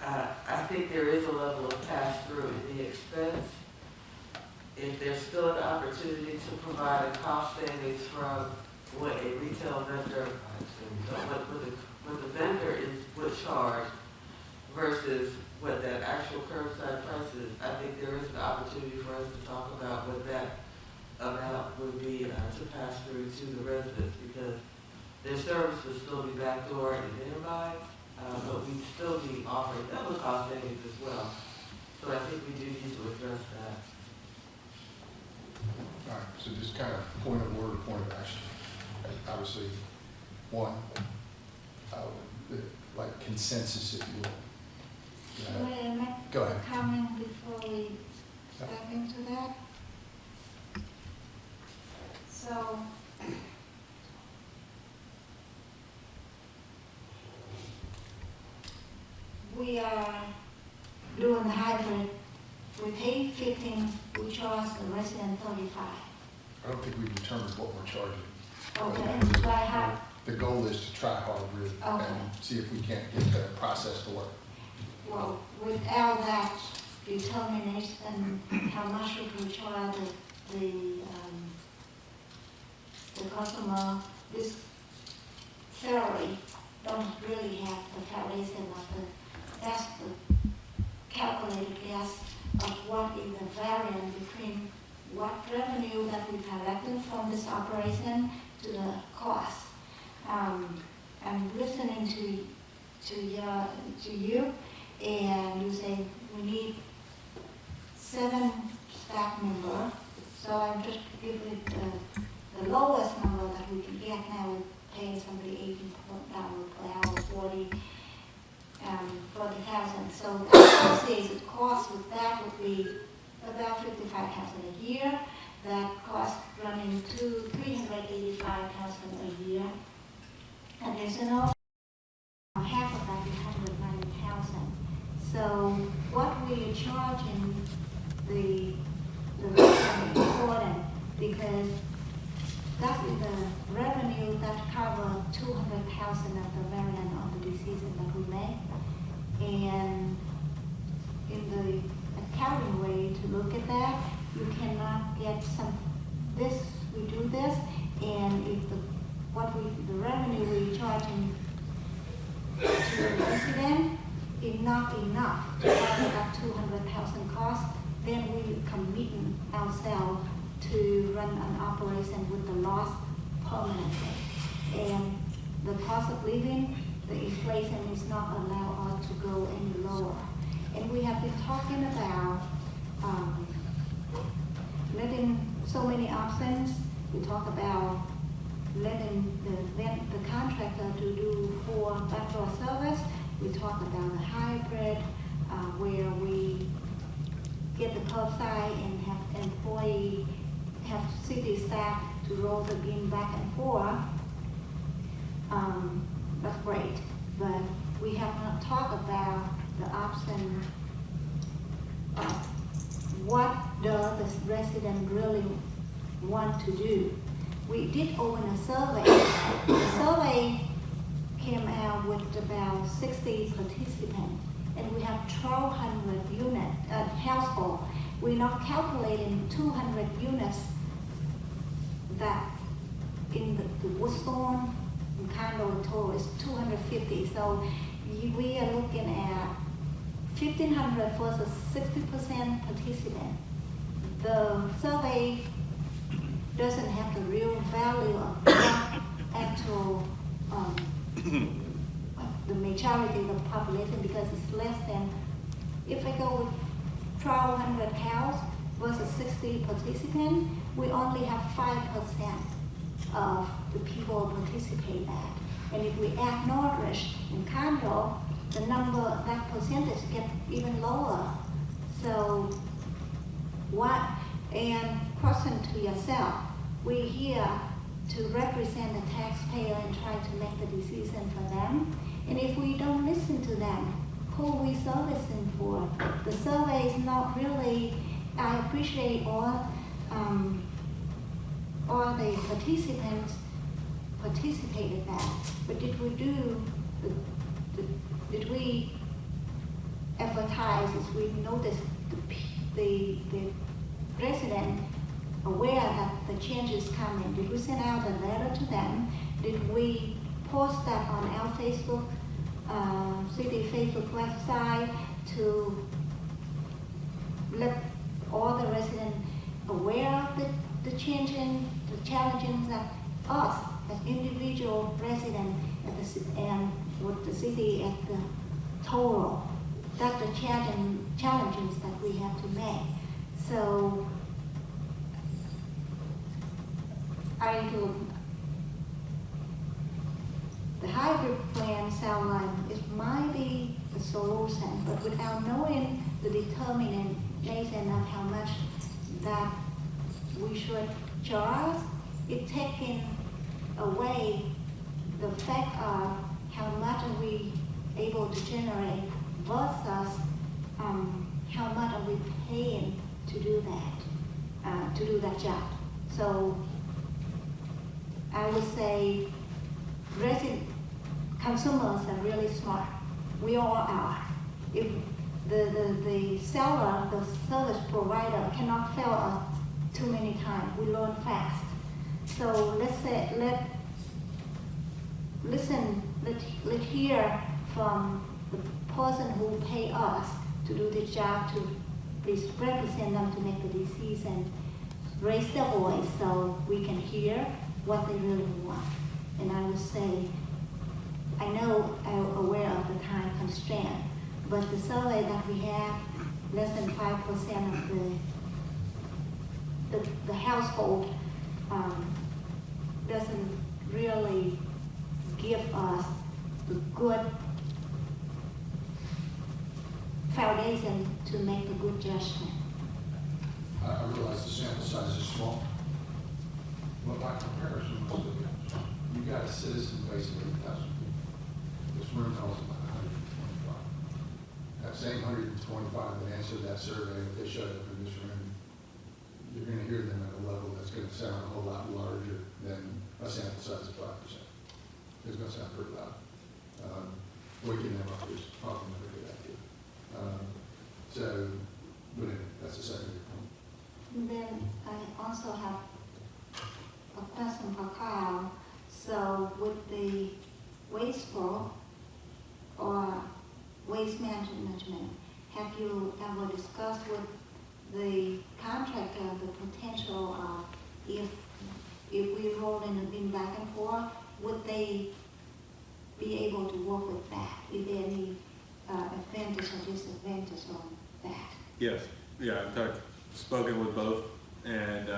I think there is a level of pass-through in the expense. If there's still an opportunity to provide a cost savings from what a retail vendor, what the vendor would charge versus what that actual curbside price is, I think there is an opportunity for us to talk about what that amount would be to pass through to the residents, because their service would still be backdoor and minimized, but we'd still be offering them a cost savings as well. So I think we do need to address that. All right, so just kind of point of order, point of action. Obviously, one, like consensus, if you will. May I make Go ahead. a comment before we step into that? So, we are doing the hybrid. We pay 15, we charge the resident 35. I don't think we've determined what we're charging. Okay, by how, The goal is to try hybrid Okay. and see if we can't get the process to work. well, without that determination, how much should we charge the customer, this salary don't really have the foundation of that's the calculated guess of what is the variance between what revenue that we collected from this operation to the cost. I'm listening to you, and you say we need 7 staff members. So I'm just giving the lowest number that we can get now. We pay somebody $18 per hour, 40,000. So the cost with that would be about $55,000 a year. That cost running to $385,000 a year. Additional, half of that is $190,000. So what we are charging the revenue is important because that is the revenue that covers $200,000 of the variance on the decision that we make. And in the accounting way to look at that, you cannot get this, we do this, and if the revenue we charging to the resident is not enough to cover that 200,000 cost, then we committing ourselves to run an operation with the loss permanently. And the cost of living, the inflation is not allow us to go any lower. And we have been talking about letting so many options. We talk about letting the contractor to do for backdoor service. We talk about the hybrid where we get the curbside and have employee, have city staff to roll the bin back and forth. That's great, but we have not talked about the option of what does the resident really want to do. We did open a survey. The survey came out with about 60 participants, and we have 1,200 unit household. We're not calculating 200 units that in the Woodstone and condo total is 250. So we are looking at 1,500 versus 60% participant. The survey doesn't have the real value of the actual the majority of the population because it's less than, if I go with 1,200 cows versus 60 participants, we only have 5% of the people participate at. And if we add Northridge and condo, the number, that percentage get even lower. So what, and question to yourself, we're here to represent the taxpayer and try to make the decision for them. And if we don't listen to them, who are we servicing for? The survey is not really, I appreciate all the participants participated that, but did we advertise, as we noticed the resident aware that the change is coming? Did we send out a letter to them? Did we post that on our Facebook, city Facebook website to let all the residents aware of the changing, the challenges that us as individual residents and with the city at the total, that's the challenges that we have to make. So the hybrid plan sound like it might be the solution, but without knowing the determination of how much that we should charge, it taking away the fact of how much are we able to generate versus how much are we paying to do that job. So I would say consumers are really smart. We all are. If the seller, the service provider cannot fail us too many times, we learn fast. So let's hear from the person who pay us to do the job, to please represent them to make the decision, raise their voice so we can hear what they really want. And I would say, I know I'm aware of the time constraint, but the survey that we have, less than 5% of the household doesn't really give us the good foundation to make a good judgment. I realize the sample size is small, but by comparison, you got a citizen base of 8,000 people. This room holds about 125. That same 125 that answered that survey, if they showed up in this room, you're going to hear them at a level that's going to sound a whole lot larger than a sample size of 5%. It's going to sound pretty loud. Waking them up is probably not a good idea. But anyway, that's the secondary point. And then I also have a question for Kyle. So with the waste flow or waste management, have you ever discussed with the contractor the potential of if we roll in the bin back and forth, would they be able to work with that? Is there any advantage or disadvantage on that? Yes, yeah, I've spoken with both, and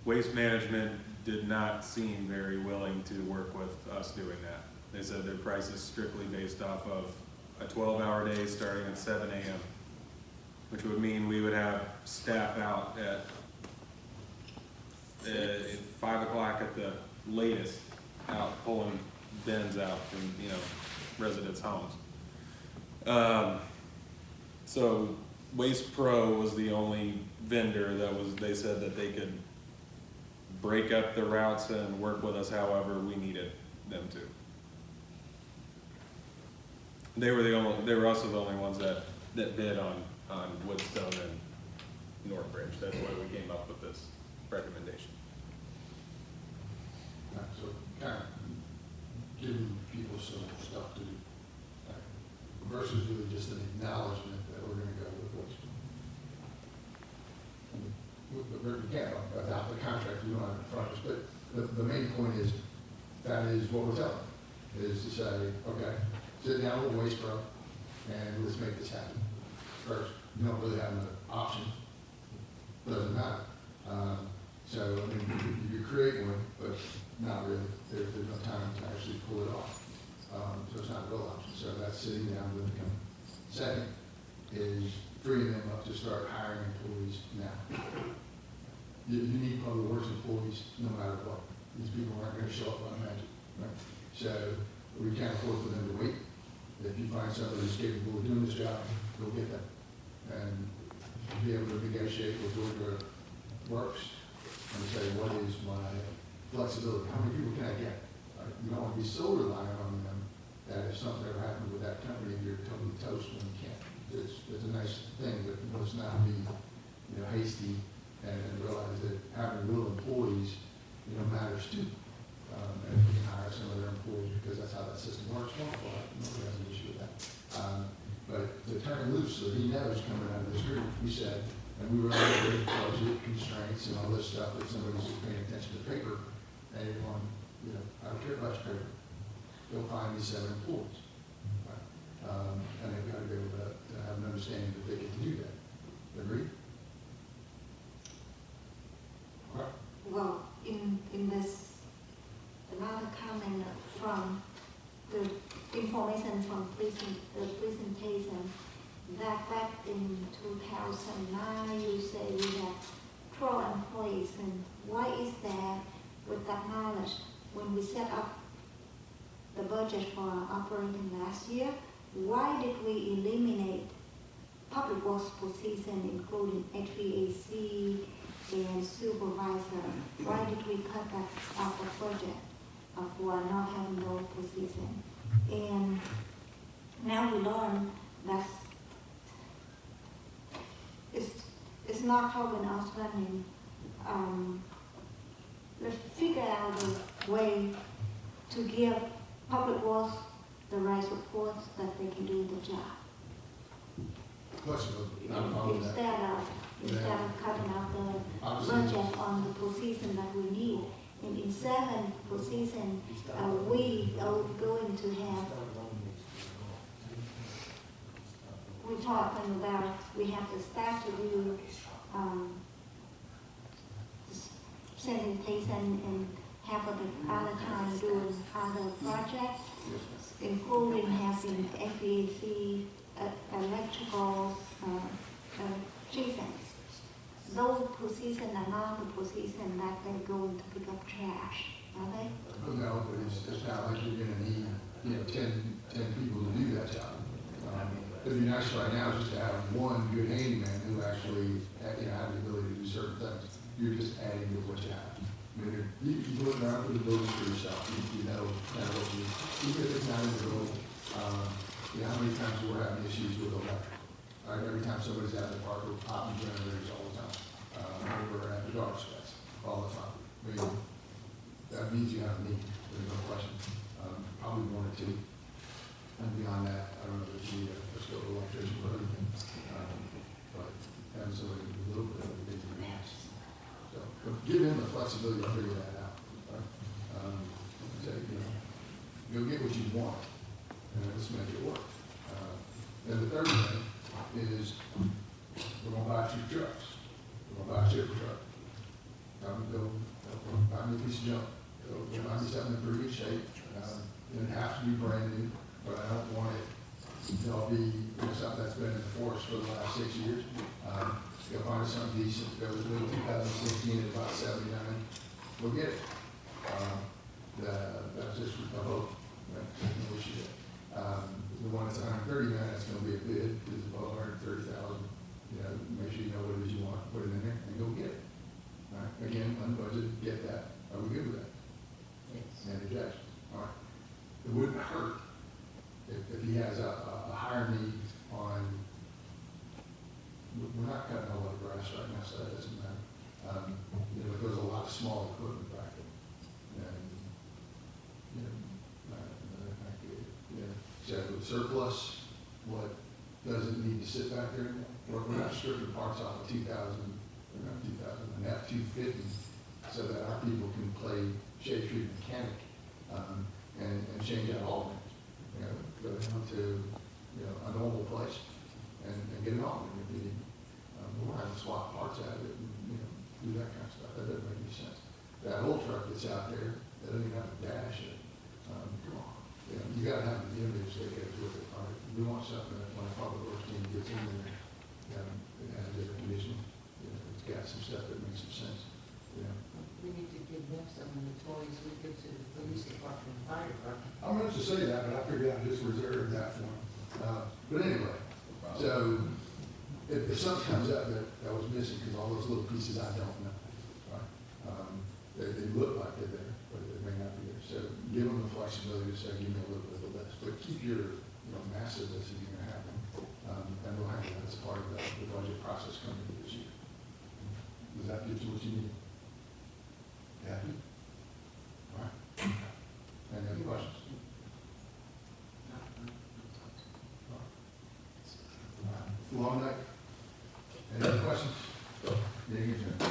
Waste Management did not seem very willing to work with us doing that. They said their price is strictly based off of a 12-hour day starting at 7 a.m., which would mean we would have staff out at 5 o'clock at the latest, out pulling bins out from residents' homes. So Waste Pro was the only vendor they said that they could break up the routes and work with us however we needed them to. They were also the only ones that bid on Woodstone and Northbridge. That's why we came up with this recommendation. So kind of giving people some stuff to do, versus really just an acknowledgement that we're going to go with what's. We can't adopt the contract, we don't have it in front of us, but the main point is, that is what we're telling them, is to say, okay, sit down with Waste Pro and let's make this happen. First, you don't really have an option, doesn't matter. So, I mean, you create one, but not really. There's no time to actually pull it off. So it's not a real option. So that's sitting down with them. Second is freeing them up to start hiring employees now. You need public works employees no matter what. These people aren't going to show up on magic, right? So we can't afford for them to wait. If you find somebody who's capable of doing this job, go get them. And be able to negotiate with Georgia Works and say, what is my flexibility? How many people can I get? You don't want to be so reliant on them that if something ever happened with that company, you're totally toast when you can't. It's a nice thing, but let's not be hasty and realize that having real employees matters too. And if we can hire some of their employees because that's how that system works, well, nobody has an issue with that. But to turn it loose so he knows coming out of this group, we said, and we were under the budget constraints and all this stuff, that somebody's just paying attention to paper, and everyone, I don't care about your paper. You'll find me 7 employees. Right? And they've got to be able to have an understanding that they can do that. Agree? Right. Well, in the presentation that back in 2009, you say we have 12 employees, and why is that with that knowledge? When we set up the budget for operating last year, why did we eliminate public works position, including HVAC and supervisor? Why did we cut that off the budget for not having those positions? And now we learn that it's not helping us running. Let's figure out a way to give public works the right support that they can do the job. Flexibility, not a problem with that. Instead of cutting out the Obviously. budget on the position that we need. And in 7 positions, we are going to have, we're talking about, we have the staff to do sanitation and half of the other time doing other projects, including having HVAC, electrical, treatments. Those positions are not the positions that they're going to pick up trash, are they? Well, no, but it's not like you're gonna need, 10 people to do that job. It'd be nice right now just to have one good handyman who actually, have the ability to do certain things. You're just adding to what you have. I mean, you can look around for the buildings for yourself. You know kind of what you, even if it's not in the building, how many times we're having issues with electric? Every time somebody's out in the park, we're popping generators all the time. We're at the dark spots all the time. I mean, that means you have a need, there's no question. Probably 1 or 2. And beyond that, I don't know if you need a skilled electrician or anything. But having somebody with a little bit of a big nice. So, but give them the flexibility to figure that out. Right? Say, you'll get what you want, and let's make it work. And the third thing is we're going to buy 2 trucks. We're going to buy a chipper truck. Go buy me a piece of junk. Go buy me something in pretty good shape. It doesn't have to be brand new, but I don't want it to all be something that's been in the force for the last 6 years. Go find us something decent. Go to 2016 at about 79. We'll get it. That's just a hope. Right? We should. The one that's 130 man, that's going to be a bid, because it's above 130,000. Make sure you know what it is you want, put it in there, and go get it. All right? Again, unbudgeted, get that. Are we good with that? Yes. And objection. All right. It wouldn't hurt if he has a higher need on. We're not cutting a lot of grass right now, so that doesn't matter. There's a lot of small equipment back there, and so surplus, what doesn't need to sit back there anymore. We're not stripping parts off of 2000, or not 2000, an F-250, so that our people can play shade tree mechanic and change out all things. Go down to a normal place and get it on if you need. We'll have to swap parts out of it and do that kind of stuff. That doesn't make any sense. That old truck that's out there, that doesn't even have a dash in it. Come on. You gotta have the image that goes with it. Right? We want something that when a public works team gets in there, it has a different condition. It's got some stuff that makes some sense. We need to give them some of the toys we give to the police department and fire department. I meant to say that, but I figured I'd just reserve that for him. But anyway, so if something comes up that was missing, because all those little pieces I don't know, right? They look like they're there, but they may not be there. So give them the flexibility to say, give me a little bit of this, but keep your massive list if you're going to have them. And we'll handle that as part of the budget process coming into this year. Does that get you what you need? Yeah. All right. Any other questions? All right. Long night. Any other questions? Meeting adjourned.